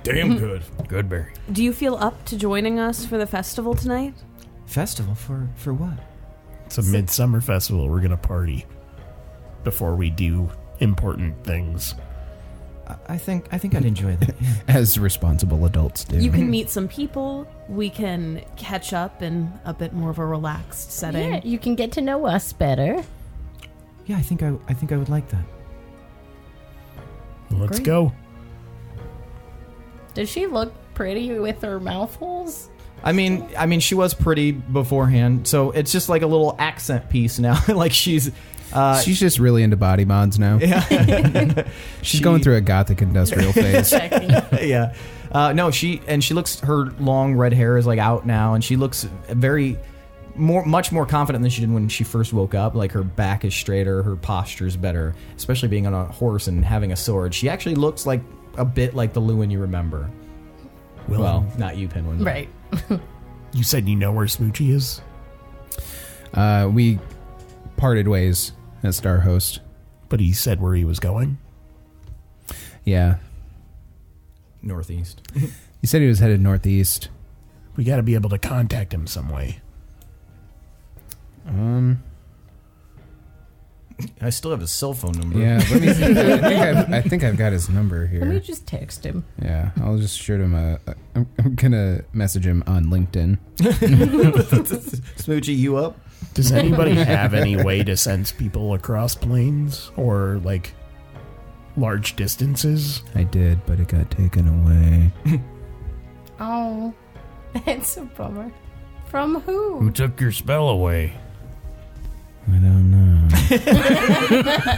Damn good. Good berry. Do you feel up to joining us for the festival tonight? Festival for what? It's a midsummer festival. We're going to party before we do important things. I think I'd enjoy that. Yeah. As responsible adults do. You can meet some people. We can catch up in a bit more of a relaxed setting. Yeah, you can get to know us better. Yeah, I think I would like that. Let's Great. go. Does she look pretty with her mouth holes? I mean, she was pretty beforehand, so it's just like a little accent piece now. Like she's just really into body mods now. Yeah. She's going through a gothic industrial phase. Checking. Yeah. No, she looks, her long red hair is like out now, and she looks much more confident than she did when she first woke up. Like her back is straighter, her posture's better, especially being on a horse and having a sword. She actually looks like a bit like the Lewin you remember. Willem. Well, not you, Pinwin. but- Right. You said you know where Smoochie is? We parted ways as Star Host. But he said where he was going? Yeah. Northeast. He said he was headed northeast. We got to be able to contact him some way. I still have his cell phone number. Yeah, let me see. I think I've got his number here. Let me just text him. Yeah, I'll just shoot him I'm gonna message him on LinkedIn. Smoochie, you up? Does anybody have any way to sense people across planes or, like, large distances? I did, but it got taken away. Oh, that's a bummer. From who? Who took your spell away? I don't know.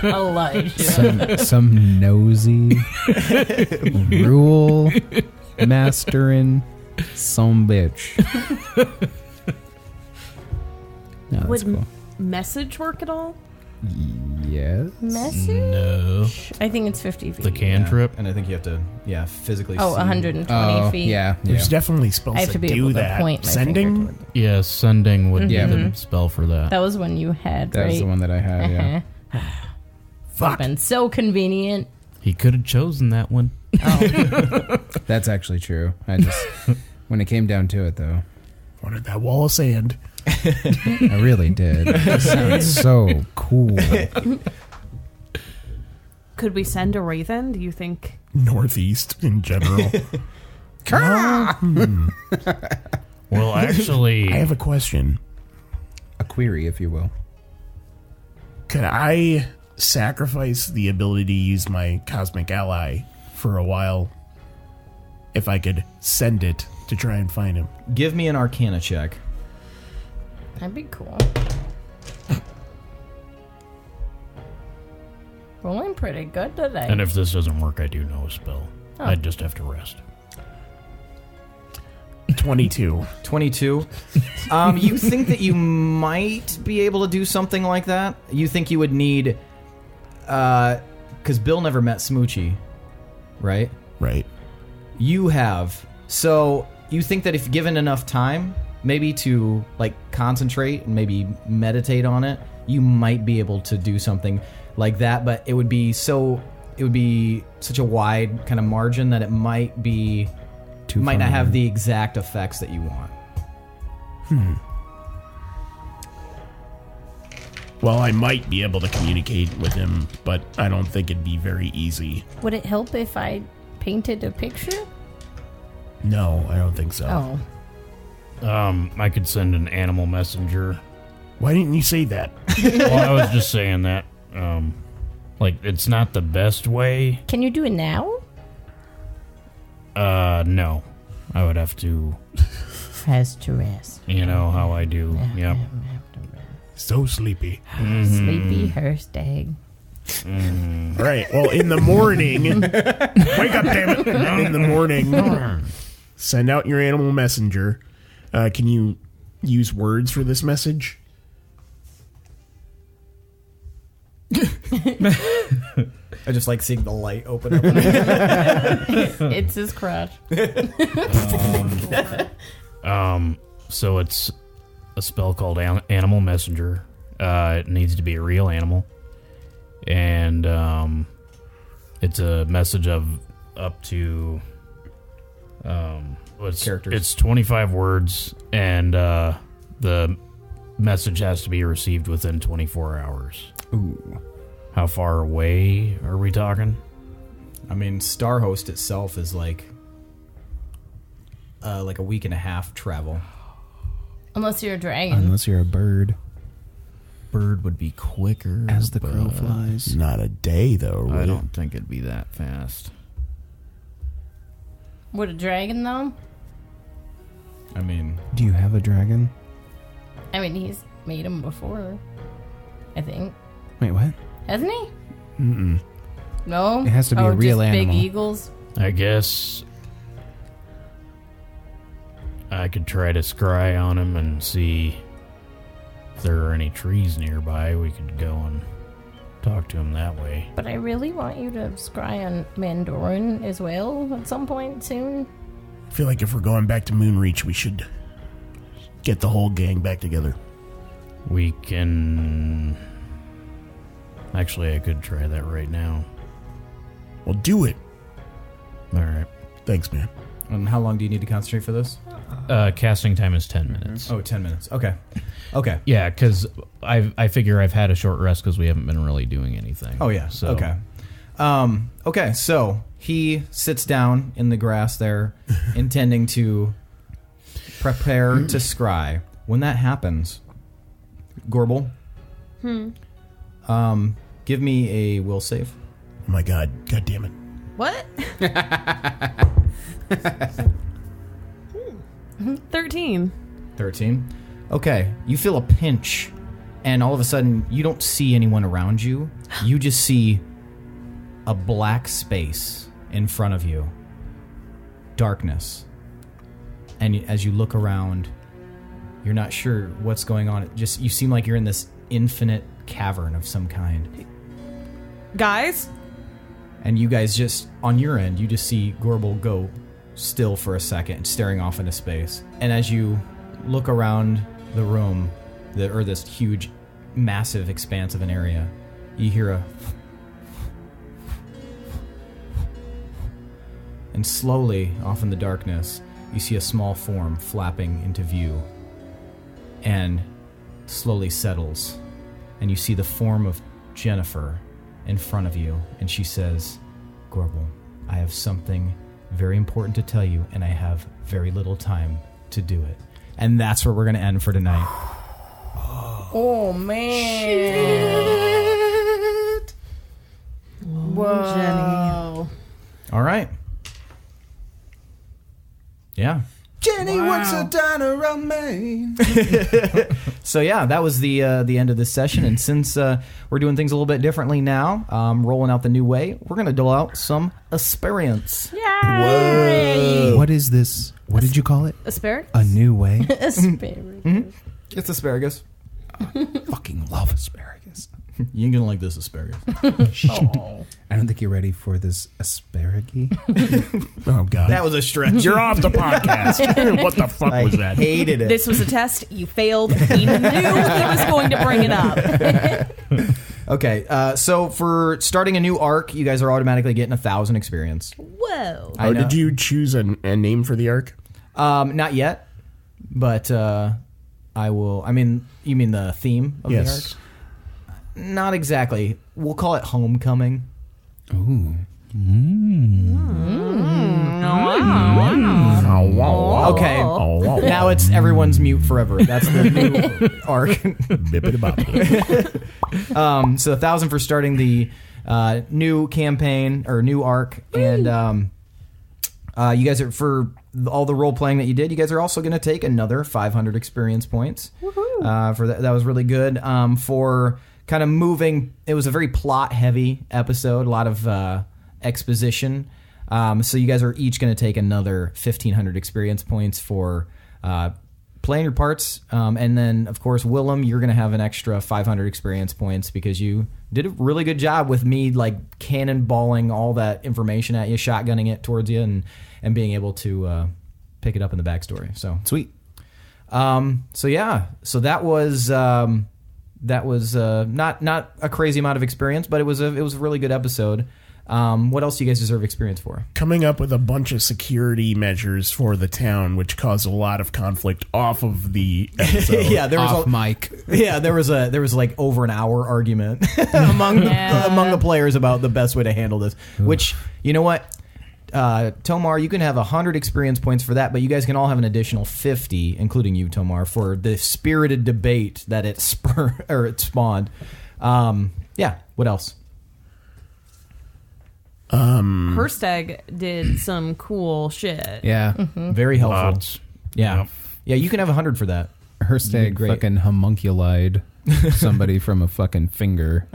Elijah. Some nosy rule mastering some bitch. No, that's Would cool. message work at all? Yes. Message? No. I think it's 50 feet. The cantrip? And I think you have to, physically Oh, see. 120 feet. Yeah. There's definitely spells I have to that be do able to that. point my Sending? finger toward them. Yeah, sending would Yeah. be the spell for that. That was one you had, That right? was the one that I had, yeah. Uh-huh. Fuck. Been so convenient. He could have chosen that one. That's actually true. I just, when it came down to it, though, Wanted that wall of sand. I really did. It sounds so cool. Could we send a raven? Do you think? Northeast in general. Well, actually, I have a question. A query, if you will. Could I sacrifice the ability to use my Cosmic Ally for a while if I could send it to try and find him? Give me an Arcana check. That'd be cool. Rolling pretty good today. and if this doesn't work, I do know a spell. Oh. I'd just have to rest. 22. 22. You think that you might be able to do something like that? You think you would need... Because Bill never met Smoochie, right? Right. You have. So you think that if given enough time, maybe to like concentrate and maybe meditate on it, you might be able to do something like that, but it would be such a wide kind of margin that it might be Too might not far. have the exact effects that you want. Well, I might be able to communicate with him, but I don't think it'd be very easy. Would it help if I painted a picture? No, I don't think so. Oh. I could send an animal messenger. Why didn't you say that? Well, I was just saying that. Like, it's not the best way. Can you do it now? No. I would have to, Has to rest. you know how I do. Yep. So sleepy. Sleepy Hirstag. All right. Well, in the morning, wake up, damn it! In the morning, send out your animal messenger. Can you use words for this message? I just like seeing the light open up. It's his crotch. So it's a spell called Animal Messenger. It needs to be a real animal. And it's a message of up to Characters. It's 25 words, and the message has to be received within 24 hours. Ooh. How far away are we talking? I mean, Starhost itself is like a week and a half travel. Unless you're a dragon. Unless you're a bird. Bird would be quicker. As the crow flies. Not a day, though. I Really. don't think it'd be that fast. Would a dragon, though? I mean, Do you have a dragon? I mean, he's made them before. I think. Wait, what? Hasn't he? Mm-mm. No? It has to be a real just animal. big eagles? I guess I could try to scry on him and see if there are any trees nearby. We could go and talk to him that way. But I really want you to scry on Mandorin as well at some point soon. I feel like if we're going back to Moonreach, we should get the whole gang back together. We can... Actually, I could try that right now. Well, do it. All right. Thanks, man. and how long do you need to concentrate for this? Casting time is 10 minutes. Oh, 10 minutes. Okay. Okay. Yeah, because I figure I've had a short rest because we haven't been really doing anything. Oh, yeah. So, Okay. Okay, so he sits down in the grass there, intending to prepare to scry. When that happens, Gorbel, give me a will save. Oh my god. God damn it. What? 13. 13. Okay, you feel a pinch, and all of a sudden, you don't see anyone around you. You just see a black space in front of you. Darkness. And as you look around, you're not sure what's going on. You seem like you're in this infinite cavern of some kind. Guys? And you guys just, on your end, you just see Gorbel go still for a second, staring off into space. And as you look around the room, or this huge, massive expanse of an area, you hear a... And slowly, off in the darkness, you see a small form flapping into view. And slowly settles. And you see the form of Jennifer in front of you, and she says, Gorbel, I have something very important to tell you, and I have very little time to do it. And that's where we're going to end for tonight. Oh, man. Whoa. Jenny. All right. Yeah. Jenny works a diner on Main. So yeah, that was the end of this session, and since we're doing things a little bit differently now, rolling out the new way, we're going to dole out some experience. Yay! What is this? What did you call it? Asparagus? A new way? Asparagus. It's asparagus. Fucking love asparagus. You ain't gonna like this asparagus. I don't think you're ready for this asparagus. Oh god. That was a stretch. You're off the podcast. What the fuck I was that? hated it. This was a test. You failed. He knew he was going to bring it up. Okay, so for starting a new arc, you guys are automatically getting 1,000 experience. Whoa. I Oh, know. did you choose a name for the arc? Not yet, but I will. I mean, you mean the theme of the arc? Not exactly. We'll call it Homecoming. Ooh. Okay. Now it's everyone's mute forever. That's the new arc. So 1,000 for starting the new campaign or new arc, and You guys are, for all the role playing that you did, you guys are also going to take another 500 experience points. For that was really good. For kind of moving, it was a very plot heavy episode, a lot of exposition. So you guys are each going to take another 1,500 experience points for playing your parts. And then, of course, Willem, you're going to have an extra 500 experience points because you did a really good job with me, like, cannonballing all that information at you, shotgunning it towards you, and being able to pick it up in the backstory. So Sweet. So that was not a crazy amount of experience, but it was a really good episode. What else do you guys deserve experience for? Coming up with a bunch of security measures for the town, which caused a lot of conflict off of the episode. Yeah, there was Off mic. Yeah, there was like over an hour argument among the players about the best way to handle this. Which, you know what, Tomar, you can have 100 experience points for that, but you guys can all have an additional 50, including you, Tomar, for the spirited debate that it spawned. Yeah. What else? Hirstag did some cool shit. Yeah. Very helpful. Lots. Yeah. Yep. Yeah, you can have 100 for that. Herstag Great. fucking homunculide somebody from a fucking finger.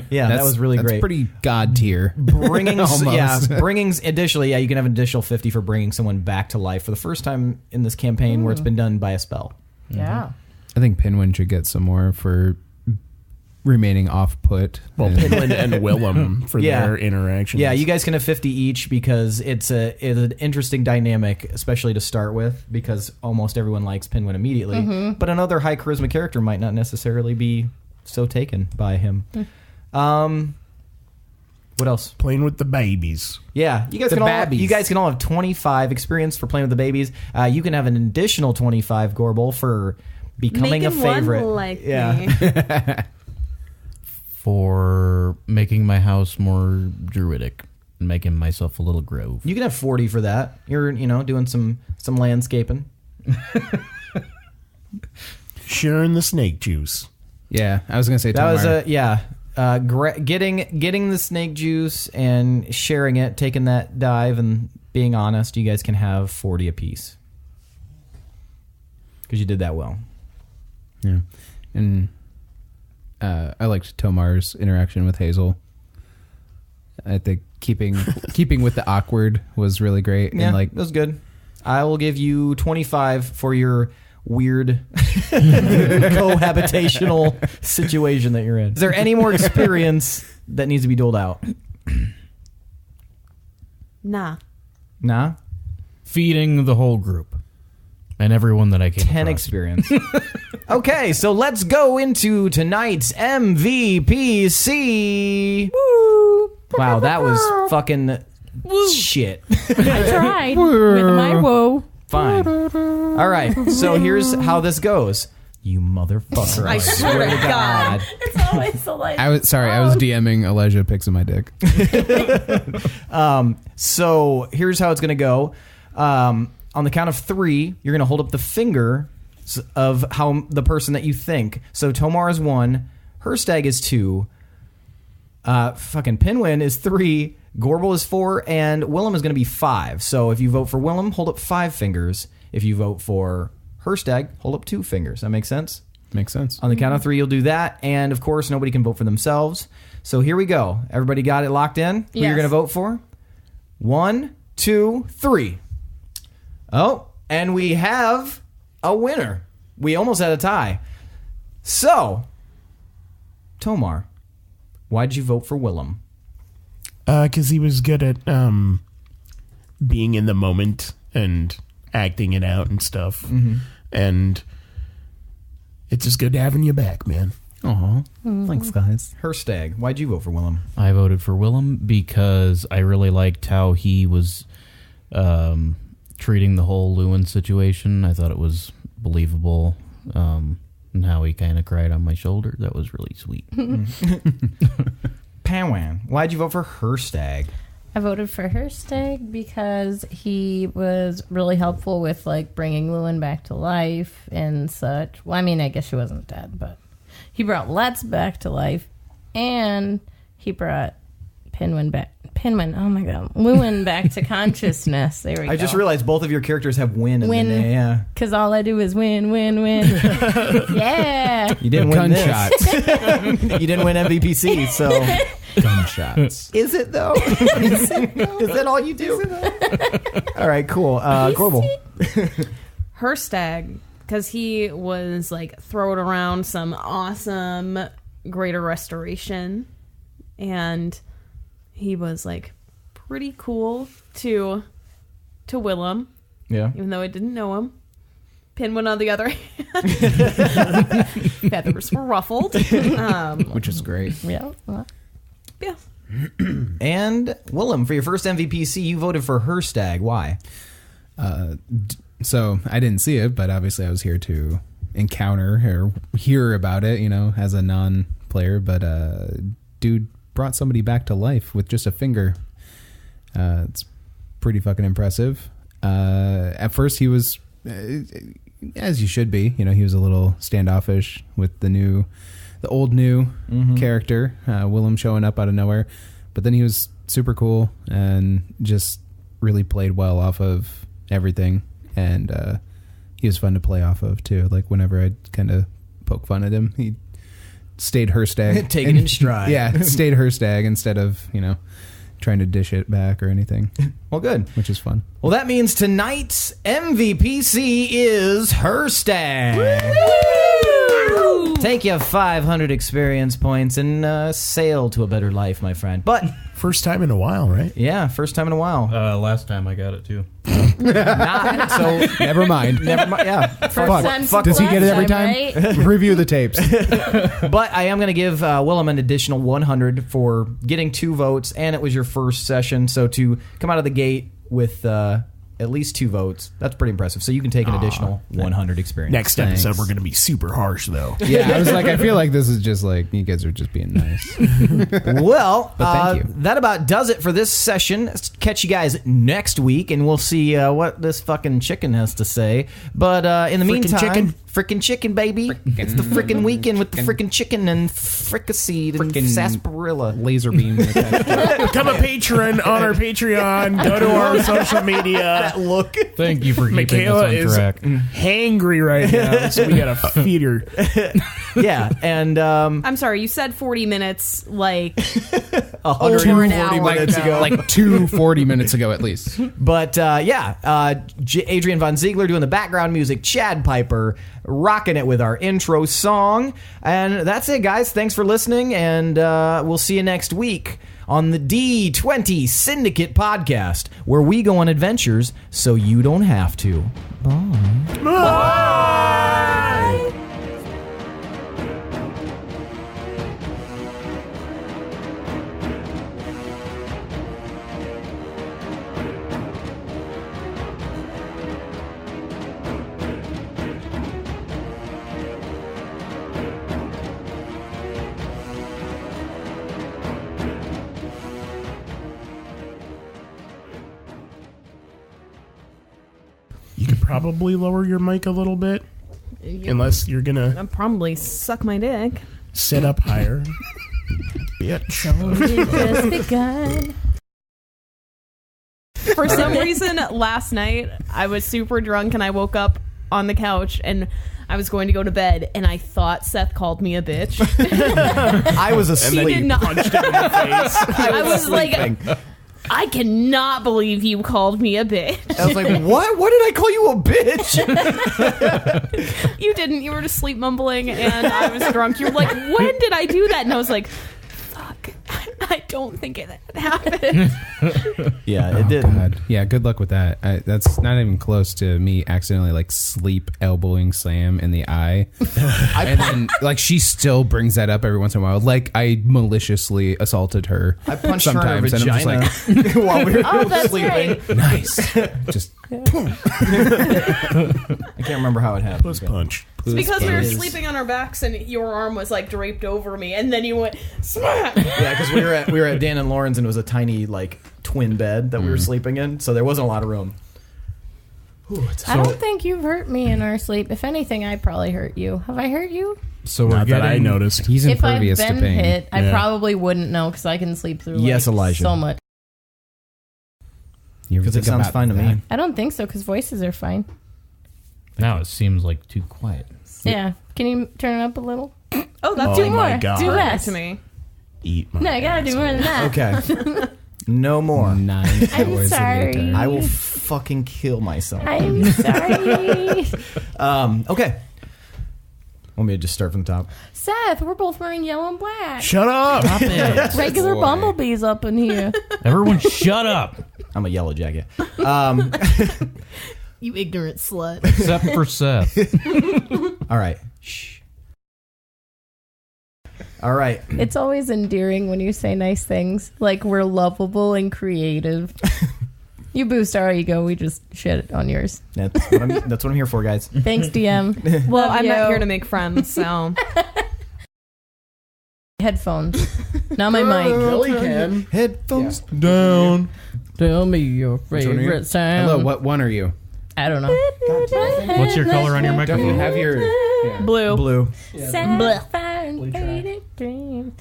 Yeah, that was really that's great. pretty god tier. Bringing, Almost. bringing additionally, you can have an additional 50 for bringing someone back to life for the first time in this campaign where it's been done by a spell. Yeah. I think Pinwin should get some more for remaining off put. Well, Pinwin and Willem for their interactions. Yeah, you guys can have 50 each because it's an interesting dynamic, especially to start with, because almost everyone likes Pinwin immediately. But another high charisma character might not necessarily be so taken by him. What else? Playing with the babies. Yeah, you guys can all have 25 experience for playing with the babies. You can have an additional 25 Gorbel for becoming Making a favorite. one like yeah. me. For making my house more druidic and making myself a little grove. You can have 40 for that. You're, doing some landscaping. Sharing the snake juice. Yeah, I was gonna say That Tomar. was getting the snake juice and sharing it, taking that dive and being honest. You guys can have 40 apiece because you did that well. Yeah, and I liked Tomar's interaction with Hazel. I think keeping with the awkward was really great. Yeah, And that was good. I will give you 25 for your weird cohabitational situation that you're in. Is there any more experience that needs to be doled out? Nah. Nah? Feeding the whole group and everyone that I came 10 across. experience. Okay, so let's go into tonight's MVPC. Woo! Wow, that was fucking shit. I tried with my whoa. Fine. All right, so here's how this goes. You motherfucker. I swear to God. It's always so like. I was DMing Elijah pics of my dick. So here's how it's going to go. On the count of 3, you're going to hold up the finger of how the person that you think. So Tomar is 1, Hirstag is 2, fucking Pinwin is 3, Gorbel is 4, and Willem is going to be 5. So if you vote for Willem, hold up 5 fingers. If you vote for Hirstag, hold up 2 fingers. That makes sense? Makes sense. On the count of 3, you'll do that. And of course, nobody can vote for themselves. So here we go. Everybody got it locked in? Who you're Yes. going to vote for? 1, 2, 3. Oh, and we have a winner. We almost had a tie. So, Tomar, why'd you vote for Willem? Because he was good at being in the moment and acting it out and stuff. And it's just good having you back, man. Aw. Thanks, guys. Hirstag, why'd you vote for Willem? I voted for Willem because I really liked how he was treating the whole Lewin situation. I thought it was believable, and how he kind of cried on my shoulder. That was really sweet. Pinwin, why'd you vote for Hirstag? I voted for Hirstag because he was really helpful with like bringing Lewin back to life and such. Well, I mean, I guess she wasn't dead, but he brought Let's back to life, and he brought Pinwin back. Pinwin. Oh my god. Lewin back to consciousness. There we go. I just realized both of your characters have win in the name. Yeah. Because all I do is win. Yeah. You didn't win Gunshots. this. You didn't win MVPC, so. Gunshots. Is it though? Is that all you do? All right, cool. Gorbel. Hirstag, because he was like throwing around some awesome greater restoration, and he was like pretty cool to Willem, Yeah. even though I didn't know him. Pinwin, on the other hand, feathers were ruffled. Which is great. Yeah. Yeah. And Willem, for your first MVPC, you voted for Hirstag. Why? So I didn't see it, but obviously I was here to encounter or hear about it, as a non-player. But dude brought somebody back to life with just a finger. It's pretty fucking impressive. At first he was, as you should be, he was a little standoffish with the old new character, Willem showing up out of nowhere. But then he was super cool and just really played well off of everything. And he was fun to play off of too. Like whenever I'd kind of poke fun at him, he stayed Hirstag. Take it in stride. Yeah, stayed Hirstag instead of, trying to dish it back or anything. Well, good. Which is fun. Well, that means tonight's MVPC is Hirstag. Take your 500 experience points and sail to a better life, my friend. But First time in a while, right? yeah, first time in a while. Last time I got it too. Not, so Never mind. yeah. Fuck. Does he get it every time? Right? Review the tapes. But I am going to give Willem an additional 100 for getting 2 votes, and it was your first session. So to come out of the gate with at least 2 votes, that's pretty impressive. So you can take an additional 100 experience. Next Thanks. episode, we're going to be super harsh, though. Yeah, I was like, I feel like this is just like, you guys are just being nice. Well, But thank you. that about does it for this session. Let's catch you guys next week, and we'll see what this fucking chicken has to say. But in the meantime, frickin' chicken, baby. It's the frickin' weekend with the frickin' chicken and fricasseed and sarsaparilla. Laser beam. Become a patron on our Patreon. Go to our social media. Look. Thank you for keeping Michaela us on is track. hangry right now, so we gotta feed her. Yeah, and I'm sorry, you said 40 minutes, like 140 an hour minutes ago. Like 240 minutes ago, at least. But Adrian Von Ziegler doing the background music, Chad Piper rocking it with our intro song. And that's it, guys. Thanks for listening, and we'll see you next week on the D20 Syndicate podcast, where we go on adventures so you don't have to. You could probably lower your mic a little bit, unless you're gonna I'll probably suck my dick. sit up higher. Bitch. Just begun. For some reason, last night, I was super drunk and I woke up on the couch and I was going to go to bed and I thought Seth called me a bitch. I was asleep. He did not. Punched him in the face. I was like, I cannot believe you called me a bitch. I was like, what? What did I call you a bitch? You didn't. You were just sleep mumbling and I was drunk. You were like, when did I do that? And I was like, fuck, I don't think it happened. Yeah, it did. God. Yeah, good luck with that. That's not even close to me accidentally like sleep elbowing Sam in the eye. And then like she still brings that up every once in a while. Like I maliciously assaulted her. I punched her in her sometimes, and I'm vagina just like, while we were Oh, that's sleeping. right. nice. Just I can't remember how it happened. Puss punch. It's because we were Puss. sleeping on our backs and your arm was like draped over me and then you went smack. Yeah, because we were at Dan and Lauren's and it was a tiny like twin bed that we were sleeping in, so there wasn't a lot of room. I don't think you've hurt me in our sleep. If anything, I probably hurt you. Have I hurt you? So we're Not that I getting noticed. he's If I've impervious to been pain. hit, I Yeah. probably wouldn't know because I can sleep through Yes, Elijah. so much. Because it sounds fine to me. I don't think so, because voices are fine. Now it seems like too quiet. Yeah. Can you turn it up a little? Oh, that's Do my more. God. Do perfect less. to me. Eat my No, I gotta do more than that. Okay. No more. 9 I'm hours sorry. later. I will fucking kill myself. I'm sorry. Okay. Want me to just start from the top? Seth, we're both wearing yellow and black. Shut up! Stop it. Regular Boy. bumblebees up in here. Everyone shut up. I'm a yellow jacket. You ignorant slut. Except for Seth. All right. Shh. All right. It's always endearing when you say nice things, like we're lovable and creative. You boost our ego, we just shit on yours. That's what I'm here for, guys. Thanks, DM. Well, Love I'm you. not here to make friends, so. Headphones, not my mic. Billy can. Headphones down. Tell me your Which one are you? favorite sound. Hello, what one are you? I don't know. What's your color on your Don't microphone? you have your... Yeah. Blue. Blue. Sapphire faded dreams.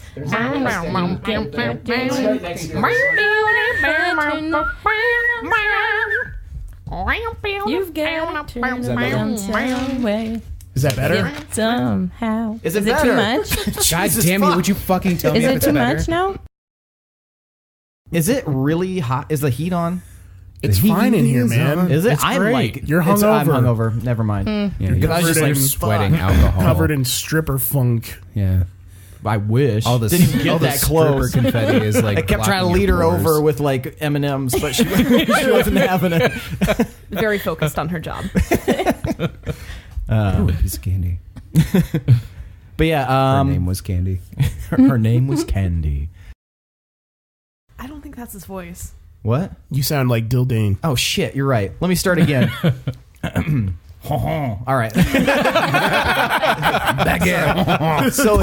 You've got to turn around some way. Is that better? Somehow. Is it too better? much? God Jesus damn you, fuck. would you fucking tell Is me if it it's too better? much now? Is it really hot? Is the heat on? It's The fine in heat here, is man. on. Is it? It's I'm great. like You're I'm hungover. hungover. Never mind. Yeah, You're you're I was just covered like in- sweating fuck. alcohol. Covered in stripper funk. Yeah. I wish. All this, didn't even get all that this close. stripper confetti is like I kept trying to blocking lead your her pores. over with like M&Ms, but she wasn't having it. Very focused on her job. Ooh, a piece of candy. But yeah, Her name was Candy. her name was Candy. I don't think that's his voice. What? You sound like Dildane. Oh shit, you're right. Let me start again. All right. Back in. So